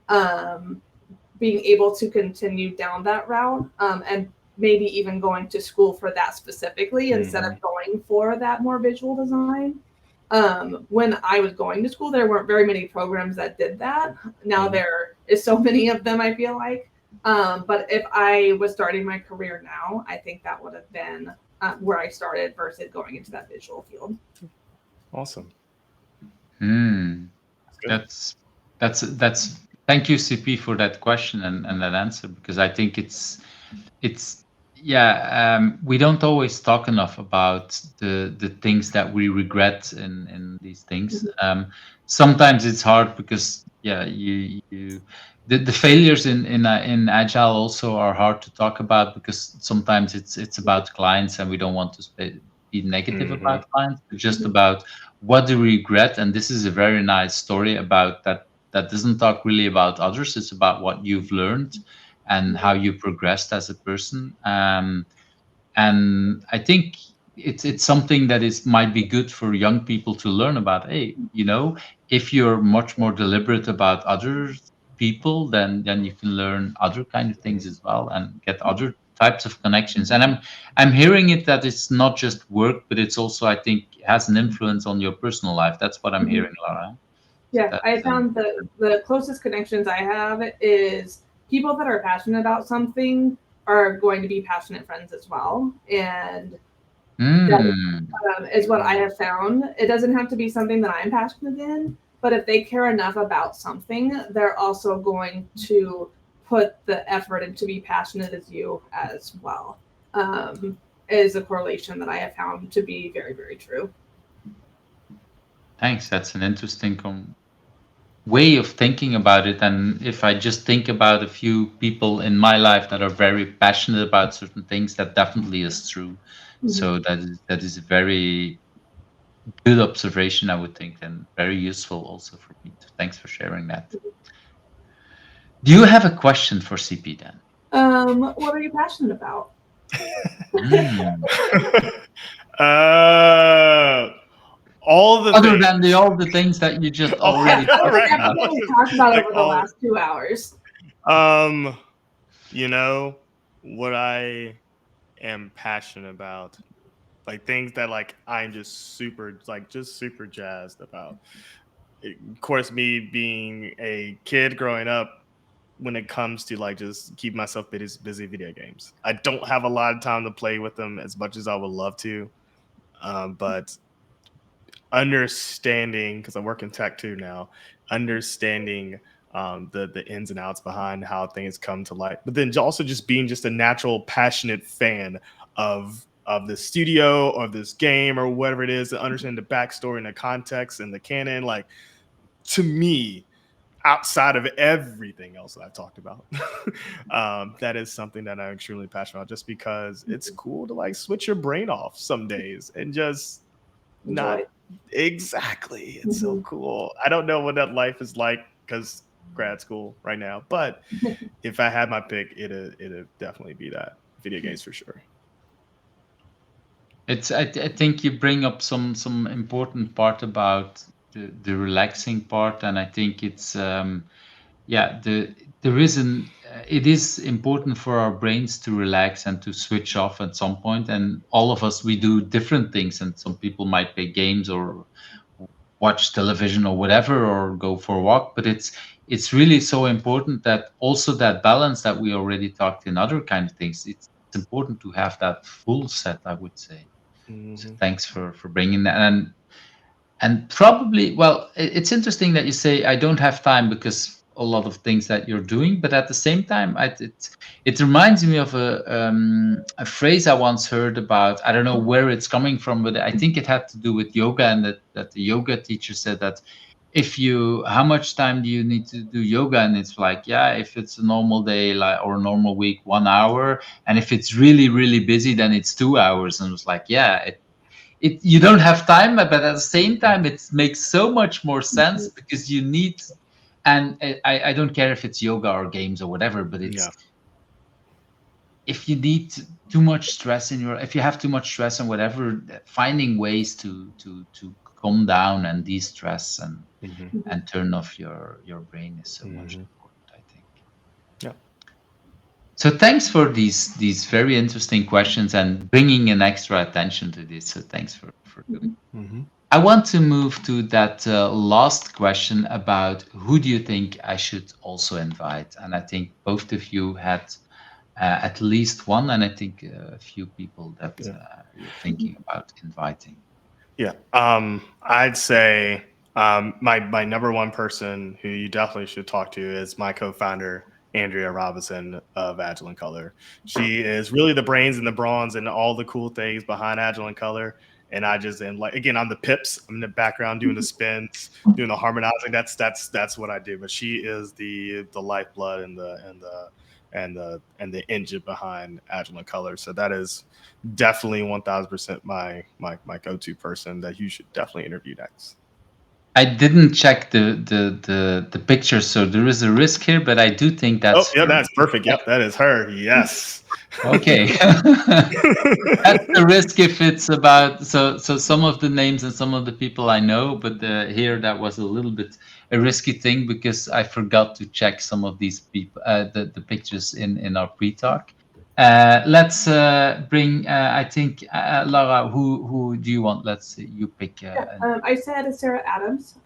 Being able to continue down that route, and maybe even going to school for that specifically instead of going for that more visual design. When I was going to school, there weren't very many programs that did that. Now there is so many of them, I feel like. But if I was starting my career now, I think that would have been where I started versus going into that visual field. Awesome. That's thank you, CP, for that question and that answer, because I think it's we don't always talk enough about the things that we regret in these things. Sometimes it's hard because the failures in agile also are hard to talk about, because sometimes it's about clients and we don't want to be negative about clients, but just about what do we regret. And this is a very nice story about that doesn't talk really about others. It's about what you've learned and how you progressed as a person. And I think it's something that might be good for young people to learn about. Hey, if you're much more deliberate about other people, then you can learn other kind of things as well and get other types of connections. And I'm hearing it that it's not just work, but it's also, I think, has an influence on your personal life. That's what I'm hearing, Laura. Yeah, I found the closest connections I have is people that are passionate about something are going to be passionate friends as well. And Is what I have found. It doesn't have to be something that I'm passionate in, but if they care enough about something, they're also going to put the effort in to be passionate as you as well. Is a correlation that I have found to be very, very true. Thanks. That's an interesting way of thinking about it. And if I just think about a few people in my life that are very passionate about certain things, that definitely is true. So that is a very good observation, I would think, and very useful also for me. Thanks for sharing that. Do you have a question for CP then? What are you passionate about? All the other things. than all the things that you just already talked about. We talked about Like over the last 2 hours. You know what I am passionate about, like things that like I'm just super jazzed about. Of course, me being a kid growing up, when it comes to like just keep myself busy video games. I don't have a lot of time to play with them as much as I would love to, but understanding, because I work in tech too now, understanding the ins and outs behind how things come to light, but then also just being just a natural passionate fan of the studio or this game or whatever it is, to understand the backstory and the context and the canon. Like, to me, outside of everything else that I've talked about, that is something that I'm extremely passionate about, just because it's cool to like switch your brain off some days and just not exactly. It's so cool. I don't know what that life is like because grad school right now, but if I had my pick, it'd definitely be that. Video games for sure. It's I think you bring up some important part about the relaxing part, and I think it's it is important for our brains to relax and to switch off at some point. And all of us, we do different things, and some people might play games or watch television or whatever, or go for a walk. But it's really so important that also that balance that we already talked in other kind of things. It's important to have that full set, I would say. So thanks for bringing that. And probably, well, it's interesting that you say I don't have time because a lot of things that you're doing, but at the same time, it reminds me of a phrase I once heard about. I don't know where it's coming from, but I think it had to do with yoga, and that the yoga teacher said that how much time do you need to do yoga? And it's like, yeah, if it's a normal day, like, or a normal week, 1 hour, and if it's really, really busy, then it's 2 hours. And it was like, yeah, you don't have time, but at the same time, it makes so much more sense because you need. And I don't care if it's yoga or games or whatever, but it's if you need too much stress if you have too much stress and whatever, finding ways to calm down and de-stress and turn off your brain is so much important, I think. Yeah. So thanks for these very interesting questions and bringing an extra attention to this. So thanks for doing it. I want to move to that last question about who do you think I should also invite? And I think both of you had at least one, and I think a few people that you're thinking about inviting. Yeah, I'd say my number one person who you definitely should talk to is my co-founder, Andrea Robinson of Agile in Color. She is really the brains and the bronze and all the cool things behind Agile in Color. And I just am like, again, I'm the pips. I'm in the background doing the spins, doing the harmonizing. That's what I do. But she is the lifeblood and the engine behind Agile in Color. So that is definitely 1000% my go-to person that you should definitely interview next. I didn't check the picture, so there is a risk here, but I do think that's her. That's perfect. Yep, that is her. Yes. Okay. That's the risk if it's about so some of the names and some of the people I know, but here that was a little bit a risky thing because I forgot to check some of these people the pictures in our pre-talk. Let's bring I think Laura, who do you want? Let's see, you pick. I said Sarah Adams.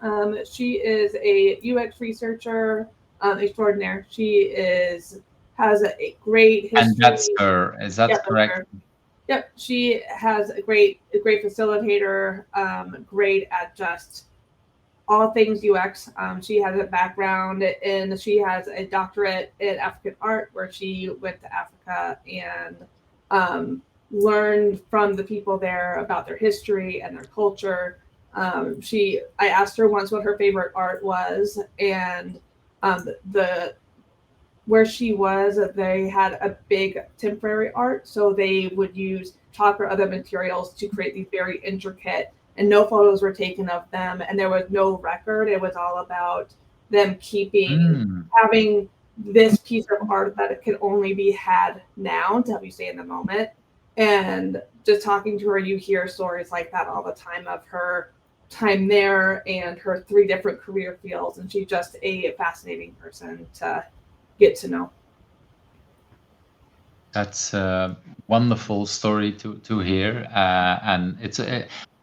She is a UX researcher extraordinaire. She has a great history. And that's her. Is that correct? Yep, she has a great facilitator, great at just all things UX. She has a background in, she has a doctorate in African art where she went to Africa and learned from the people there about their history and their culture. I asked her once what her favorite art was, and the where she was, they had a big temporary art, so they would use chalk or other materials to create these very intricate, and no photos were taken of them, and there was no record. It was all about them having this piece of art that it could only be had now to help you stay in the moment. And just talking to her, you hear stories like that all the time of her time there and her 3 different career fields, and she's just a fascinating person to get to know. That's a wonderful story to hear, and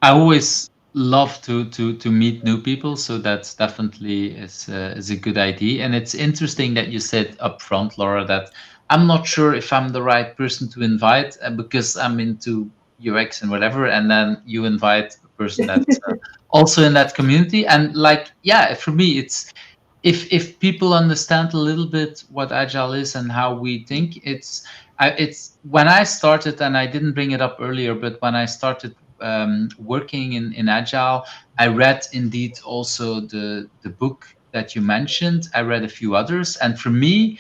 I always love to meet new people, so that's definitely is a good idea. And it's interesting that you said up front, Laura, that I'm not sure if I'm the right person to invite because I'm into UX and whatever, and then you invite a person that's also in that community, and like, yeah, for me it's if people understand a little bit what agile is and how we think, it's when I started, and I didn't bring it up earlier, but when I started working in agile, I read indeed also the book that you mentioned. I read a few others, and for me,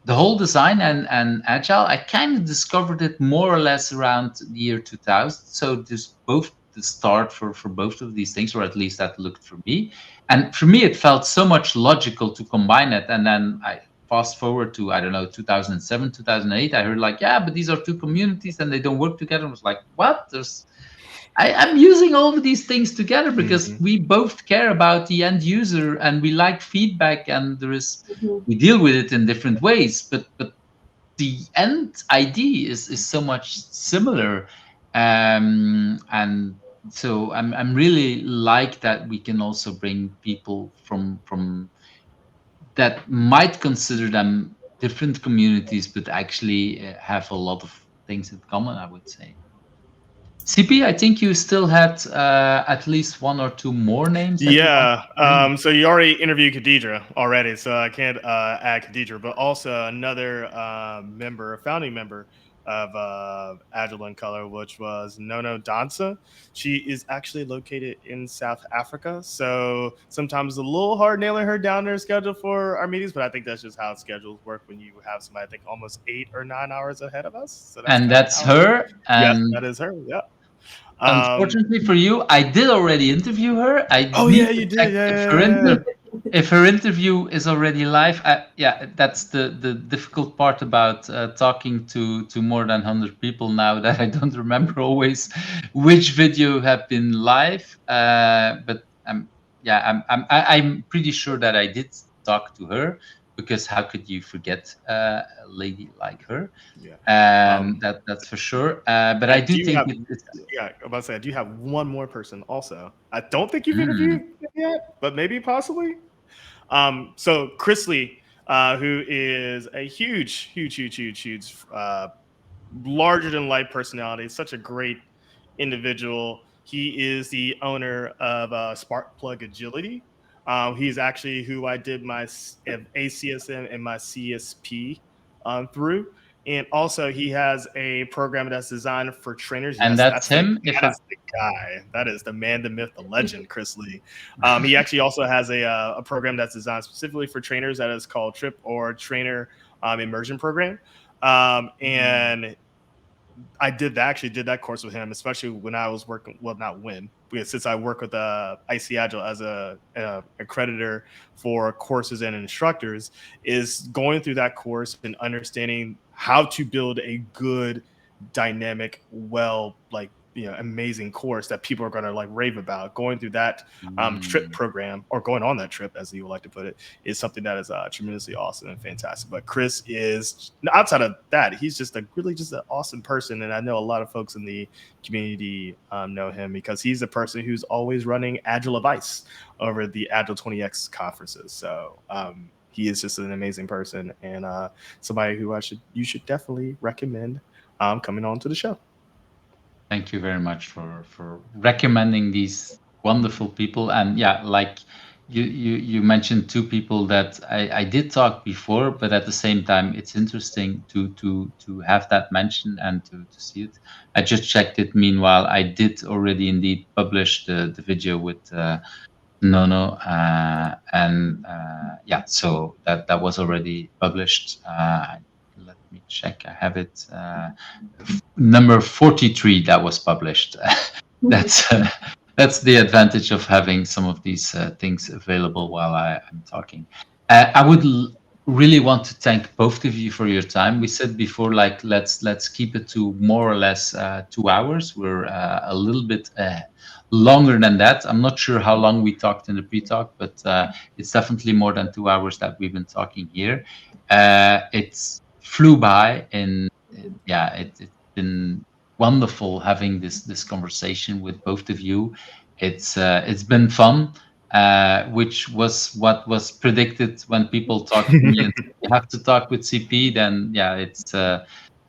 the whole design and agile, I kind of discovered it more or less around the year 2000. So this both the start for both of these things, or at least that looked for me. And for me, it felt so much logical to combine it. And then I fast forward to, I don't know, 2007, 2008. I heard like, yeah, but these are 2 communities and they don't work together. I was like, what? I'm using all of these things together because we both care about the end user and we like feedback, and we deal with it in different ways, but the end idea is so much similar, and so I'm really like that we can also bring people from that might consider them different communities, but actually have a lot of things in common, I would say. CP, I think you still had at least 1 or 2 more names. Yeah. So you already interviewed Khadija already, so I can't add Khadija, but also another founding member of Agile in Color, which was Nono Dansa. She is actually located in South Africa, so sometimes it's a little hard nailing her down their schedule for our meetings, but I think that's just how schedules work when you have somebody, I think, almost 8 or 9 hours ahead of us. So that's her. Yes, And that is her. Yeah. Unfortunately for you, I did already interview her. I Oh need yeah, to you check did. Yeah, if yeah, yeah. if her interview is already live. Yeah, that's the difficult part about talking to more than 100 people now, that I don't remember always which video have been live. But I'm pretty sure that I did talk to her, because how could you forget a lady like her? Yeah. That's for sure. But I do think it's yeah, I'm about to say, I do have one more person also. I don't think you've Mm. interviewed yet, but maybe possibly. So Chris Lee, who is a huge, larger than life personality, such a great individual. He is the owner of Sparkplug Agility. He's actually who I did my ACSM and my CSP through. And also, he has a program that's designed for trainers. And Yes, that's him. that is the guy. That is the man, the myth, the legend, Chris Lee. He actually also has a program that's designed specifically for trainers that is called TRIP, or Trainer Immersion Program. And I actually did that course with him, especially when I was working. Well, not when, because since I work with IC Agile as a accreditor for courses and instructors, is going through that course and understanding how to build a good, dynamic, amazing course that people are going to like rave about. Going through that trip program, or going on that trip, as you would like to put it, is something that is tremendously awesome and fantastic. But Chris is, outside of that, he's just really just an awesome person, and I know a lot of folks in the community know him because he's the person who's always running Agile Advice over the Agile 20X conferences. So he is just an amazing person, and somebody who you should definitely recommend coming on to the show. Thank you very much for recommending these wonderful people. And yeah, like you mentioned two people that I did talk before, but at the same time, it's interesting to have that mentioned and to see it. I just checked it. Meanwhile, I did already indeed publish the video with Nono, and yeah, so that was already published. Let me check. I have it. Number 43 that was published. that's that's the advantage of having some of these things available while I'm talking. I would really want to thank both of you for your time. We said before, like let's keep it to more or less 2 hours. We're a little bit longer than that. I'm not sure how long we talked in the pre-talk, but it's definitely more than 2 hours that we've been talking here. It's flew by, and yeah, it's been wonderful having this conversation with both of you. It's been fun, which was what was predicted when people talk to me and say, you have to talk with CP. Then yeah, it's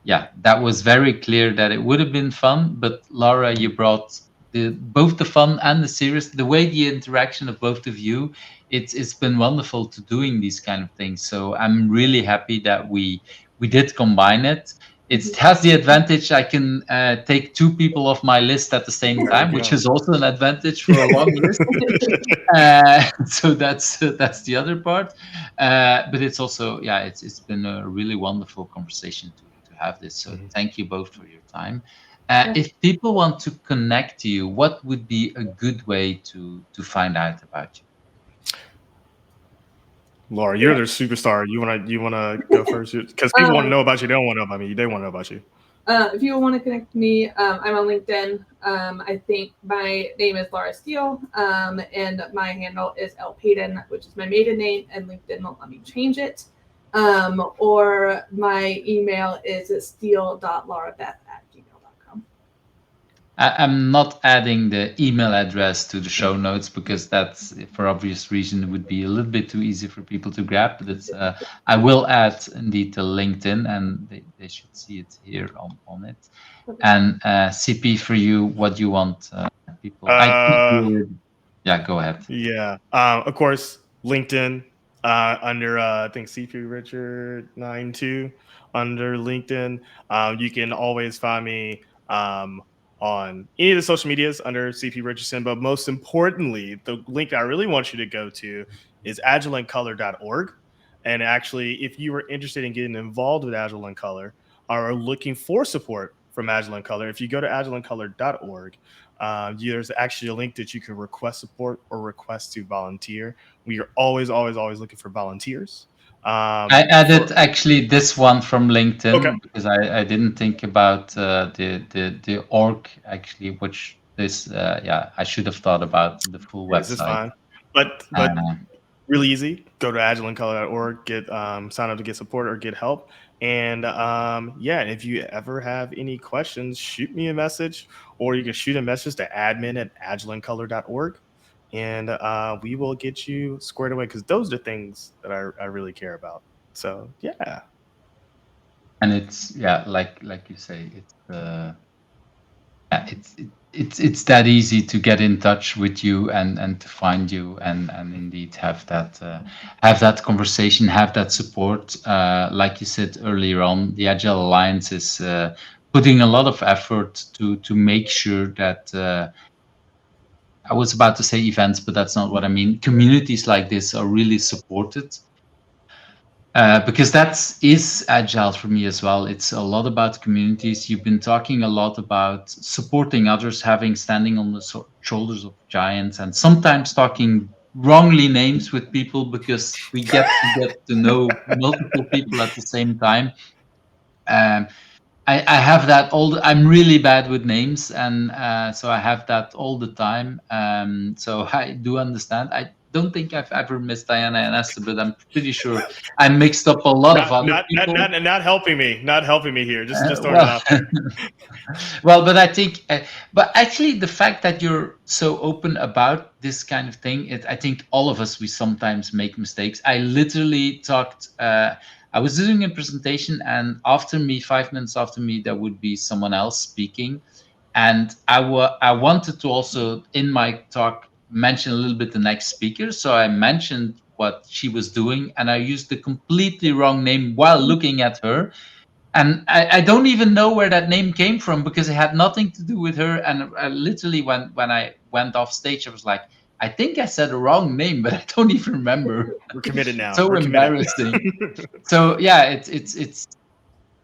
yeah, that was very clear that it would have been fun. But Laura, you brought both the fun and the serious. The way the interaction of both of you, it's been wonderful to doing these kind of things. So I'm really happy that we did combine it. It has the advantage I can take two people off my list at the same There time, we which go. is also an advantage for a long list. So that's the other part. But it's also, yeah, it's been a really wonderful conversation to have this. So Mhm. thank you both for your time. Yeah. If people want to connect to you, what would be a good way to find out about you? Laura, you're the superstar. You wanna go first? Because people want to know about you. They don't want to know about me. They want to know about you. If you want to connect to me, I'm on LinkedIn. I think my name is Laura Steele, and my handle is L Payton, which is my maiden name, and LinkedIn won't let me change it. Or my email is steele.laurabeth@gmail.com. I'm not adding the email address to the show notes because that's, for obvious reason, would be a little bit too easy for people to grab. But it's, I will add indeed the LinkedIn, and they should see it here on it. And CP, for you, what do you want people? I think yeah, go ahead. Yeah. Of course, LinkedIn under I think CP Richard 92 under LinkedIn. You can always find me on any of the social medias under CP Richardson. But most importantly, the link I really want you to go to is agileandcolor.org. And actually, if you were interested in getting involved with Agile and Color or are looking for support from Agile and Color, if you go to agileandcolor.org, there's actually a link that you can request support or request to volunteer. We are always looking for volunteers. I added actually this one from LinkedIn Okay. because I didn't think about the org actually, which this yeah, I should have thought about the full This is website. fine. But Uh, really easy. Go to agileandcolor.org, get sign up to get support or get help. And yeah, if you ever have any questions, shoot me a message, or you can shoot a message to admin@agileandcolor.org, and we will get you squared away because those are things that I really care about. So yeah. and it's, yeah, like you say, it's yeah, it's that easy to get in touch with you and to find you and indeed have that conversation, have that support. Like you said earlier on, the Agile Alliance is putting a lot of effort to make sure that I was about to say events, but that's not what I mean. Communities like this are really supported. Because that is agile for me as well. It's a lot about communities. You've been talking a lot about supporting others, having standing on the shoulders of giants, and sometimes talking wrongly names with people because we get to know multiple people at the same time. Um, I have that I'm really bad with names, and so I have that all the time. So I do understand. I don't think I've ever missed Diana and Esther, but I'm pretty sure I mixed up a lot of Not other not not people. not, not helping me. Not helping me here. Just throwing it Well, out there. well, but I think, but actually, the fact that you're so open about this kind of thing, I think all of us, we sometimes make mistakes. I literally talked. I was doing a presentation, and after me, 5 minutes after me, there would be someone else speaking, And I wanted to also, in my talk, mention a little bit the next speaker. So I mentioned what she was doing, and I used the completely wrong name while looking at her. And I don't even know where that name came from, because it had nothing to do with her. And literally, when I went off stage, I was like, I think I said the wrong name, but I don't even remember. We're committed now. So We're embarrassing. committed. So yeah,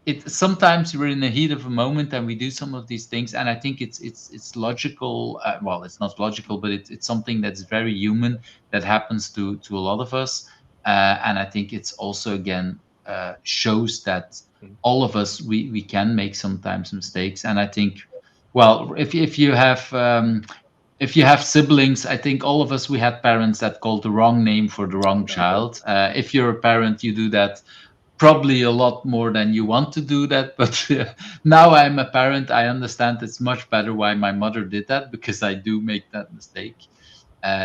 it sometimes we're in the heat of a moment and we do some of these things, and I think it's logical. Well, it's not logical, but it's something that's very human, that happens to a lot of us. And I think it's also, again, shows that all of us, we can make sometimes mistakes. And I think, well, if you have siblings, I think all of us, we had parents that called the wrong name for the wrong child. If you're a parent, you do that probably a lot more than you want to do that. But now I'm a parent, I understand it's much better why my mother did that, because I do make that mistake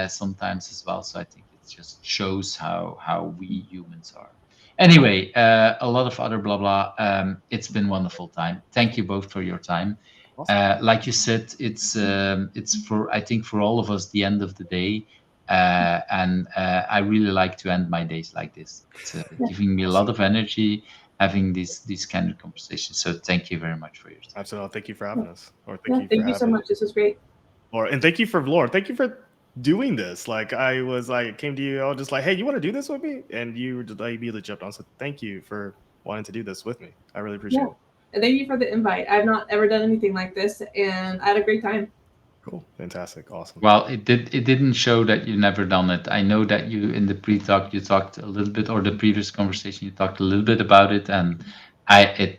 sometimes as well. So I think it just shows how we humans are. Anyway, a lot of other blah blah. It's been wonderful time. Thank you both for your time. Awesome. Like you said, it's for, I think, for all of us, the end of the day. And I really like to end my days like this. It's giving me a lot of energy, having these kind of conversations. So thank you very much for your time. Absolutely. Thank you for having us. Or Thank you so much. This was great. Laura, and thank you for Laura. Thank you for doing this. Like, I was like, came to you, I was just like, hey, you want to do this with me? And you just like immediately jumped on. So thank you for wanting to do this with me. I really appreciate it. And thank you for the invite. I've not ever done anything like this, and I had a great time. Cool. Fantastic. Awesome. Well, it didn't show that you've never done it. I know that you, in the pre-talk, you talked a little bit, or the previous conversation, you talked a little bit about it, and I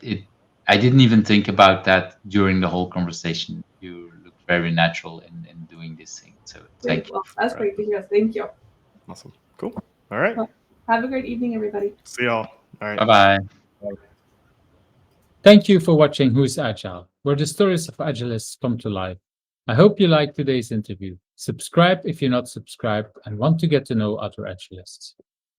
didn't even think about that during the whole conversation. You look very natural in doing this thing. So thank you. Well, that's great to hear. Thank you. Awesome. Cool. All right. Well, have a great evening, everybody. See y'all. All right. Bye-bye. Thank you for watching Who's Agile, where the stories of agilists come to life. I hope you liked today's interview. Subscribe if you're not subscribed and want to get to know other agilists.